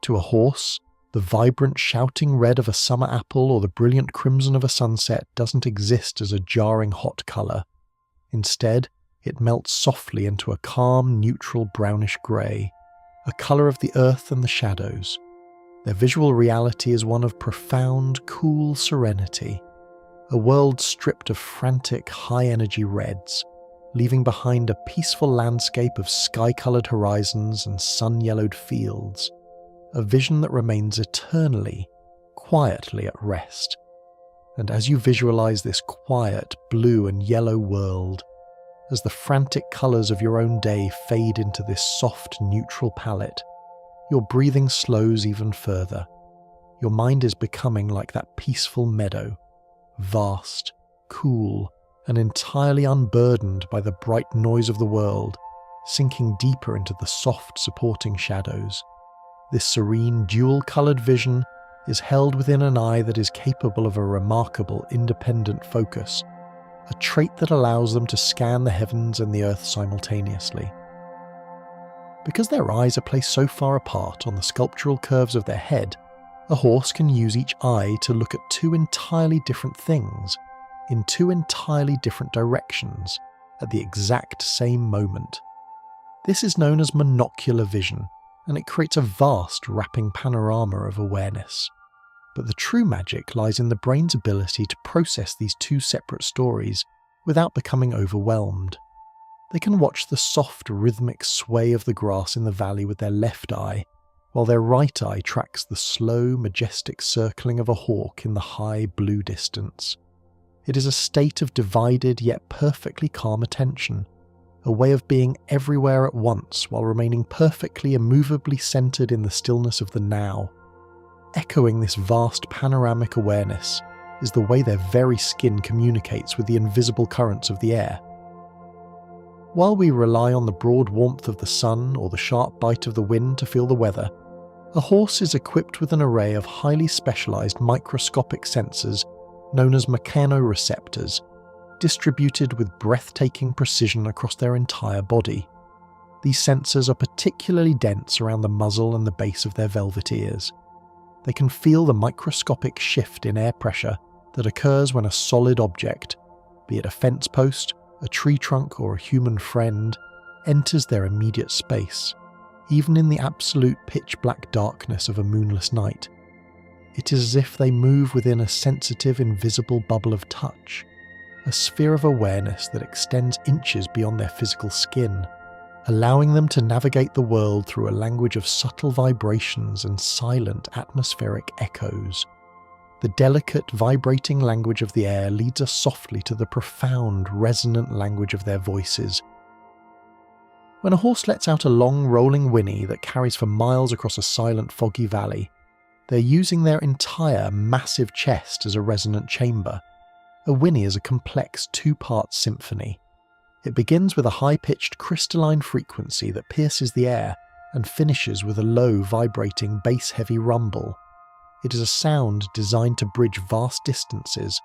A: To a horse, the vibrant, shouting red of a summer apple or the brilliant crimson of a sunset doesn't exist as a jarring hot colour. Instead, it melts softly into a calm, neutral brownish grey, a colour of the earth and the shadows. Their visual reality is one of profound, cool serenity, a world stripped of frantic, high-energy reds, leaving behind a peaceful landscape of sky-coloured horizons and sun-yellowed fields, a vision that remains eternally, quietly at rest. And as you visualise this quiet, blue and yellow world, as the frantic colours of your own day fade into this soft, neutral palette, your breathing slows even further. Your mind is becoming like that peaceful meadow, vast, cool, and entirely unburdened by the bright noise of the world, sinking deeper into the soft, supporting shadows. This serene, dual-coloured vision is held within an eye that is capable of a remarkable, independent focus, a trait that allows them to scan the heavens and the earth simultaneously. Because their eyes are placed so far apart on the sculptural curves of their head, a horse can use each eye to look at two entirely different things, in two entirely different directions, at the exact same moment. This is known as monocular vision, and it creates a vast, wrapping panorama of awareness. But the true magic lies in the brain's ability to process these two separate stories without becoming overwhelmed. They can watch the soft, rhythmic sway of the grass in the valley with their left eye, while their right eye tracks the slow, majestic circling of a hawk in the high blue distance. It is a state of divided yet perfectly calm attention, a way of being everywhere at once while remaining perfectly immovably centered in the stillness of the now. Echoing this vast panoramic awareness is the way their very skin communicates with the invisible currents of the air. While we rely on the broad warmth of the sun or the sharp bite of the wind to feel the weather, a horse is equipped with an array of highly specialized microscopic sensors known as mechanoreceptors, distributed with breathtaking precision across their entire body. These sensors are particularly dense around the muzzle and the base of their velvet ears. They can feel the microscopic shift in air pressure that occurs when a solid object, be it a fence post, a tree trunk, or a human friend, enters their immediate space, even in the absolute pitch-black darkness of a moonless night. It is as if they move within a sensitive, invisible bubble of touch, a sphere of awareness that extends inches beyond their physical skin, allowing them to navigate the world through a language of subtle vibrations and silent atmospheric echoes. The delicate, vibrating language of the air leads us softly to the profound, resonant language of their voices. When a horse lets out a long, rolling whinny that carries for miles across a silent, foggy valley, they're using their entire, massive chest as a resonant chamber. A whinny is a complex, two-part symphony. It begins with a high-pitched crystalline frequency that pierces the air and finishes with a low, vibrating, bass-heavy rumble. It is a sound designed to bridge vast distances,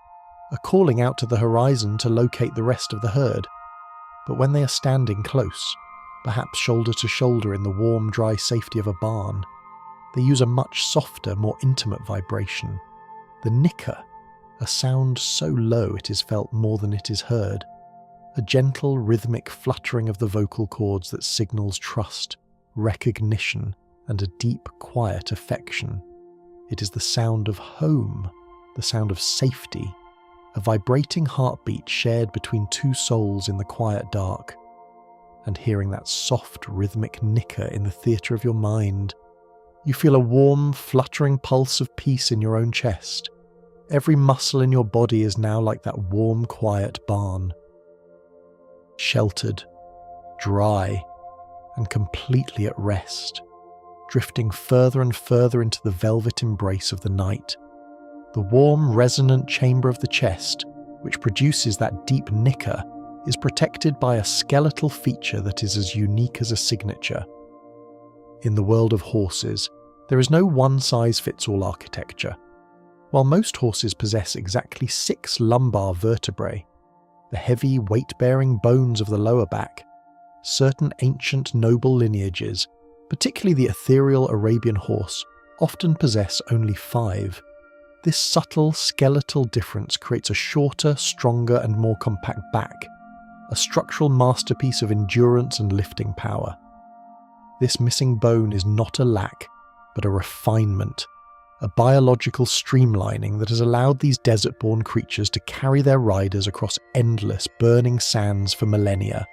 A: a calling out to the horizon to locate the rest of the herd. But when they are standing close, perhaps shoulder to shoulder in the warm, dry safety of a barn, they use a much softer, more intimate vibration. The nicker, a sound so low it is felt more than it is heard. A gentle, rhythmic fluttering of the vocal cords that signals trust, recognition, and a deep, quiet affection. It is the sound of home, the sound of safety, a vibrating heartbeat shared between two souls in the quiet dark. and hearing that soft rhythmic nicker in the theatre of your mind. You feel a warm, fluttering pulse of peace in your own chest. Every muscle in your body is now like that warm, quiet barn. Sheltered, dry, and completely at rest, drifting further and further into the velvet embrace of the night. The warm, resonant chamber of the chest, which produces that deep nicker, is protected by a skeletal feature that is as unique as a signature. In the world of horses, there is no one-size-fits-all architecture. While most horses possess exactly 6 lumbar vertebrae, the heavy, weight-bearing bones of the lower back, certain ancient noble lineages, particularly the ethereal Arabian horse, often possess only 5. This subtle skeletal difference creates a shorter, stronger and more compact back, a structural masterpiece of endurance and lifting power. This missing bone is not a lack, but a refinement, a biological streamlining that has allowed these desert-born creatures to carry their riders across endless, burning sands for millennia.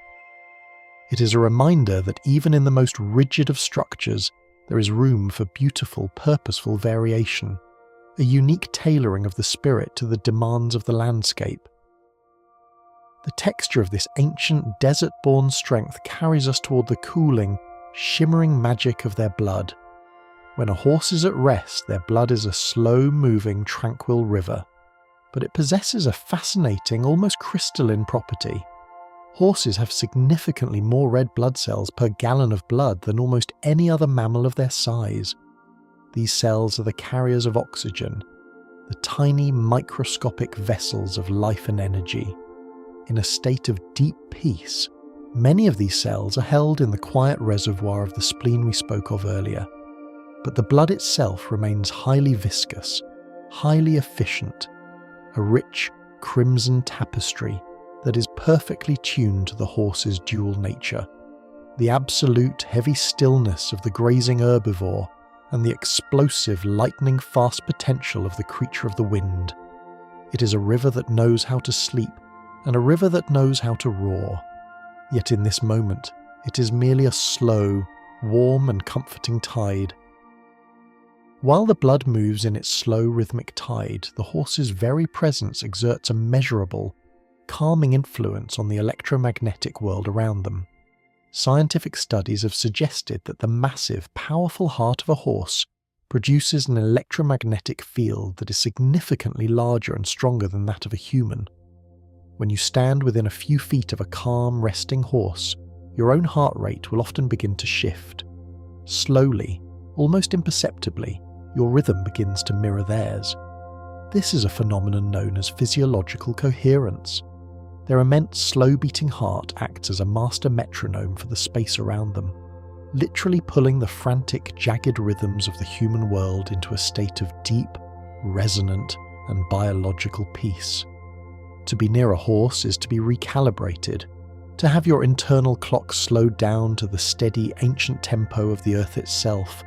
A: It is a reminder that even in the most rigid of structures, there is room for beautiful, purposeful variation, a unique tailoring of the spirit to the demands of the landscape. The texture of this ancient, desert-born strength carries us toward the cooling, shimmering magic of their blood. When a horse is at rest, their blood is a slow-moving, tranquil river, but it possesses a fascinating, almost crystalline property. Horses have significantly more red blood cells per gallon of blood than almost any other mammal of their size. These cells are the carriers of oxygen, the tiny microscopic vessels of life and energy. In a state of deep peace, many of these cells are held in the quiet reservoir of the spleen we spoke of earlier, but the blood itself remains highly viscous, highly efficient, a rich crimson tapestry that is perfectly tuned to the horse's dual nature, the absolute heavy stillness of the grazing herbivore and the explosive lightning-fast potential of the creature of the wind. It is a river that knows how to sleep and a river that knows how to roar. Yet in this moment, it is merely a slow, warm and comforting tide. While the blood moves in its slow rhythmic tide, the horse's very presence exerts a measurable, calming influence on the electromagnetic world around them. Scientific studies have suggested that the massive, powerful heart of a horse produces an electromagnetic field that is significantly larger and stronger than that of a human. When you stand within a few feet of a calm, resting horse, your own heart rate will often begin to shift. Slowly, almost imperceptibly, your rhythm begins to mirror theirs. This is a phenomenon known as physiological coherence. Their immense, slow-beating heart acts as a master metronome for the space around them, literally pulling the frantic, jagged rhythms of the human world into a state of deep, resonant, and biological peace. To be near a horse is to be recalibrated, to have your internal clock slowed down to the steady, ancient tempo of the earth itself.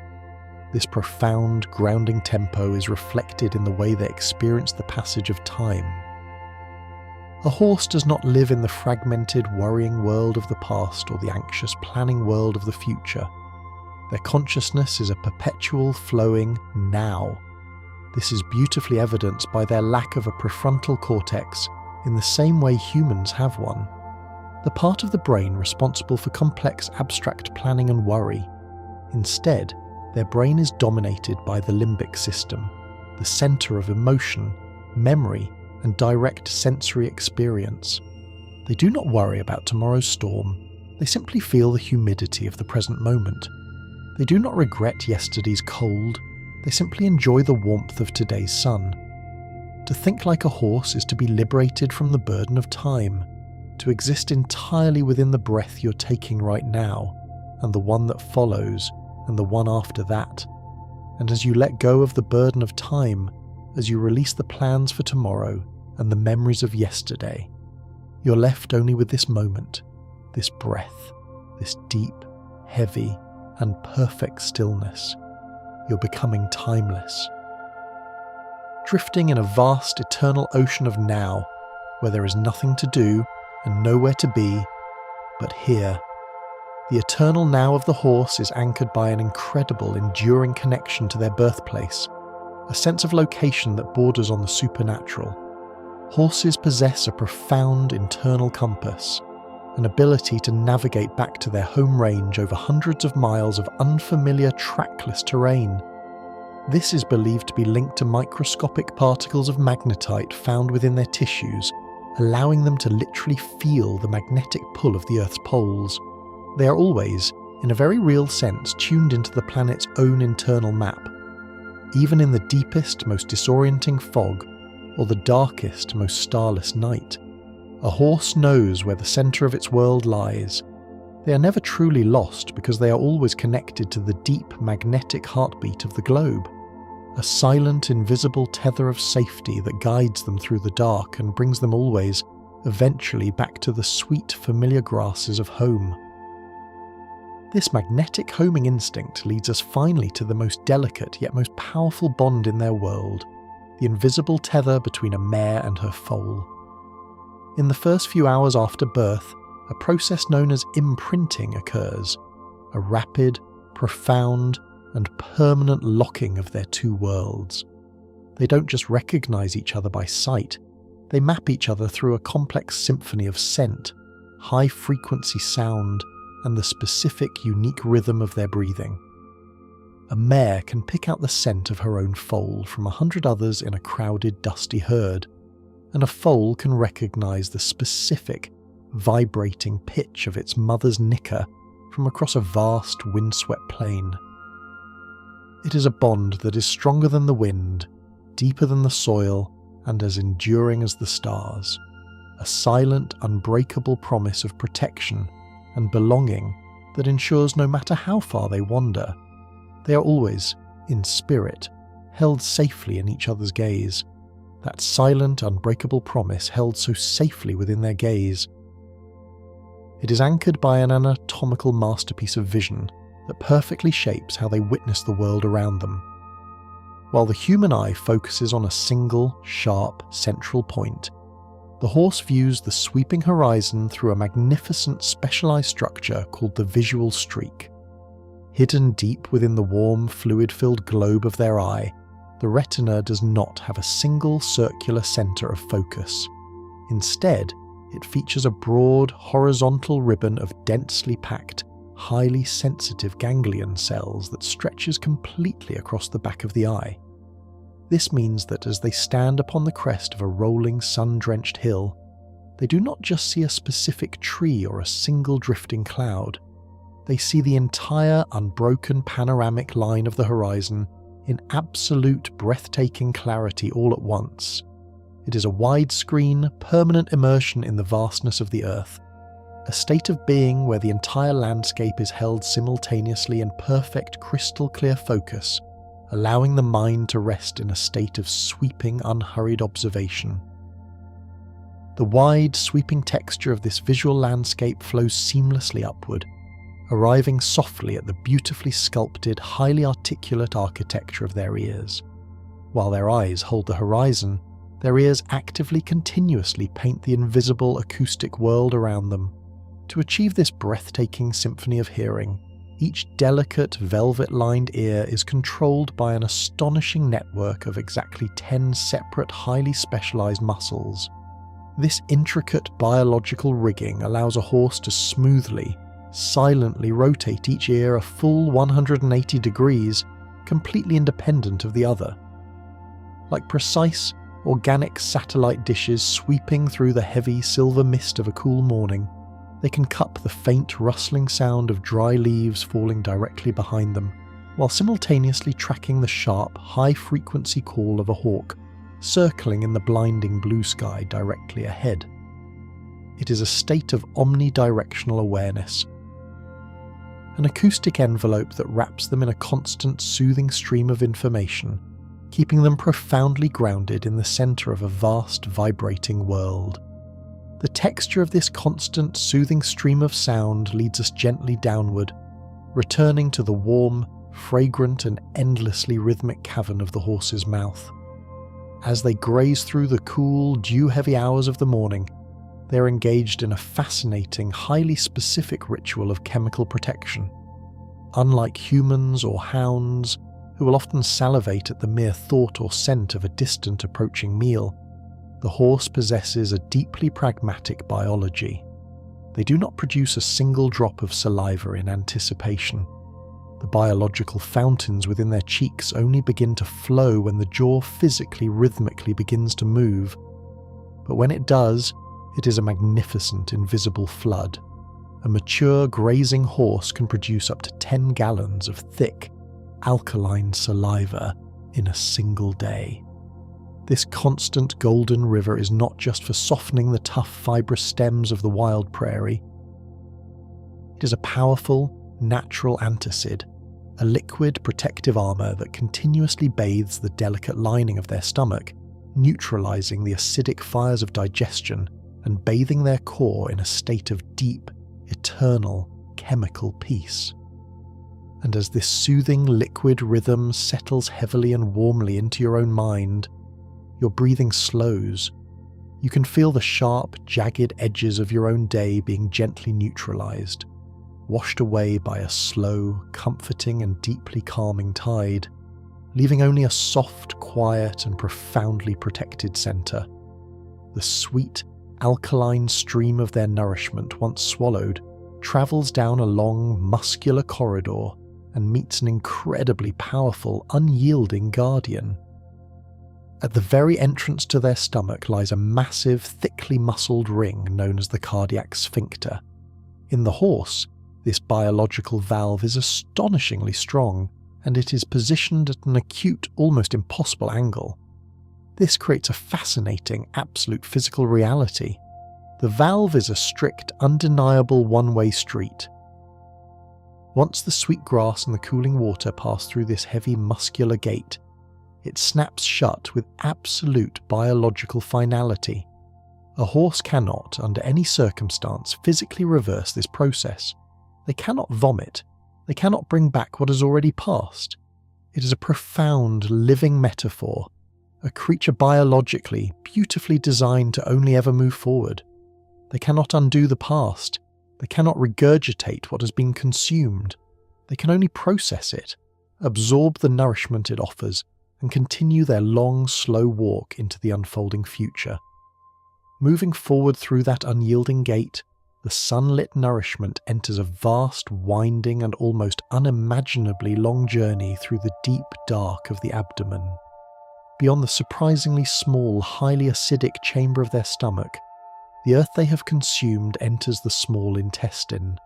A: This profound, grounding tempo is reflected in the way they experience the passage of time. A horse does not live in the fragmented, worrying world of the past or the anxious, planning world of the future. Their consciousness is a perpetual, flowing now. This is beautifully evidenced by their lack of a prefrontal cortex in the same way humans have one, the part of the brain responsible for complex, abstract planning and worry. Instead, their brain is dominated by the limbic system, the center of emotion, memory, and direct sensory experience. They do not worry about tomorrow's storm, they simply feel the humidity of the present moment. They do not regret yesterday's cold, they simply enjoy the warmth of today's sun. To think like a horse is to be liberated from the burden of time, to exist entirely within the breath you're taking right now, and the one that follows, and the one after that. And as you let go of the burden of time, as you release the plans for tomorrow and the memories of yesterday, you're left only with this moment, this breath, this deep, heavy, and perfect stillness. You're becoming timeless. Drifting in a vast, eternal ocean of now, where there is nothing to do and nowhere to be, but here, The eternal now of the horse is anchored by an incredible, enduring connection to their birthplace, a sense of location that borders on the supernatural. Horses possess a profound internal compass, an ability to navigate back to their home range over hundreds of miles of unfamiliar trackless terrain. This is believed to be linked to microscopic particles of magnetite found within their tissues, allowing them to literally feel the magnetic pull of the Earth's poles. They are always, in a very real sense, tuned into the planet's own internal map. Even in the deepest, most disorienting fog, or the darkest, most starless night, a horse knows where the centre of its world lies. They are never truly lost because they are always connected to the deep magnetic heartbeat of the globe, a silent, invisible tether of safety that guides them through the dark and brings them always, eventually, back to the sweet, familiar grasses of home. This magnetic homing instinct leads us finally to the most delicate yet most powerful bond in their world, the invisible tether between a mare and her foal. In the first few hours after birth, a process known as imprinting occurs, a rapid, profound, and permanent locking of their two worlds. They don't just recognize each other by sight, they map each other through a complex symphony of scent, high-frequency sound, and the specific, unique rhythm of their breathing. A mare can pick out the scent of her own foal from 100 others in a crowded, dusty herd, and a foal can recognize the specific, vibrating pitch of its mother's nicker from across a vast, windswept plain. It is a bond that is stronger than the wind, deeper than the soil, and as enduring as the stars. A silent, unbreakable promise of protection and belonging that ensures no matter how far they wander, they are always, in spirit, held safely in each other's gaze. That silent, unbreakable promise held so safely within their gaze. It is anchored by an anatomical masterpiece of vision that perfectly shapes how they witness the world around them. While the human eye focuses on a single, sharp, central point, the horse views the sweeping horizon through a magnificent specialized structure called the visual streak. Hidden deep within the warm, fluid-filled globe of their eye, the retina does not have a single circular center of focus. Instead, it features a broad, horizontal ribbon of densely packed, highly sensitive ganglion cells that stretches completely across the back of the eye. This means that as they stand upon the crest of a rolling, sun-drenched hill, they do not just see a specific tree or a single drifting cloud. They see the entire unbroken panoramic line of the horizon in absolute breathtaking clarity all at once. It is a widescreen, permanent immersion in the vastness of the earth, a state of being where the entire landscape is held simultaneously in perfect crystal-clear focus, allowing the mind to rest in a state of sweeping, unhurried observation. The wide, sweeping texture of this visual landscape flows seamlessly upward, arriving softly at the beautifully sculpted, highly articulate architecture of their ears. While their eyes hold the horizon, their ears actively, continuously paint the invisible acoustic world around them. To achieve this breathtaking symphony of hearing, each delicate, velvet-lined ear is controlled by an astonishing network of exactly 10 separate, highly specialized muscles. This intricate biological rigging allows a horse to smoothly, silently rotate each ear a full 180 degrees, completely independent of the other. Like precise, organic satellite dishes sweeping through the heavy silver mist of a cool morning, they can cup the faint rustling sound of dry leaves falling directly behind them, while simultaneously tracking the sharp, high-frequency call of a hawk circling in the blinding blue sky directly ahead. It is a state of omnidirectional awareness, an acoustic envelope that wraps them in a constant, soothing stream of information, keeping them profoundly grounded in the center of a vast, vibrating world. The texture of this constant, soothing stream of sound leads us gently downward, returning to the warm, fragrant and endlessly rhythmic cavern of the horse's mouth. As they graze through the cool, dew-heavy hours of the morning, they are engaged in a fascinating, highly specific ritual of chemical protection. Unlike humans or hounds, who will often salivate at the mere thought or scent of a distant approaching meal, the horse possesses a deeply pragmatic biology. They do not produce a single drop of saliva in anticipation. The biological fountains within their cheeks only begin to flow when the jaw physically, rhythmically begins to move. But when it does, it is a magnificent invisible flood. A mature grazing horse can produce up to 10 gallons of thick, alkaline saliva in a single day. This constant golden river is not just for softening the tough fibrous stems of the wild prairie. It is a powerful, natural antacid, a liquid protective armour that continuously bathes the delicate lining of their stomach, neutralising the acidic fires of digestion and bathing their core in a state of deep, eternal, chemical peace. And as this soothing liquid rhythm settles heavily and warmly into your own mind, your breathing slows. You can feel the sharp, jagged edges of your own day being gently neutralised, washed away by a slow, comforting and deeply calming tide, leaving only a soft, quiet and profoundly protected centre. The sweet, alkaline stream of their nourishment, once swallowed, travels down a long, muscular corridor and meets an incredibly powerful, unyielding guardian. At the very entrance to their stomach lies a massive, thickly muscled ring known as the cardiac sphincter. In the horse, this biological valve is astonishingly strong, and it is positioned at an acute, almost impossible angle. This creates a fascinating, absolute physical reality. The valve is a strict, undeniable one-way street. Once the sweet grass and the cooling water pass through this heavy, muscular gate, it snaps shut with absolute biological finality. A horse cannot, under any circumstance, physically reverse this process. They cannot vomit. They cannot bring back what has already passed. It is a profound, living metaphor, a creature biologically, beautifully designed to only ever move forward. They cannot undo the past. They cannot regurgitate what has been consumed. They can only process it, absorb the nourishment it offers, and continue their long, slow walk into the unfolding future. Moving forward through that unyielding gate, the sunlit nourishment enters a vast, winding and almost unimaginably long journey through the deep dark of the abdomen. Beyond the surprisingly small, highly acidic chamber of their stomach, the earth they have consumed enters the small intestine,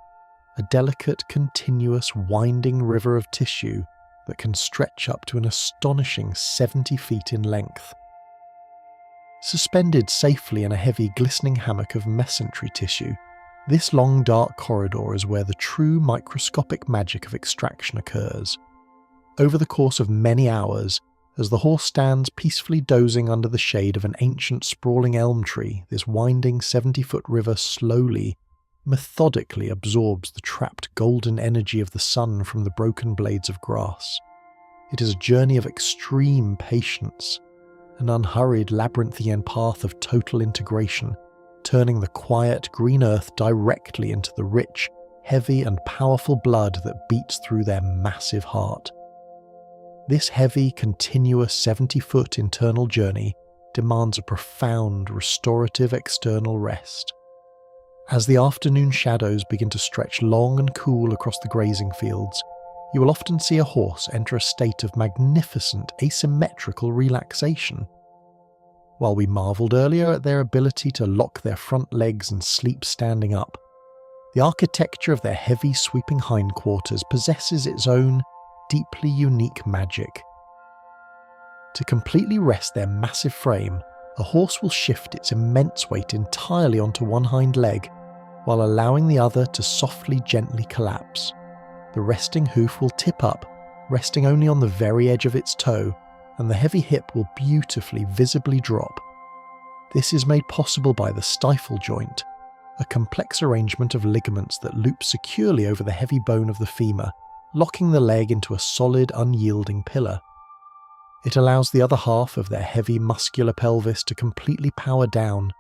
A: a delicate, continuous, winding river of tissue that can stretch up to an astonishing 70 feet in length. Suspended safely in a heavy, glistening hammock of mesentery tissue, this long, dark corridor is where the true microscopic magic of extraction occurs. Over the course of many hours, as the horse stands peacefully dozing under the shade of an ancient sprawling elm tree, this winding 70-foot river slowly, methodically absorbs the trapped golden energy of the sun from the broken blades of grass. It is a journey of extreme patience, an unhurried labyrinthian path of total integration, turning the quiet green earth directly into the rich, heavy and powerful blood that beats through their massive heart. This heavy, continuous 70-foot internal journey demands a profound, restorative external rest. As the afternoon shadows begin to stretch long and cool across the grazing fields, you will often see a horse enter a state of magnificent asymmetrical relaxation. While we marvelled earlier at their ability to lock their front legs and sleep standing up, the architecture of their heavy sweeping hindquarters possesses its own deeply unique magic. To completely rest their massive frame, a horse will shift its immense weight entirely onto one hind leg, while allowing the other to softly, gently collapse. The resting hoof will tip up, resting only on the very edge of its toe, and the heavy hip will beautifully, visibly drop. This is made possible by the stifle joint, a complex arrangement of ligaments that loop securely over the heavy bone of the femur, locking the leg into a solid, unyielding pillar. It allows the other half of their heavy, muscular pelvis to completely power down,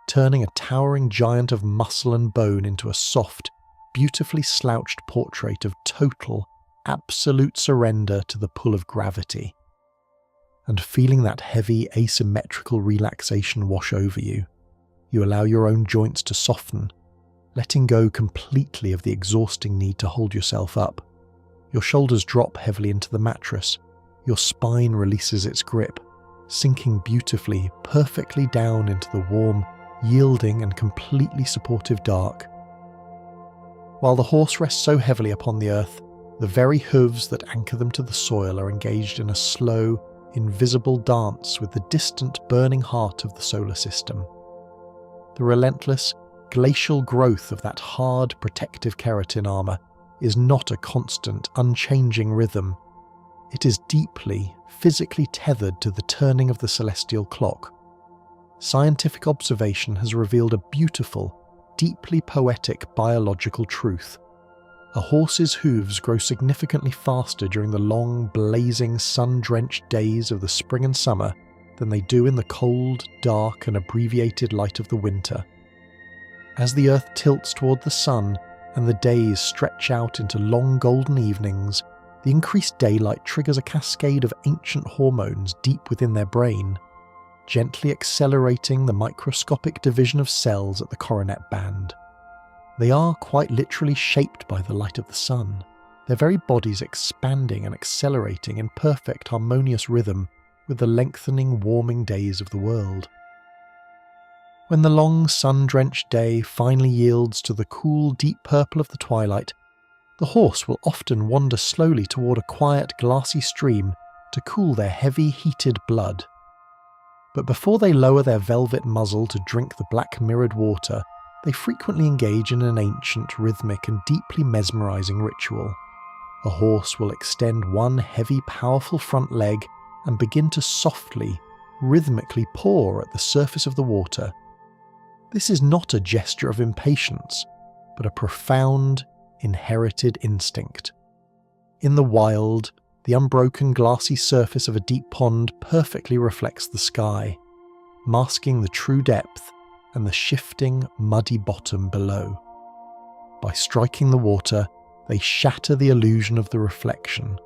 A: turning a towering giant of muscle and bone into a soft, beautifully slouched portrait of total, absolute surrender to the pull of gravity. And feeling that heavy, asymmetrical relaxation wash over you, you allow your own joints to soften, letting go completely of the exhausting need to hold yourself up. Your shoulders drop heavily into the mattress, your spine releases its grip, sinking beautifully, perfectly down into the warm, yielding and completely supportive dark. While the horse rests so heavily upon the earth, the very hooves that anchor them to the soil are engaged in a slow, invisible dance with the distant burning heart of the solar system. The relentless, glacial growth of that hard, protective keratin armour is not a constant, unchanging rhythm. It is deeply, physically tethered to the turning of the celestial clock. Scientific observation has revealed a beautiful, deeply poetic biological truth. A horse's hooves grow significantly faster during the long, blazing, sun-drenched days of the spring and summer than they do in the cold, dark, and abbreviated light of the winter. As the earth tilts toward the sun and the days stretch out into long golden evenings, the increased daylight triggers a cascade of ancient hormones deep within their brain, gently accelerating the microscopic division of cells at the coronet band. They are quite literally shaped by the light of the sun, their very bodies expanding and accelerating in perfect harmonious rhythm with the lengthening, warming days of the world. When the long sun-drenched day finally yields to the cool, deep purple of the twilight, the horse will often wander slowly toward a quiet, glassy stream to cool their heavy, heated blood. But before they lower their velvet muzzle to drink the black mirrored water, they frequently engage in an ancient, rhythmic, and deeply mesmerizing ritual. A horse will extend one heavy, powerful front leg and begin to softly, rhythmically paw at the surface of the water. This is not a gesture of impatience, but a profound, inherited instinct. In the wild, the unbroken glassy surface of a deep pond perfectly reflects the sky, masking the true depth and the shifting, muddy bottom below. By striking the water, they shatter the illusion of the reflection,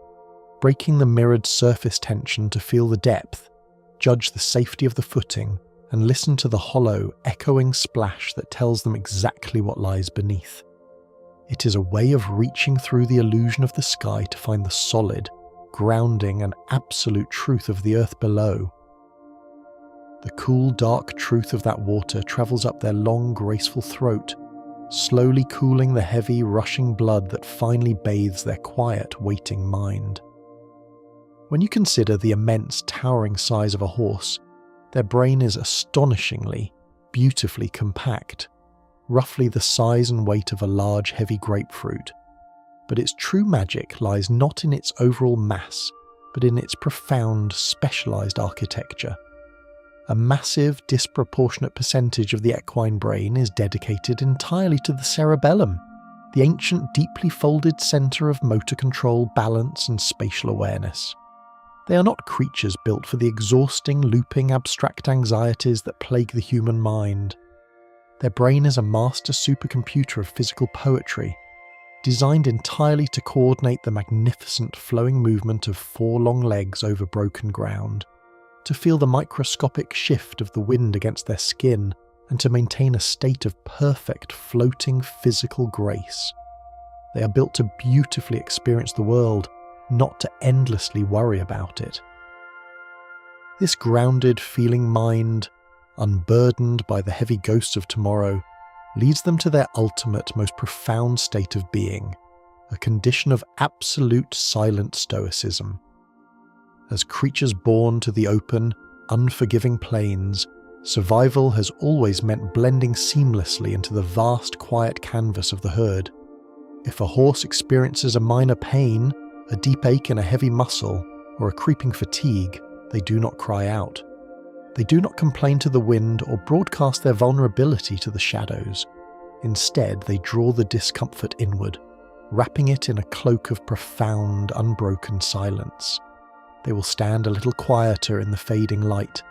A: breaking the mirrored surface tension to feel the depth, judge the safety of the footing, and listen to the hollow, echoing splash that tells them exactly what lies beneath. It is a way of reaching through the illusion of the sky to find the solid, grounding and absolute truth of the earth below. The cool, dark truth of that water travels up their long, graceful throat, slowly cooling the heavy, rushing blood that finally bathes their quiet, waiting mind. When you consider the immense, towering size of a horse, their brain is astonishingly, beautifully compact, roughly the size and weight of a large, heavy grapefruit. But its true magic lies not in its overall mass, but in its profound, specialized architecture. A massive, disproportionate percentage of the equine brain is dedicated entirely to the cerebellum, the ancient, deeply folded center of motor control, balance, and spatial awareness. They are not creatures built for the exhausting, looping, abstract anxieties that plague the human mind. Their brain is a master supercomputer of physical poetry, designed entirely to coordinate the magnificent flowing movement of four long legs over broken ground, to feel the microscopic shift of the wind against their skin, and to maintain a state of perfect floating physical grace. They are built to beautifully experience the world, not to endlessly worry about it. This grounded feeling mind, unburdened by the heavy ghosts of tomorrow, leads them to their ultimate, most profound state of being, a condition of absolute silent stoicism. As creatures born to the open, unforgiving plains, survival has always meant blending seamlessly into the vast, quiet canvas of the herd. If a horse experiences a minor pain, a deep ache in a heavy muscle, or a creeping fatigue, they do not cry out. They do not complain to the wind or broadcast their vulnerability to the shadows. Instead, they draw the discomfort inward, wrapping it in a cloak of profound, unbroken silence. They will stand a little quieter in the fading light,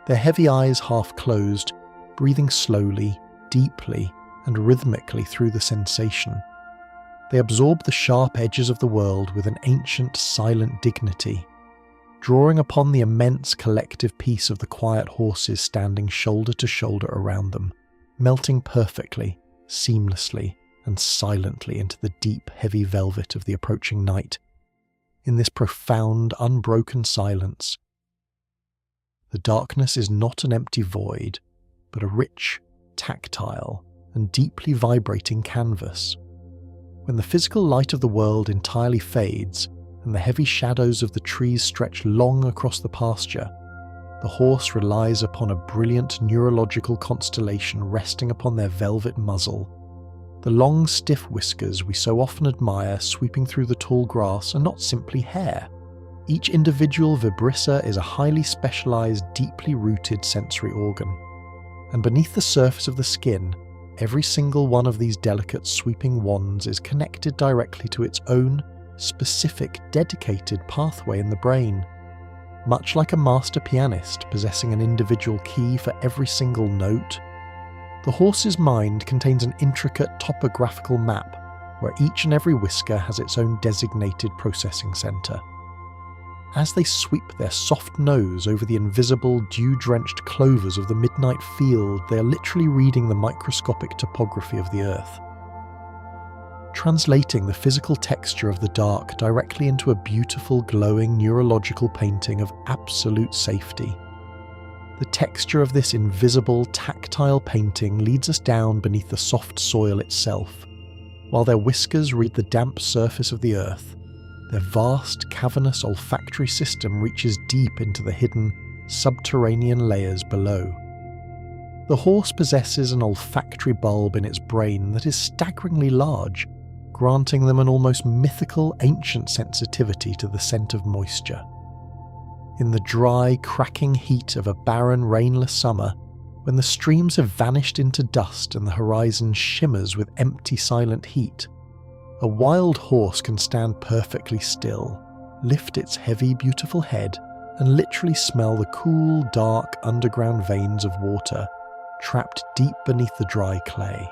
A: their heavy eyes half closed, breathing slowly, deeply, and rhythmically through the sensation. They absorb the sharp edges of the world with an ancient, silent dignity, drawing upon the immense collective peace of the quiet horses standing shoulder to shoulder around them, melting perfectly, seamlessly, and silently into the deep, heavy velvet of the approaching night. In this profound, unbroken silence, the darkness is not an empty void, but a rich, tactile, and deeply vibrating canvas. When the physical light of the world entirely fades, and the heavy shadows of the trees stretch long across the pasture, the horse relies upon a brilliant neurological constellation resting upon their velvet muzzle. The long, stiff whiskers we so often admire sweeping through the tall grass are not simply hair. Each individual vibrissa is a highly specialized, deeply rooted sensory organ. And beneath the surface of the skin, every single one of these delicate sweeping wands is connected directly to its own, specific, dedicated pathway in the brain. Much like a master pianist possessing an individual key for every single note, the horse's mind contains an intricate topographical map where each and every whisker has its own designated processing center. As they sweep their soft nose over the invisible, dew-drenched clovers of the midnight field, they are literally reading the microscopic topography of the earth, translating the physical texture of the dark directly into a beautiful, glowing neurological painting of absolute safety. The texture of this invisible, tactile painting leads us down beneath the soft soil itself. While their whiskers read the damp surface of the earth, their vast, cavernous olfactory system reaches deep into the hidden, subterranean layers below. The horse possesses an olfactory bulb in its brain that is staggeringly large, granting them an almost mythical, ancient sensitivity to the scent of moisture. In the dry, cracking heat of a barren, rainless summer, when the streams have vanished into dust and the horizon shimmers with empty, silent heat, a wild horse can stand perfectly still, lift its heavy, beautiful head, and literally smell the cool, dark, underground veins of water trapped deep beneath the dry clay.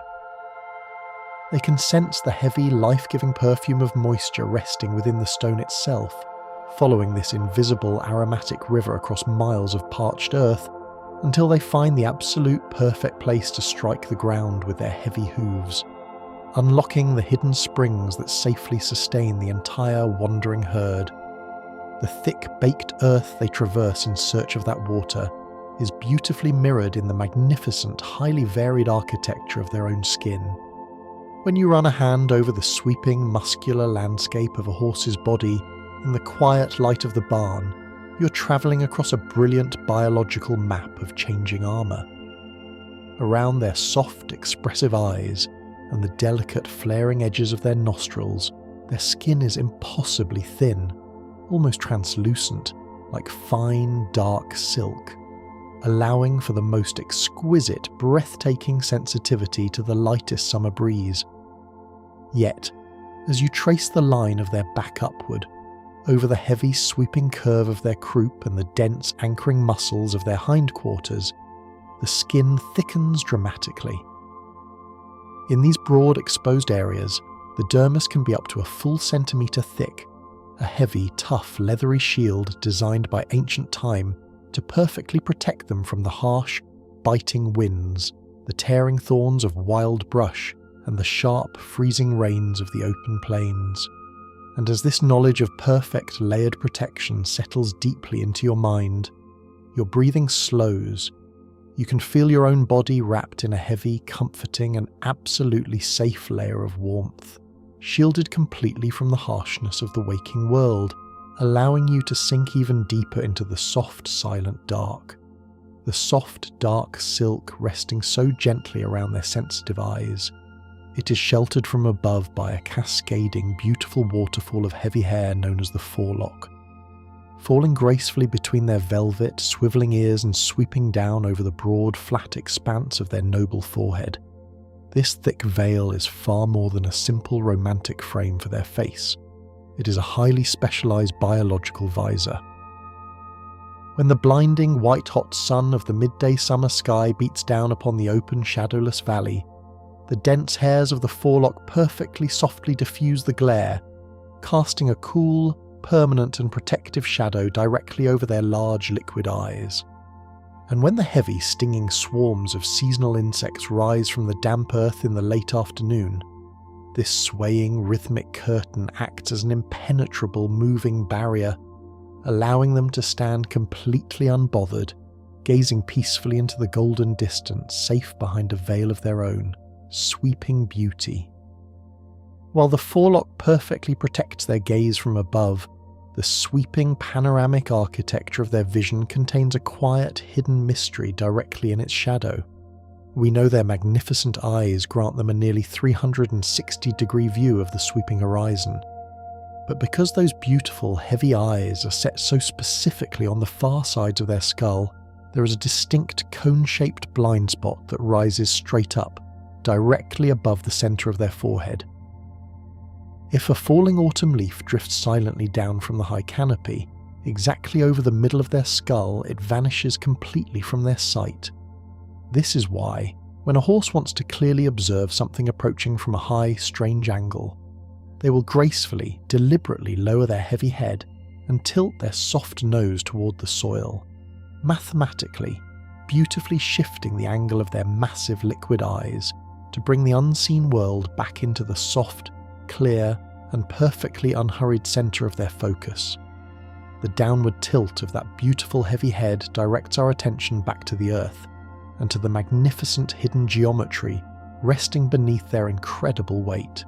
A: They can sense the heavy, life-giving perfume of moisture resting within the stone itself, following this invisible aromatic river across miles of parched earth until they find the absolute perfect place to strike the ground with their heavy hooves, unlocking the hidden springs that safely sustain the entire wandering herd. The thick, baked earth they traverse in search of that water is beautifully mirrored in the magnificent, highly varied architecture of their own skin. When you run a hand over the sweeping, muscular landscape of a horse's body in the quiet light of the barn, you're travelling across a brilliant biological map of changing armour. Around their soft, expressive eyes and the delicate, flaring edges of their nostrils, their skin is impossibly thin, almost translucent, like fine, dark silk, allowing for the most exquisite, breathtaking sensitivity to the lightest summer breeze. Yet, as you trace the line of their back upward, over the heavy sweeping curve of their croup and the dense anchoring muscles of their hindquarters, the skin thickens dramatically. In these broad exposed areas, the dermis can be up to a full centimetre thick, a heavy, tough, leathery shield designed by ancient time to perfectly protect them from the harsh, biting winds, the tearing thorns of wild brush, and the sharp, freezing rains of the open plains. And as this knowledge of perfect, layered protection settles deeply into your mind, your breathing slows. You can feel your own body wrapped in a heavy, comforting, and absolutely safe layer of warmth, shielded completely from the harshness of the waking world, allowing you to sink even deeper into the soft, silent dark. The soft, dark silk resting so gently around their sensitive eyes. It is sheltered from above by a cascading, beautiful waterfall of heavy hair known as the forelock. Falling gracefully between their velvet, swivelling ears and sweeping down over the broad, flat expanse of their noble forehead. This thick veil is far more than a simple romantic frame for their face. It is a highly specialized biological visor. When the blinding white-hot sun of the midday summer sky beats down upon the open shadowless valley, the dense hairs of the forelock perfectly softly diffuse the glare, casting a cool, permanent and protective shadow directly over their large liquid eyes. And when the heavy, stinging swarms of seasonal insects rise from the damp earth in the late afternoon, this swaying, rhythmic curtain acts as an impenetrable moving barrier, allowing them to stand completely unbothered, gazing peacefully into the golden distance, safe behind a veil of their own, sweeping beauty. While the forelock perfectly protects their gaze from above, the sweeping panoramic architecture of their vision contains a quiet, hidden mystery directly in its shadow. We know their magnificent eyes grant them a nearly 360-degree view of the sweeping horizon. But because those beautiful, heavy eyes are set so specifically on the far sides of their skull, there is a distinct cone-shaped blind spot that rises straight up, directly above the centre of their forehead. If a falling autumn leaf drifts silently down from the high canopy, exactly over the middle of their skull, it vanishes completely from their sight. This is why, when a horse wants to clearly observe something approaching from a high, strange angle, they will gracefully, deliberately lower their heavy head and tilt their soft nose toward the soil, mathematically, beautifully shifting the angle of their massive liquid eyes to bring the unseen world back into the soft, clear, and perfectly unhurried centre of their focus. The downward tilt of that beautiful heavy head directs our attention back to the earth, and to the magnificent hidden geometry resting beneath their incredible weight.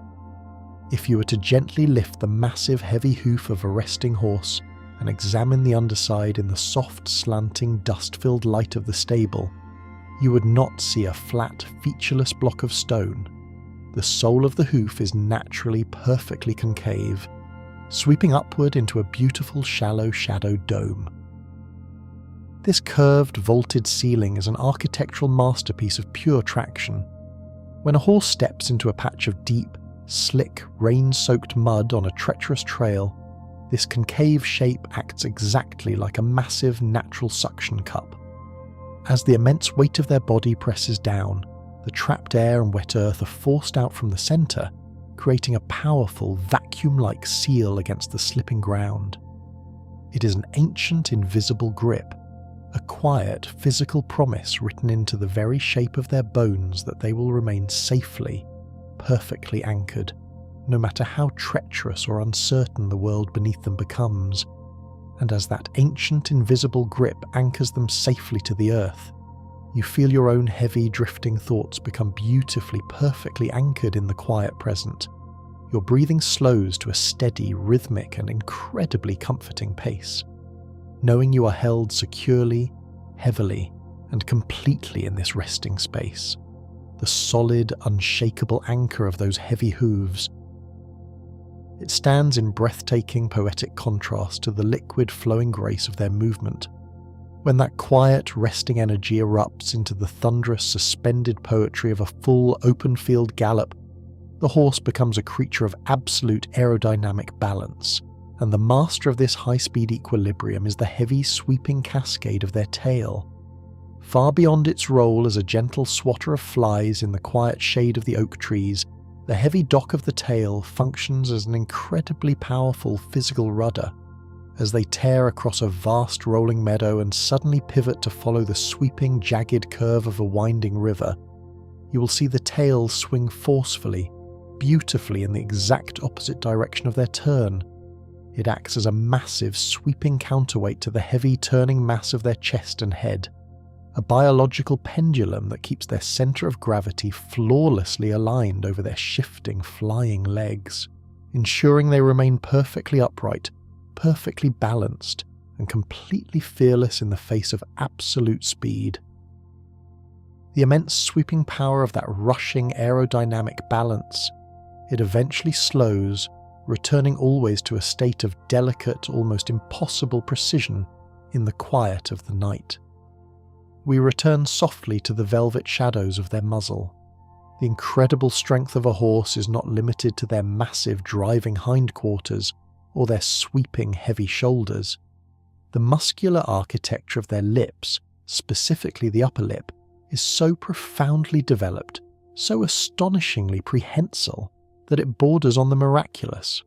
A: If you were to gently lift the massive heavy hoof of a resting horse and examine the underside in the soft, slanting, dust-filled light of the stable, you would not see a flat, featureless block of stone. The sole of the hoof is naturally perfectly concave, sweeping upward into a beautiful shallow shadowed dome. This curved, vaulted ceiling is an architectural masterpiece of pure traction. When a horse steps into a patch of deep, slick, rain-soaked mud on a treacherous trail, this concave shape acts exactly like a massive natural suction cup. As the immense weight of their body presses down, the trapped air and wet earth are forced out from the centre, creating a powerful, vacuum-like seal against the slipping ground. It is an ancient, invisible grip, a quiet, physical promise written into the very shape of their bones that they will remain safely, perfectly anchored, no matter how treacherous or uncertain the world beneath them becomes. And as that ancient invisible grip anchors them safely to the earth, you feel your own heavy, drifting thoughts become beautifully, perfectly anchored in the quiet present. Your breathing slows to a steady, rhythmic, and incredibly comforting pace, knowing you are held securely, heavily, and completely in this resting space. The solid, unshakable anchor of those heavy hooves. It stands in breathtaking, poetic contrast to the liquid, flowing grace of their movement. When that quiet, resting energy erupts into the thunderous, suspended poetry of a full, open-field gallop, the horse becomes a creature of absolute aerodynamic balance, and the master of this high-speed equilibrium is the heavy, sweeping cascade of their tail. Far beyond its role as a gentle swatter of flies in the quiet shade of the oak trees, the heavy dock of the tail functions as an incredibly powerful physical rudder. As they tear across a vast rolling meadow and suddenly pivot to follow the sweeping, jagged curve of a winding river, you will see the tail swing forcefully, beautifully in the exact opposite direction of their turn. It acts as a massive, sweeping counterweight to the heavy, turning mass of their chest and head, a biological pendulum that keeps their centre of gravity flawlessly aligned over their shifting, flying legs, ensuring they remain perfectly upright, perfectly balanced, and completely fearless in the face of absolute speed. The immense sweeping power of that rushing aerodynamic balance, it eventually slows, returning always to a state of delicate, almost impossible precision in the quiet of the night. We return softly to the velvet shadows of their muzzle. The incredible strength of a horse is not limited to their massive driving hindquarters or their sweeping heavy shoulders. The muscular architecture of their lips, specifically the upper lip, is so profoundly developed, so astonishingly prehensile, that it borders on the miraculous.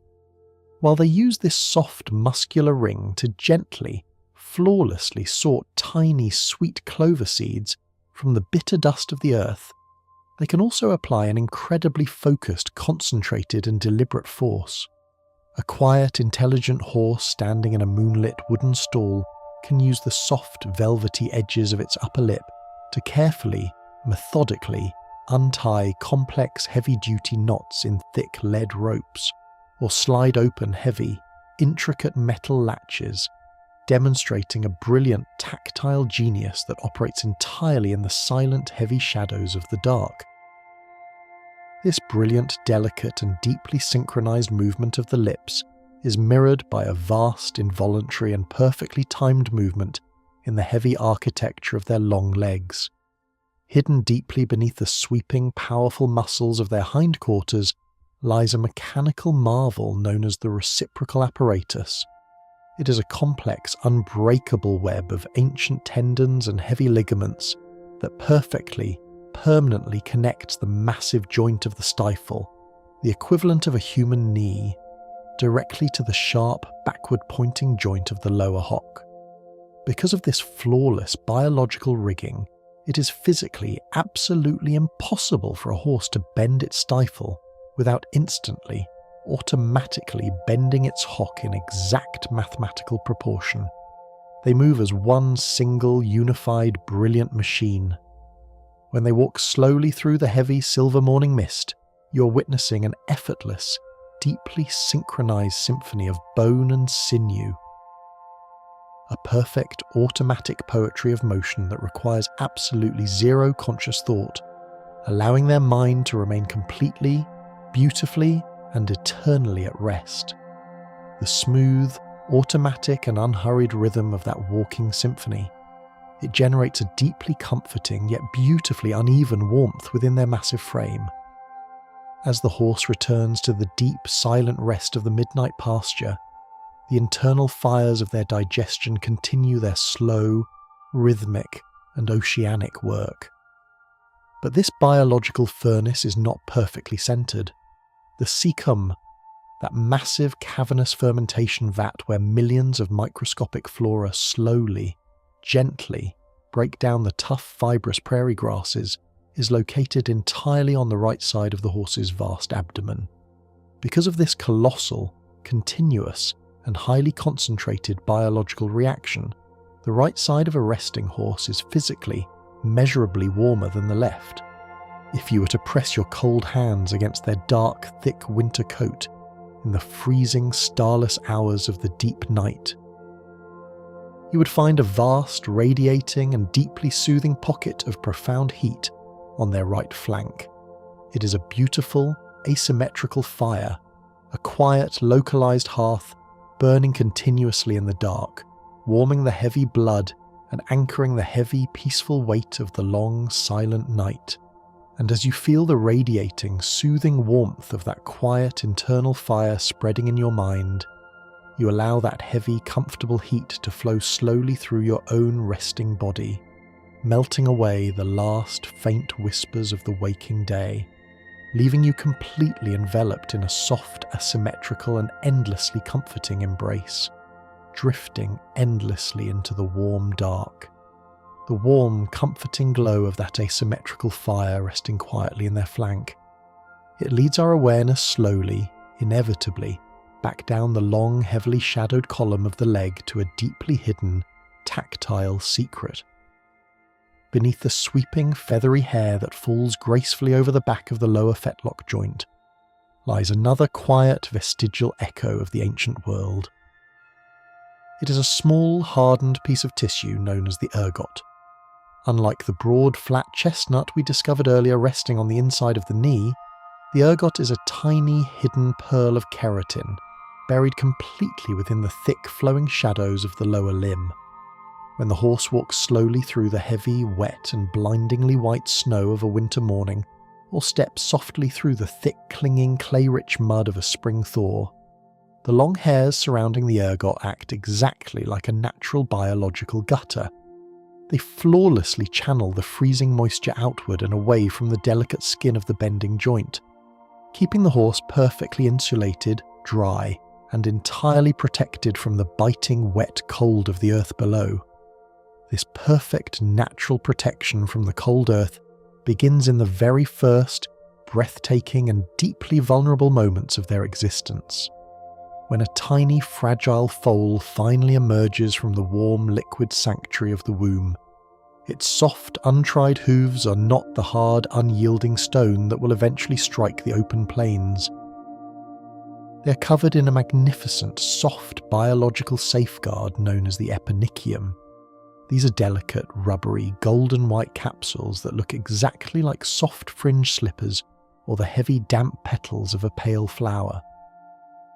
A: While they use this soft muscular ring to gently, flawlessly sort tiny sweet clover seeds from the bitter dust of the earth, they can also apply an incredibly focused, concentrated and deliberate force. A quiet, intelligent horse standing in a moonlit wooden stall can use the soft, velvety edges of its upper lip to carefully, methodically untie complex, heavy-duty knots in thick lead ropes, or slide open heavy, intricate metal latches, demonstrating a brilliant tactile genius that operates entirely in the silent, heavy shadows of the dark. This brilliant, delicate and deeply synchronized movement of the lips is mirrored by a vast, involuntary and perfectly timed movement in the heavy architecture of their long legs. Hidden deeply beneath the sweeping, powerful muscles of their hindquarters lies a mechanical marvel known as the reciprocal apparatus. It is a complex, unbreakable web of ancient tendons and heavy ligaments that perfectly, permanently connects the massive joint of the stifle, the equivalent of a human knee, directly to the sharp, backward-pointing joint of the lower hock. Because of this flawless biological rigging, it is physically absolutely impossible for a horse to bend its stifle without instantly, automatically bending its hock in exact mathematical proportion. They move as one single, unified, brilliant machine. When they walk slowly through the heavy silver morning mist, you're witnessing an effortless, deeply synchronized symphony of bone and sinew. A perfect automatic poetry of motion that requires absolutely zero conscious thought, allowing their mind to remain completely, beautifully, and eternally at rest. The smooth, automatic and unhurried rhythm of that walking symphony. It generates a deeply comforting yet beautifully uneven warmth within their massive frame. As the horse returns to the deep, silent rest of the midnight pasture, the internal fires of their digestion continue their slow, rhythmic, and oceanic work. But this biological furnace is not perfectly centered. The cecum, that massive cavernous fermentation vat where millions of microscopic flora slowly, gently break down the tough, fibrous prairie grasses, is located entirely on the right side of the horse's vast abdomen. Because of this colossal, continuous, and highly concentrated biological reaction, the right side of a resting horse is physically, measurably warmer than the left. If you were to press your cold hands against their dark, thick winter coat in the freezing, starless hours of the deep night, you would find a vast, radiating and deeply soothing pocket of profound heat on their right flank. It is a beautiful, asymmetrical fire, a quiet, localized hearth burning continuously in the dark, warming the heavy blood and anchoring the heavy, peaceful weight of the long, silent night. And as you feel the radiating, soothing warmth of that quiet internal fire spreading in your mind, you allow that heavy, comfortable heat to flow slowly through your own resting body, melting away the last faint whispers of the waking day, leaving you completely enveloped in a soft, asymmetrical and endlessly comforting embrace, drifting endlessly into the warm dark. The warm, comforting glow of that asymmetrical fire resting quietly in their flank. It leads our awareness slowly, inevitably, back down the long, heavily shadowed column of the leg to a deeply hidden, tactile secret. Beneath the sweeping, feathery hair that falls gracefully over the back of the lower fetlock joint lies another quiet, vestigial echo of the ancient world. It is a small, hardened piece of tissue known as the ergot. Unlike the broad, flat chestnut we discovered earlier resting on the inside of the knee, the ergot is a tiny, hidden pearl of keratin, buried completely within the thick, flowing shadows of the lower limb. When the horse walks slowly through the heavy, wet and blindingly white snow of a winter morning, or steps softly through the thick, clinging, clay-rich mud of a spring thaw, The long hairs surrounding the ergot act exactly like a natural biological gutter. They flawlessly channel the freezing moisture outward and away from the delicate skin of the bending joint, keeping the horse perfectly insulated, dry, and entirely protected from the biting wet cold of the earth below. This perfect natural protection from the cold earth begins in the very first, breathtaking and deeply vulnerable moments of their existence. When a tiny, fragile foal finally emerges from the warm, liquid sanctuary of the womb, its soft, untried hooves are not the hard, unyielding stone that will eventually strike the open plains. They are covered in a magnificent, soft biological safeguard known as the eponychium. These are delicate, rubbery, golden white capsules that look exactly like soft fringe slippers or the heavy, damp petals of a pale flower.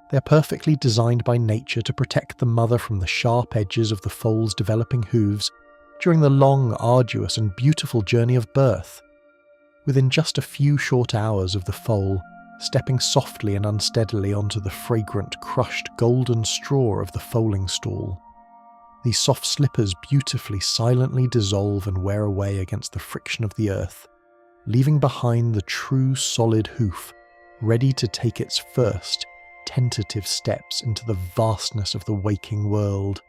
A: They are perfectly designed by nature to protect the mother from the sharp edges of the foal's developing hooves during the long, arduous and beautiful journey of birth. Within just a few short hours of the foal stepping softly and unsteadily onto the fragrant, crushed golden straw of the foaling stool, these soft slippers beautifully silently dissolve and wear away against the friction of the earth, leaving behind the true solid hoof, ready to take its first, tentative steps into the vastness of the waking world.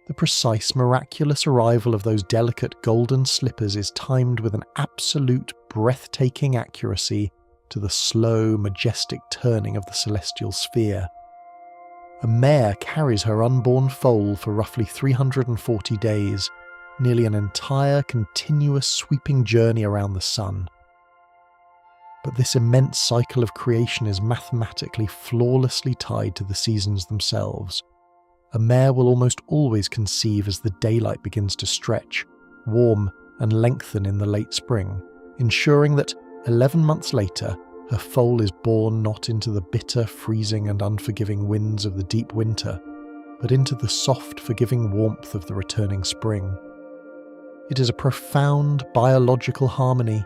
A: The precise, miraculous arrival of those delicate golden slippers is timed with an absolute, breathtaking accuracy to the slow, majestic turning of the celestial sphere. A mare carries her unborn foal for roughly 340 days, nearly an entire, continuous, sweeping journey around the sun. But this immense cycle of creation is mathematically flawlessly tied to the seasons themselves. A mare will almost always conceive as the daylight begins to stretch, warm, and lengthen in the late spring, ensuring that 11 months later, her foal is born not into the bitter, freezing, and unforgiving winds of the deep winter, but into the soft, forgiving warmth of the returning spring. It is a profound biological harmony,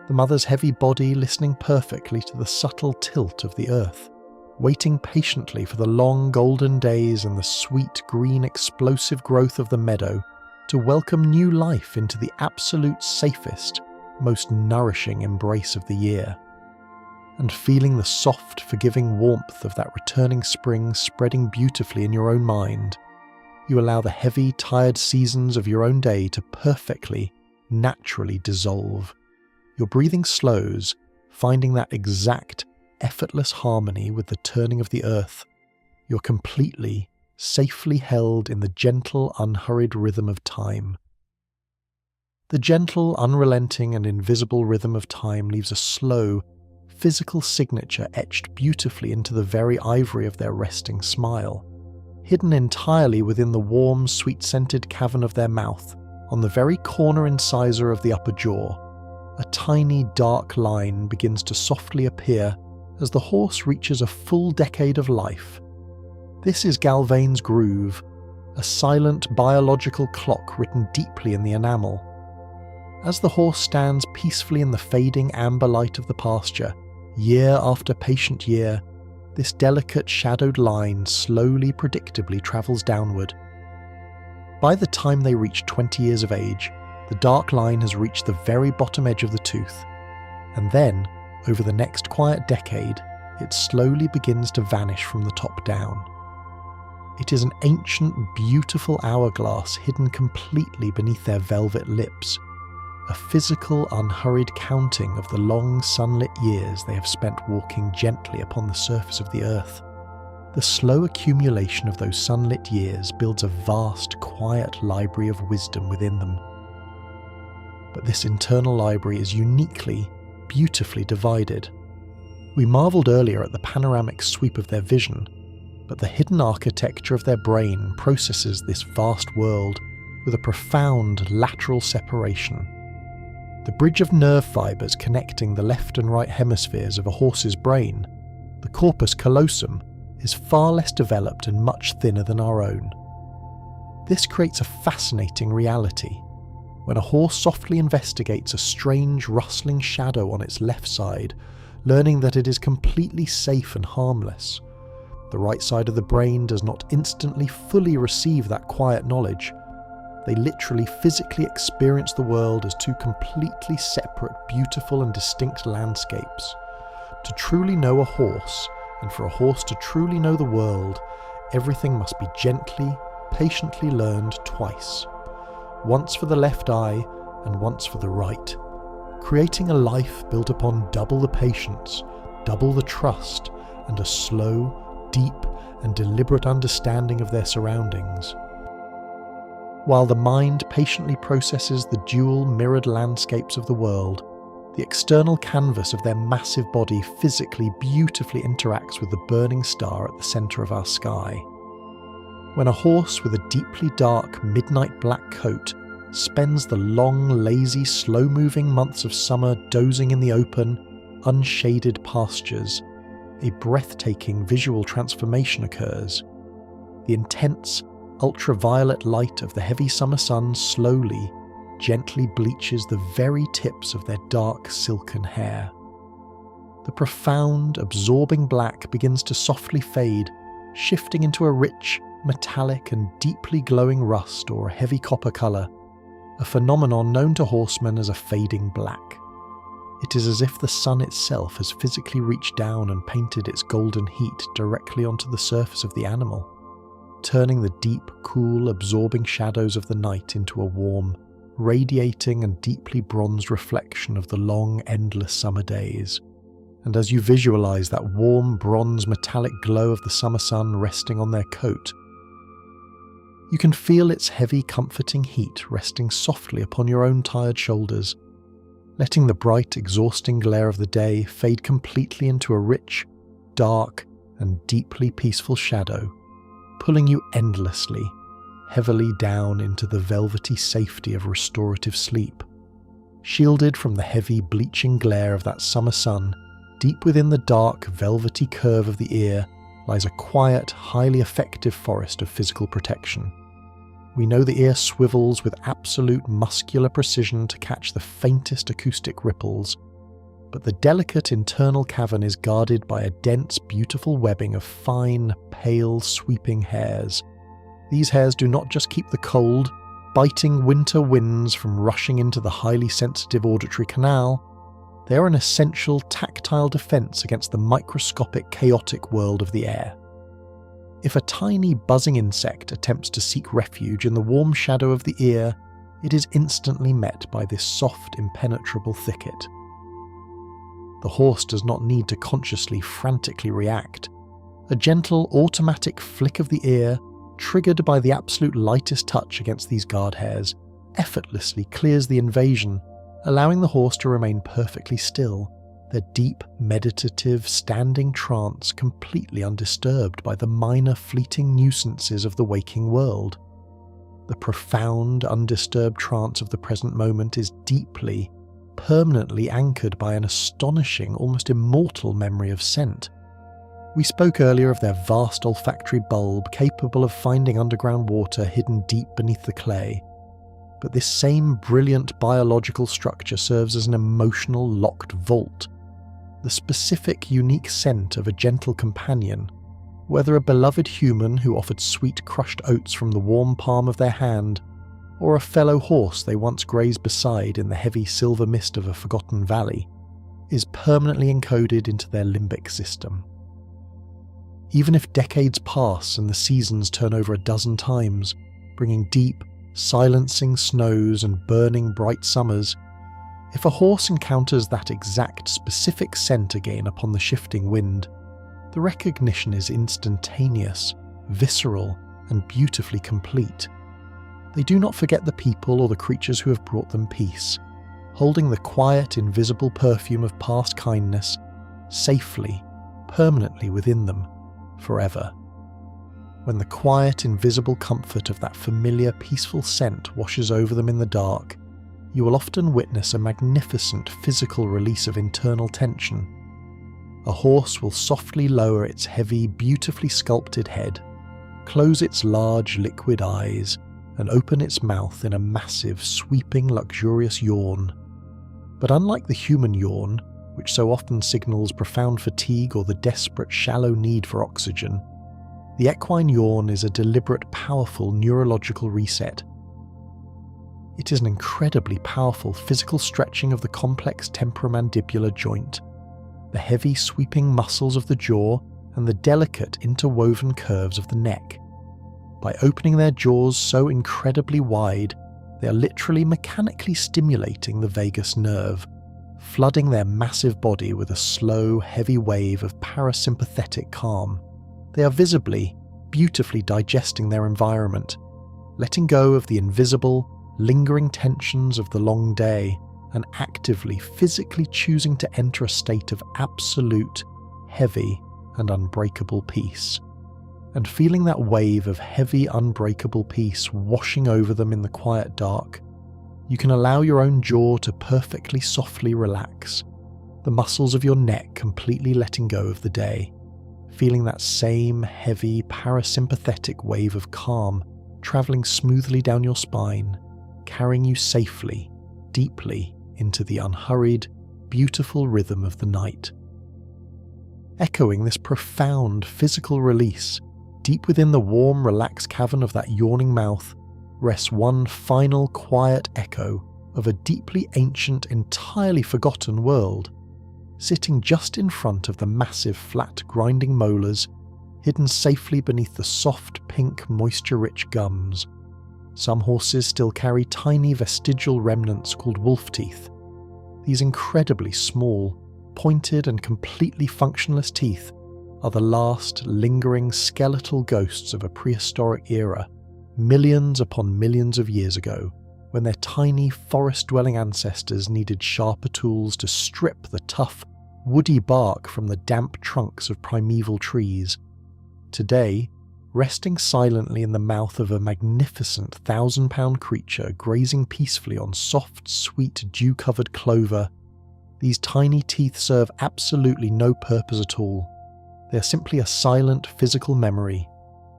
A: the mother's heavy body listening perfectly to the subtle tilt of the earth, waiting patiently for the long golden days and the sweet green explosive growth of the meadow to welcome new life into the absolute safest, most nourishing embrace of the year. And feeling the soft, forgiving warmth of that returning spring spreading beautifully in your own mind, you allow the heavy, tired seasons of your own day to perfectly, naturally dissolve. Your breathing slows, finding that exact, effortless harmony with the turning of the earth. You're completely, safely held in the gentle, unhurried rhythm of time. The gentle, unrelenting and invisible rhythm of time leaves a slow, physical signature etched beautifully into the very ivory of their resting smile, hidden entirely within the warm, sweet-scented cavern of their mouth, on the very corner incisor of the upper jaw. A tiny, dark line begins to softly appear as the horse reaches a full decade of life. This is Galvain's groove, a silent biological clock written deeply in the enamel. As the horse stands peacefully in the fading amber light of the pasture, year after patient year, this delicate shadowed line slowly, predictably travels downward. By the time they reach 20 years of age, the dark line has reached the very bottom edge of the tooth, and then, over the next quiet decade, it slowly begins to vanish from the top down. It is an ancient, beautiful hourglass hidden completely beneath their velvet lips, a physical, unhurried counting of the long, sunlit years they have spent walking gently upon the surface of the earth. The slow accumulation of those sunlit years builds a vast, quiet library of wisdom within them. But this internal library is uniquely, beautifully divided. We marvelled earlier at the panoramic sweep of their vision, but the hidden architecture of their brain processes this vast world with a profound lateral separation. The bridge of nerve fibres connecting the left and right hemispheres of a horse's brain, the corpus callosum, is far less developed and much thinner than our own. This creates a fascinating reality. When a horse softly investigates a strange rustling shadow on its left side, learning that it is completely safe and harmless, The right side of the brain does not instantly fully receive that quiet knowledge. They literally physically experience the world as two completely separate, beautiful and distinct landscapes. To truly know a horse, and for a horse to truly know the world, everything must be gently, patiently learned twice. Once for the left eye, and once for the right. Creating a life built upon double the patience, double the trust, and a slow, deep, and deliberate understanding of their surroundings. While the mind patiently processes the dual mirrored landscapes of the world, the external canvas of their massive body physically beautifully interacts with the burning star at the centre of our sky. When a horse with a deeply dark midnight black coat spends the long, lazy, slow-moving months of summer dozing in the open, unshaded pastures, a breathtaking visual transformation occurs. The intense, ultraviolet light of the heavy summer sun slowly, gently bleaches the very tips of their dark silken hair. The profound, absorbing black begins to softly fade, shifting into a rich, metallic and deeply glowing rust or a heavy copper colour, a phenomenon known to horsemen as a fading black. It is as if the sun itself has physically reached down and painted its golden heat directly onto the surface of the animal, turning the deep, cool, absorbing shadows of the night into a warm, radiating and deeply bronzed reflection of the long, endless summer days. And as you visualize that warm, bronze, metallic glow of the summer sun resting on their coat, you can feel its heavy, comforting heat resting softly upon your own tired shoulders, letting the bright, exhausting glare of the day fade completely into a rich, dark, and deeply peaceful shadow, pulling you endlessly, heavily down into the velvety safety of restorative sleep. Shielded from the heavy, bleaching glare of that summer sun, deep within the dark, velvety curve of the ear lies a quiet, highly effective forest of physical protection. We know the ear swivels with absolute muscular precision to catch the faintest acoustic ripples, but the delicate internal cavern is guarded by a dense, beautiful webbing of fine, pale, sweeping hairs. These hairs do not just keep the cold, biting winter winds from rushing into the highly sensitive auditory canal, they are an essential tactile defense against the microscopic, chaotic world of the air. If a tiny buzzing insect attempts to seek refuge in the warm shadow of the ear, it is instantly met by this soft, impenetrable thicket. The horse does not need to consciously, frantically react. A gentle, automatic flick of the ear, triggered by the absolute lightest touch against these guard hairs, effortlessly clears the invasion, allowing the horse to remain perfectly still, their deep, meditative, standing trance completely undisturbed by the minor, fleeting nuisances of the waking world. The profound, undisturbed trance of the present moment is deeply, permanently anchored by an astonishing, almost immortal memory of scent. We spoke earlier of their vast olfactory bulb capable of finding underground water hidden deep beneath the clay. But this same brilliant biological structure serves as an emotional locked vault. The specific, unique scent of a gentle companion, whether a beloved human who offered sweet crushed oats from the warm palm of their hand, or a fellow horse they once grazed beside in the heavy silver mist of a forgotten valley, is permanently encoded into their limbic system. Even if decades pass and the seasons turn over a dozen times, bringing deep, silencing snows and burning bright summers, if a horse encounters that exact specific scent again upon the shifting wind, the recognition is instantaneous, visceral, and beautifully complete. They do not forget the people or the creatures who have brought them peace, holding the quiet, invisible perfume of past kindness safely, permanently within them, forever. When the quiet, invisible comfort of that familiar, peaceful scent washes over them in the dark, you will often witness a magnificent physical release of internal tension. A horse will softly lower its heavy, beautifully sculpted head, close its large, liquid eyes, and open its mouth in a massive, sweeping, luxurious yawn. But unlike the human yawn, which so often signals profound fatigue or the desperate, shallow need for oxygen, The equine yawn is a deliberate, powerful neurological reset. It is an incredibly powerful physical stretching of the complex temporomandibular joint, the heavy sweeping muscles of the jaw, and the delicate interwoven curves of the neck. By opening their jaws so incredibly wide, they are literally mechanically stimulating the vagus nerve, flooding their massive body with a slow, heavy wave of parasympathetic calm. They are visibly, beautifully digesting their environment, letting go of the invisible, lingering tensions of the long day, and actively, physically choosing to enter a state of absolute, heavy, and unbreakable peace. And feeling that wave of heavy, unbreakable peace washing over them in the quiet dark, you can allow your own jaw to perfectly softly relax, the muscles of your neck completely letting go of the day, feeling that same heavy, parasympathetic wave of calm travelling smoothly down your spine, carrying you safely, deeply into the unhurried, beautiful rhythm of the night. Echoing this profound physical release, deep within the warm, relaxed cavern of that yawning mouth rests one final quiet echo of a deeply ancient, entirely forgotten world, sitting just in front of the massive, flat, grinding molars, hidden safely beneath the soft, pink, moisture-rich gums. Some horses still carry tiny vestigial remnants called wolf teeth. These incredibly small, pointed and completely functionless teeth are the last lingering skeletal ghosts of a prehistoric era, millions upon millions of years ago, when their tiny forest-dwelling ancestors needed sharper tools to strip the tough, woody bark from the damp trunks of primeval trees. Today, resting silently in the mouth of a magnificent 1,000-pound creature grazing peacefully on soft, sweet, dew-covered clover, these tiny teeth serve absolutely no purpose at all. They are simply a silent physical memory,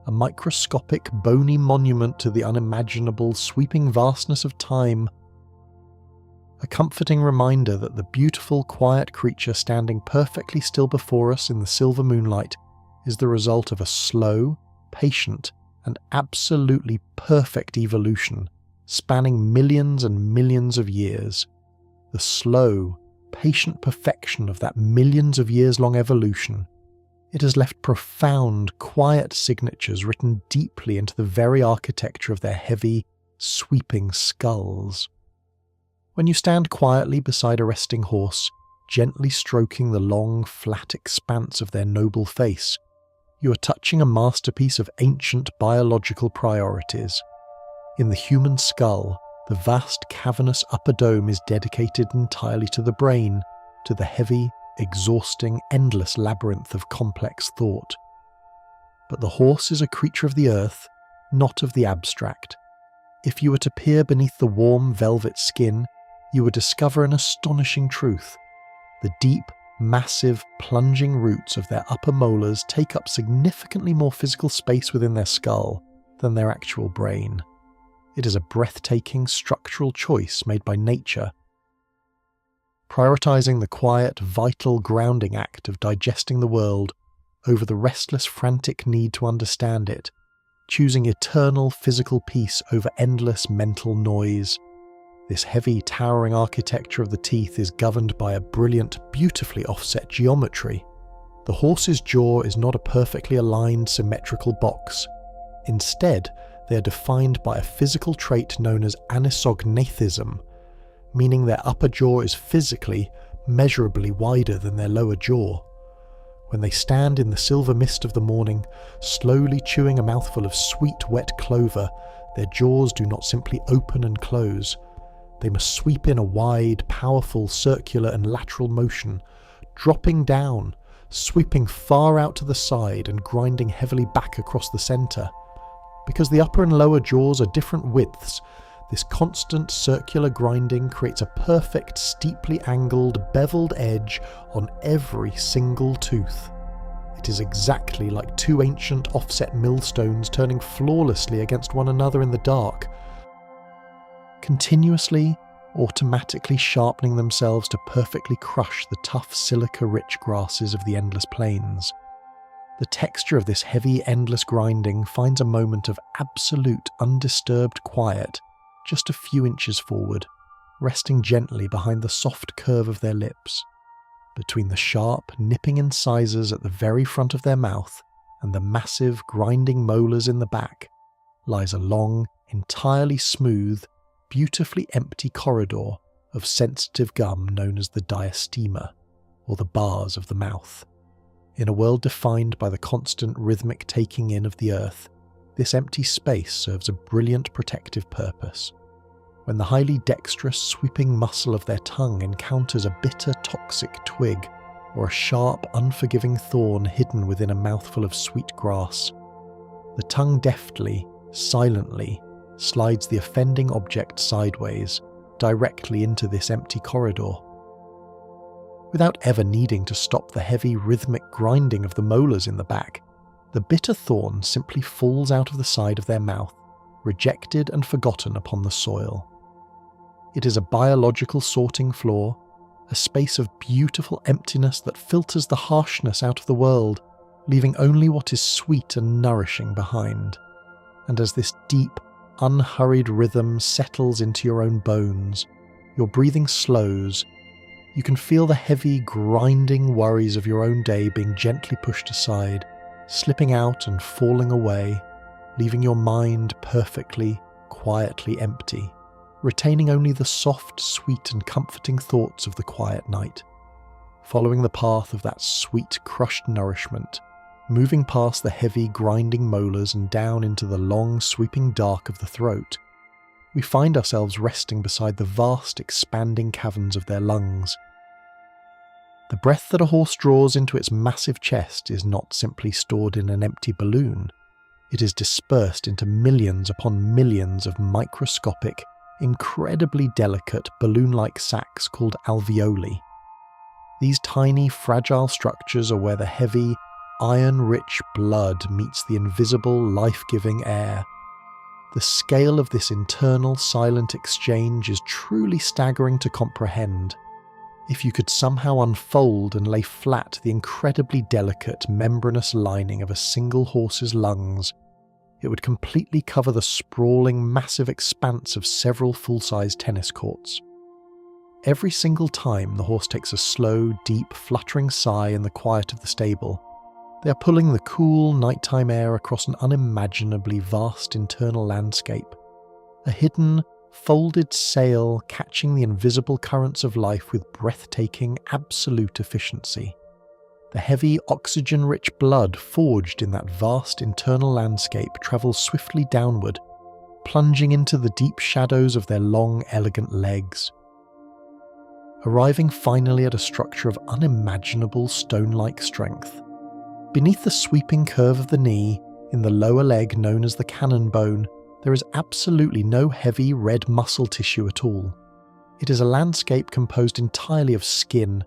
A: a microscopic, bony monument to the unimaginable, sweeping vastness of time. A comforting reminder that the beautiful, quiet creature standing perfectly still before us in the silver moonlight is the result of a slow, patient, and absolutely perfect evolution, spanning millions and millions of years. The slow, patient perfection of that millions of years-long evolution, it has left profound, quiet signatures written deeply into the very architecture of their heavy, sweeping skulls. When you stand quietly beside a resting horse, gently stroking the long, flat expanse of their noble face, you are touching a masterpiece of ancient biological priorities. In the human skull, the vast cavernous upper dome is dedicated entirely to the brain, to the heavy, exhausting, endless labyrinth of complex thought. But the horse is a creature of the earth, not of the abstract. If you were to peer beneath the warm velvet skin, you would discover an astonishing truth. The deep, massive, plunging roots of their upper molars take up significantly more physical space within their skull than their actual brain. It is a breathtaking structural choice made by nature, prioritizing the quiet, vital grounding act of digesting the world over the restless, frantic need to understand it, choosing eternal physical peace over endless mental noise. This heavy, towering architecture of the teeth is governed by a brilliant, beautifully offset geometry. The horse's jaw is not a perfectly aligned, symmetrical box. Instead, they are defined by a physical trait known as anisognathism, meaning their upper jaw is physically, measurably wider than their lower jaw. When they stand in the silver mist of the morning, slowly chewing a mouthful of sweet, wet clover, their jaws do not simply open and close. They must sweep in a wide, powerful, circular and lateral motion, dropping down, sweeping far out to the side and grinding heavily back across the centre. Because the upper and lower jaws are different widths, this constant circular grinding creates a perfect, steeply angled, beveled edge on every single tooth. It is exactly like two ancient offset millstones turning flawlessly against one another in the dark, continuously, automatically sharpening themselves to perfectly crush the tough, silica-rich grasses of the endless plains. The texture of this heavy, endless grinding finds a moment of absolute, undisturbed quiet just a few inches forward, resting gently behind the soft curve of their lips. Between the sharp, nipping incisors at the very front of their mouth and the massive, grinding molars in the back lies a long, entirely smooth, beautifully empty corridor of sensitive gum known as the diastema, or the bars of the mouth. In a world defined by the constant rhythmic taking in of the earth, this empty space serves a brilliant protective purpose. When the highly dexterous sweeping muscle of their tongue encounters a bitter toxic twig or a sharp unforgiving thorn hidden within a mouthful of sweet grass, the tongue deftly, silently, slides the offending object sideways, directly into this empty corridor. Without ever needing to stop the heavy rhythmic grinding of the molars in the back, the bitter thorn simply falls out of the side of their mouth, rejected and forgotten upon the soil. It is a biological sorting floor, a space of beautiful emptiness that filters the harshness out of the world, leaving only what is sweet and nourishing behind. And as this deep, unhurried rhythm settles into your own bones, your breathing slows, you can feel the heavy, grinding worries of your own day being gently pushed aside, slipping out and falling away, leaving your mind perfectly, quietly empty, retaining only the soft, sweet and comforting thoughts of the quiet night. Following the path of that sweet, crushed nourishment, moving past the heavy, grinding molars and down into the long, sweeping dark of the throat, we find ourselves resting beside the vast, expanding caverns of their lungs. The breath that a horse draws into its massive chest is not simply stored in an empty balloon. It is dispersed into millions upon millions of microscopic, incredibly delicate balloon-like sacs called alveoli. These tiny, fragile structures are where the heavy, iron-rich blood meets the invisible, life-giving air. The scale of this internal, silent exchange is truly staggering to comprehend. If you could somehow unfold and lay flat the incredibly delicate, membranous lining of a single horse's lungs, it would completely cover the sprawling, massive expanse of several full-size tennis courts. Every single time the horse takes a slow, deep, fluttering sigh in the quiet of the stable, they are pulling the cool, nighttime air across an unimaginably vast internal landscape, a hidden, folded sail catching the invisible currents of life with breathtaking, absolute efficiency. The heavy, oxygen-rich blood forged in that vast internal landscape travels swiftly downward, plunging into the deep shadows of their long, elegant legs. Arriving finally at a structure of unimaginable stone-like strength. Beneath the sweeping curve of the knee, in the lower leg known as the cannon bone, there is absolutely no heavy red muscle tissue at all. It is a landscape composed entirely of skin,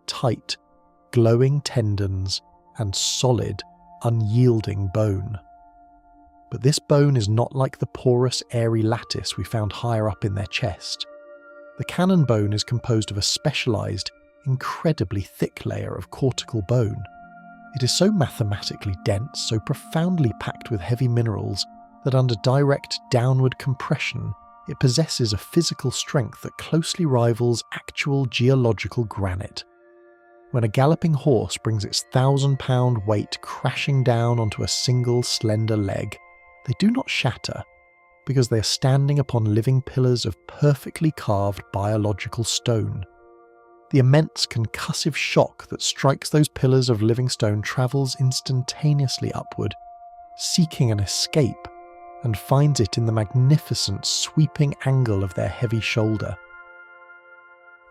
A: tight, glowing tendons, and solid, unyielding bone. But this bone is not like the porous, airy lattice we found higher up in their chest. The cannon bone is composed of a specialized, incredibly thick layer of cortical bone. It is so mathematically dense, so profoundly packed with heavy minerals, that under direct downward compression, it possesses a physical strength that closely rivals actual geological granite. When a galloping horse brings its 1,000-pound weight crashing down onto a single slender leg, they do not shatter, because they are standing upon living pillars of perfectly carved biological stone. The immense concussive shock that strikes those pillars of living stone travels instantaneously upward, seeking an escape, and finds it in the magnificent sweeping angle of their heavy shoulder.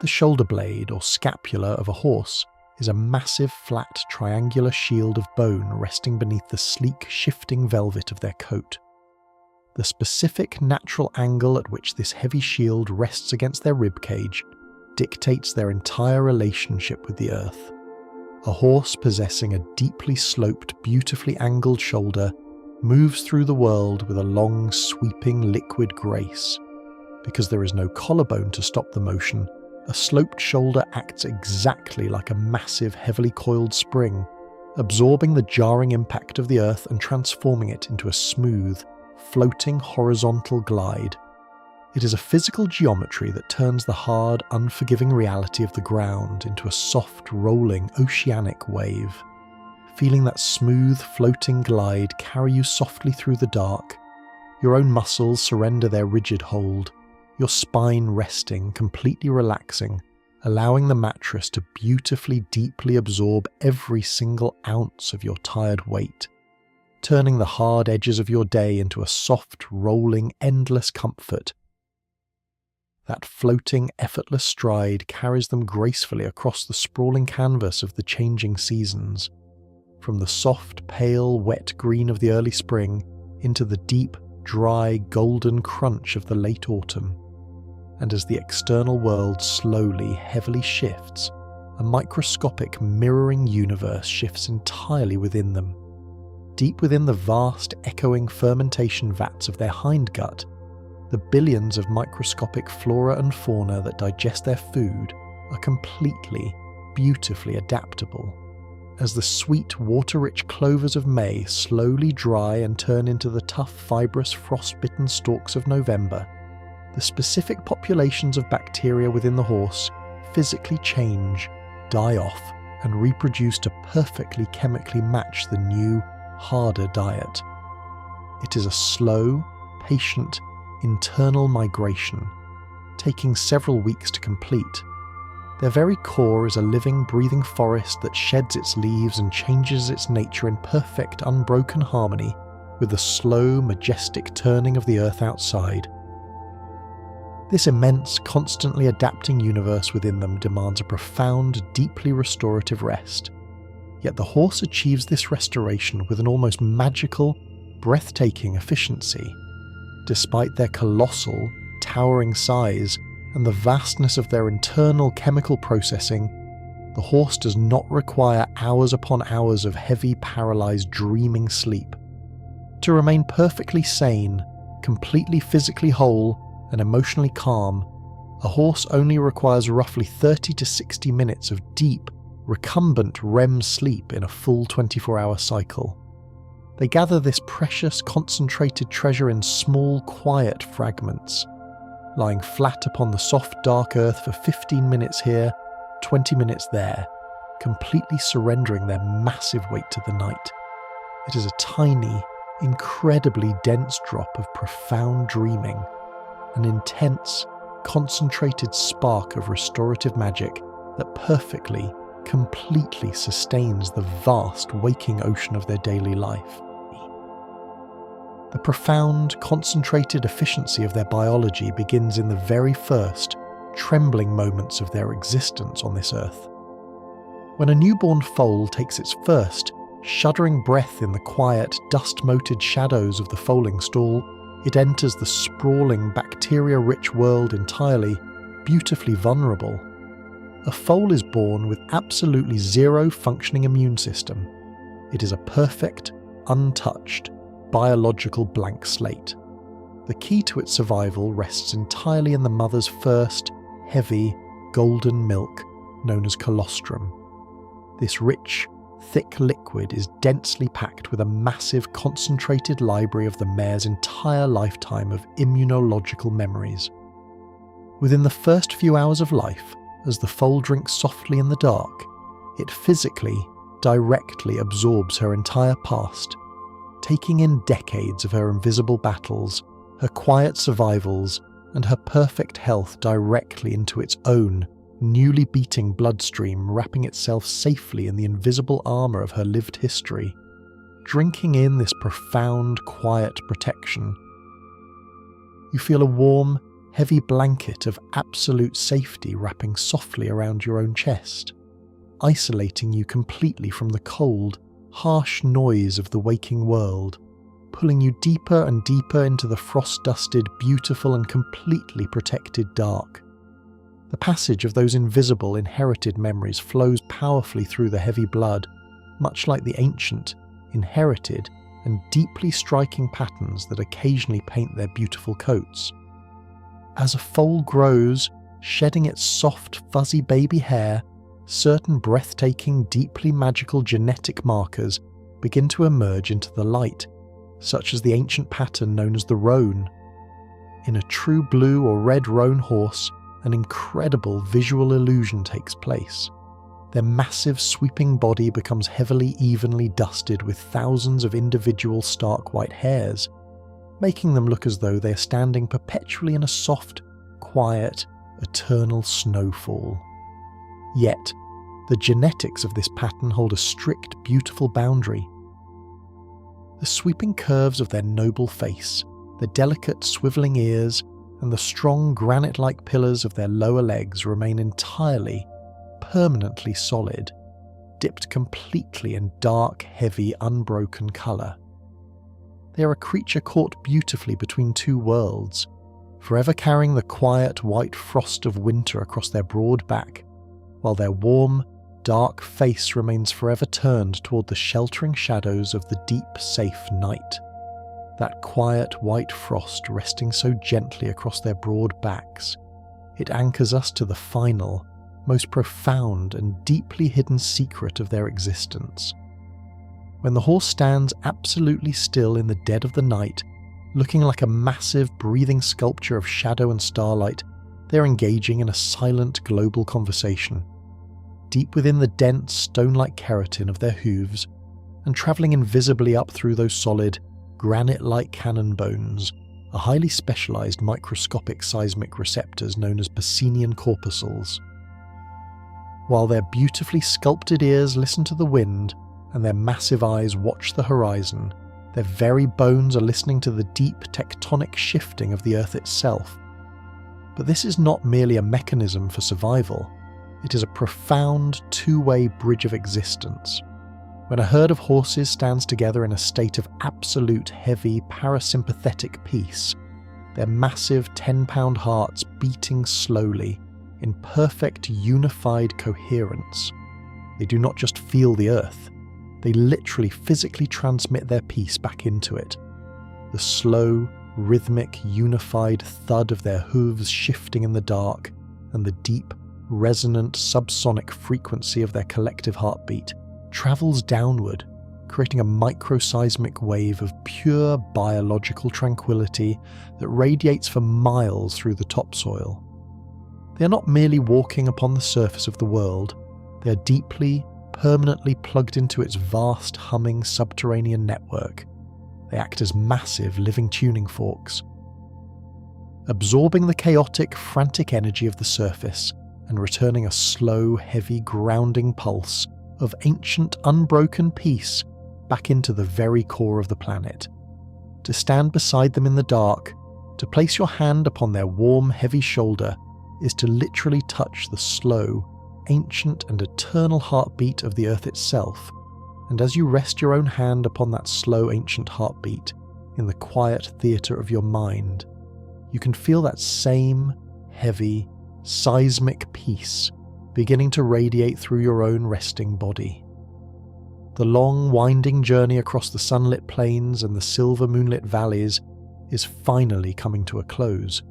A: The shoulder blade or scapula of a horse is a massive flat triangular shield of bone resting beneath the sleek shifting velvet of their coat. The specific natural angle at which this heavy shield rests against their ribcage dictates their entire relationship with the earth. A horse possessing a deeply sloped, beautifully angled shoulder moves through the world with a long, sweeping, liquid grace. Because there is no collarbone to stop the motion, a sloped shoulder acts exactly like a massive, heavily coiled spring, absorbing the jarring impact of the earth and transforming it into a smooth, floating horizontal glide. It is a physical geometry that turns the hard, unforgiving reality of the ground into a soft, rolling, oceanic wave. Feeling that smooth, floating glide carry you softly through the dark, your own muscles surrender their rigid hold, your spine resting, completely relaxing, allowing the mattress to beautifully, deeply absorb every single ounce of your tired weight, turning the hard edges of your day into a soft, rolling, endless comfort. That floating, effortless stride carries them gracefully across the sprawling canvas of the changing seasons, from the soft, pale, wet green of the early spring into the deep, dry, golden crunch of the late autumn. And as the external world slowly, heavily shifts, a microscopic, mirroring universe shifts entirely within them. Deep within the vast, echoing fermentation vats of their hindgut, the billions of microscopic flora and fauna that digest their food are completely, beautifully adaptable. As the sweet, water-rich clovers of May slowly dry and turn into the tough, fibrous, frost-bitten stalks of November, the specific populations of bacteria within the horse physically change, die off, and reproduce to perfectly chemically match the new, harder diet. It is a slow, patient, internal migration, taking several weeks to complete. Their very core is a living, breathing forest that sheds its leaves and changes its nature in perfect, unbroken harmony with the slow, majestic turning of the earth outside. This immense, constantly adapting universe within them demands a profound, deeply restorative rest. Yet the horse achieves this restoration with an almost magical, breathtaking efficiency. Despite their colossal, towering size and the vastness of their internal chemical processing, the horse does not require hours upon hours of heavy, paralyzed, dreaming sleep. To remain perfectly sane, completely physically whole, and emotionally calm, a horse only requires roughly 30 to 60 minutes of deep, recumbent REM sleep in a full 24-hour cycle. They gather this precious, concentrated treasure in small, quiet fragments, lying flat upon the soft, dark earth for 15 minutes here, 20 minutes there, completely surrendering their massive weight to the night. It is a tiny, incredibly dense drop of profound dreaming, an intense, concentrated spark of restorative magic that perfectly, completely sustains the vast waking ocean of their daily life. The profound, concentrated efficiency of their biology begins in the very first, trembling moments of their existence on this earth. When a newborn foal takes its first, shuddering breath in the quiet, dust-moated shadows of the foaling stall, it enters the sprawling, bacteria-rich world entirely, beautifully vulnerable. A foal is born with absolutely zero functioning immune system. It is a perfect, untouched, biological blank slate. The key to its survival rests entirely in the mother's first, heavy, golden milk, known as colostrum. This rich, thick liquid is densely packed with a massive, concentrated library of the mare's entire lifetime of immunological memories. Within the first few hours of life, as the foal drinks softly in the dark, it physically, directly absorbs her entire past, taking in decades of her invisible battles, her quiet survivals, and her perfect health directly into its own, newly beating bloodstream, wrapping itself safely in the invisible armour of her lived history, drinking in this profound, quiet protection. You feel a warm, heavy blanket of absolute safety wrapping softly around your own chest, isolating you completely from the cold, harsh noise of the waking world, pulling you deeper and deeper into the frost-dusted, beautiful and completely protected dark. The passage of those invisible, inherited memories flows powerfully through the heavy blood, much like the ancient, inherited, and deeply striking patterns that occasionally paint their beautiful coats. As a foal grows, shedding its soft, fuzzy baby hair, certain breathtaking, deeply magical genetic markers begin to emerge into the light, such as the ancient pattern known as the roan. In a true blue or red roan horse, an incredible visual illusion takes place. Their massive sweeping body becomes heavily, evenly dusted with thousands of individual stark white hairs, making them look as though they are standing perpetually in a soft, quiet, eternal snowfall. Yet, the genetics of this pattern hold a strict, beautiful boundary. The sweeping curves of their noble face, the delicate swivelling ears, and the strong granite-like pillars of their lower legs remain entirely, permanently solid, dipped completely in dark, heavy, unbroken colour. They are a creature caught beautifully between two worlds, forever carrying the quiet white frost of winter across their broad back, while their warm, dark face remains forever turned toward the sheltering shadows of the deep, safe night. That quiet white frost resting so gently across their broad backs, it anchors us to the final, most profound and deeply hidden secret of their existence. When the horse stands absolutely still in the dead of the night, looking like a massive, breathing sculpture of shadow and starlight, they are engaging in a silent global conversation, deep within the dense, stone-like keratin of their hooves, and travelling invisibly up through those solid, granite-like cannon bones, are highly specialised microscopic seismic receptors known as Pacinian corpuscles. While their beautifully sculpted ears listen to the wind, and their massive eyes watch the horizon, their very bones are listening to the deep tectonic shifting of the Earth itself. But this is not merely a mechanism for survival, it is a profound two-way bridge of existence. When a herd of horses stands together in a state of absolute heavy parasympathetic peace, their massive 10-pound hearts beating slowly, in perfect unified coherence, they do not just feel the earth, they literally physically transmit their peace back into it. The slow, rhythmic, unified thud of their hooves shifting in the dark, and the deep, resonant, subsonic frequency of their collective heartbeat travels downward, creating a microseismic wave of pure biological tranquility that radiates for miles through the topsoil. They are not merely walking upon the surface of the world, they are deeply, permanently plugged into its vast, humming subterranean network. They act as massive, living tuning forks, absorbing the chaotic, frantic energy of the surface and returning a slow, heavy, grounding pulse of ancient, unbroken peace back into the very core of the planet. To stand beside them in the dark, to place your hand upon their warm, heavy shoulder, is to literally touch the slow, ancient and eternal heartbeat of the earth itself, and as you rest your own hand upon that slow, ancient heartbeat in the quiet theatre of your mind, you can feel that same heavy, seismic peace beginning to radiate through your own resting body. The long, winding journey across the sunlit plains and the silver moonlit valleys is finally coming to a close.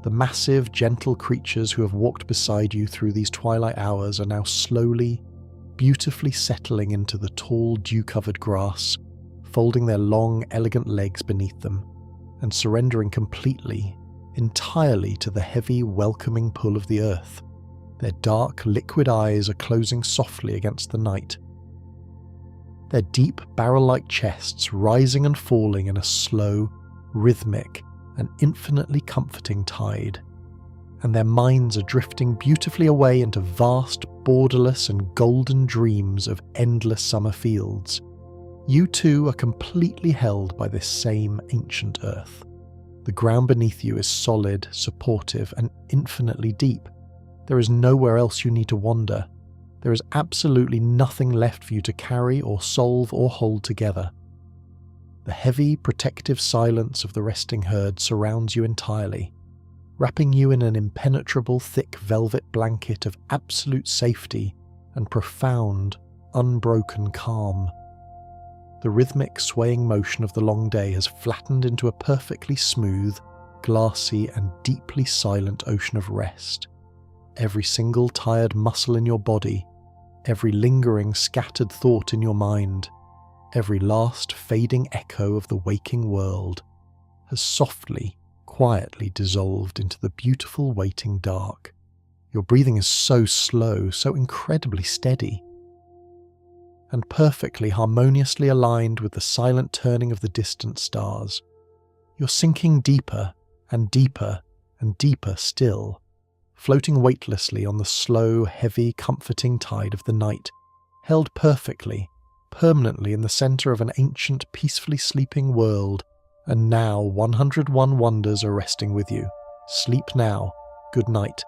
A: The massive, gentle creatures who have walked beside you through these twilight hours are now slowly, beautifully settling into the tall, dew-covered grass, folding their long, elegant legs beneath them, and surrendering completely, entirely to the heavy, welcoming pull of the earth. Their dark, liquid eyes are closing softly against the night. Their deep, barrel-like chests rising and falling in a slow, rhythmic, and infinitely comforting tide. And their minds are drifting beautifully away into vast, borderless and golden dreams of endless summer fields. You too are completely held by this same ancient earth. The ground beneath you is solid, supportive, and infinitely deep. There is nowhere else you need to wander. There is absolutely nothing left for you to carry or solve or hold together. The heavy, protective silence of the resting herd surrounds you entirely, wrapping you in an impenetrable, thick velvet blanket of absolute safety and profound, unbroken calm. The rhythmic, swaying motion of the long day has flattened into a perfectly smooth, glassy, and deeply silent ocean of rest. every single tired muscle in your body, every lingering scattered thought in your mind, every last fading echo of the waking world has softly, quietly dissolved into the beautiful waiting dark. Your breathing is so slow, so incredibly steady, and perfectly harmoniously aligned with the silent turning of the distant stars. You're sinking deeper and deeper and deeper still, floating weightlessly on the slow, heavy, comforting tide of the night, held perfectly, permanently in the centre of an ancient, peacefully sleeping world. And now 101 wonders are resting with you. Sleep now. Good night.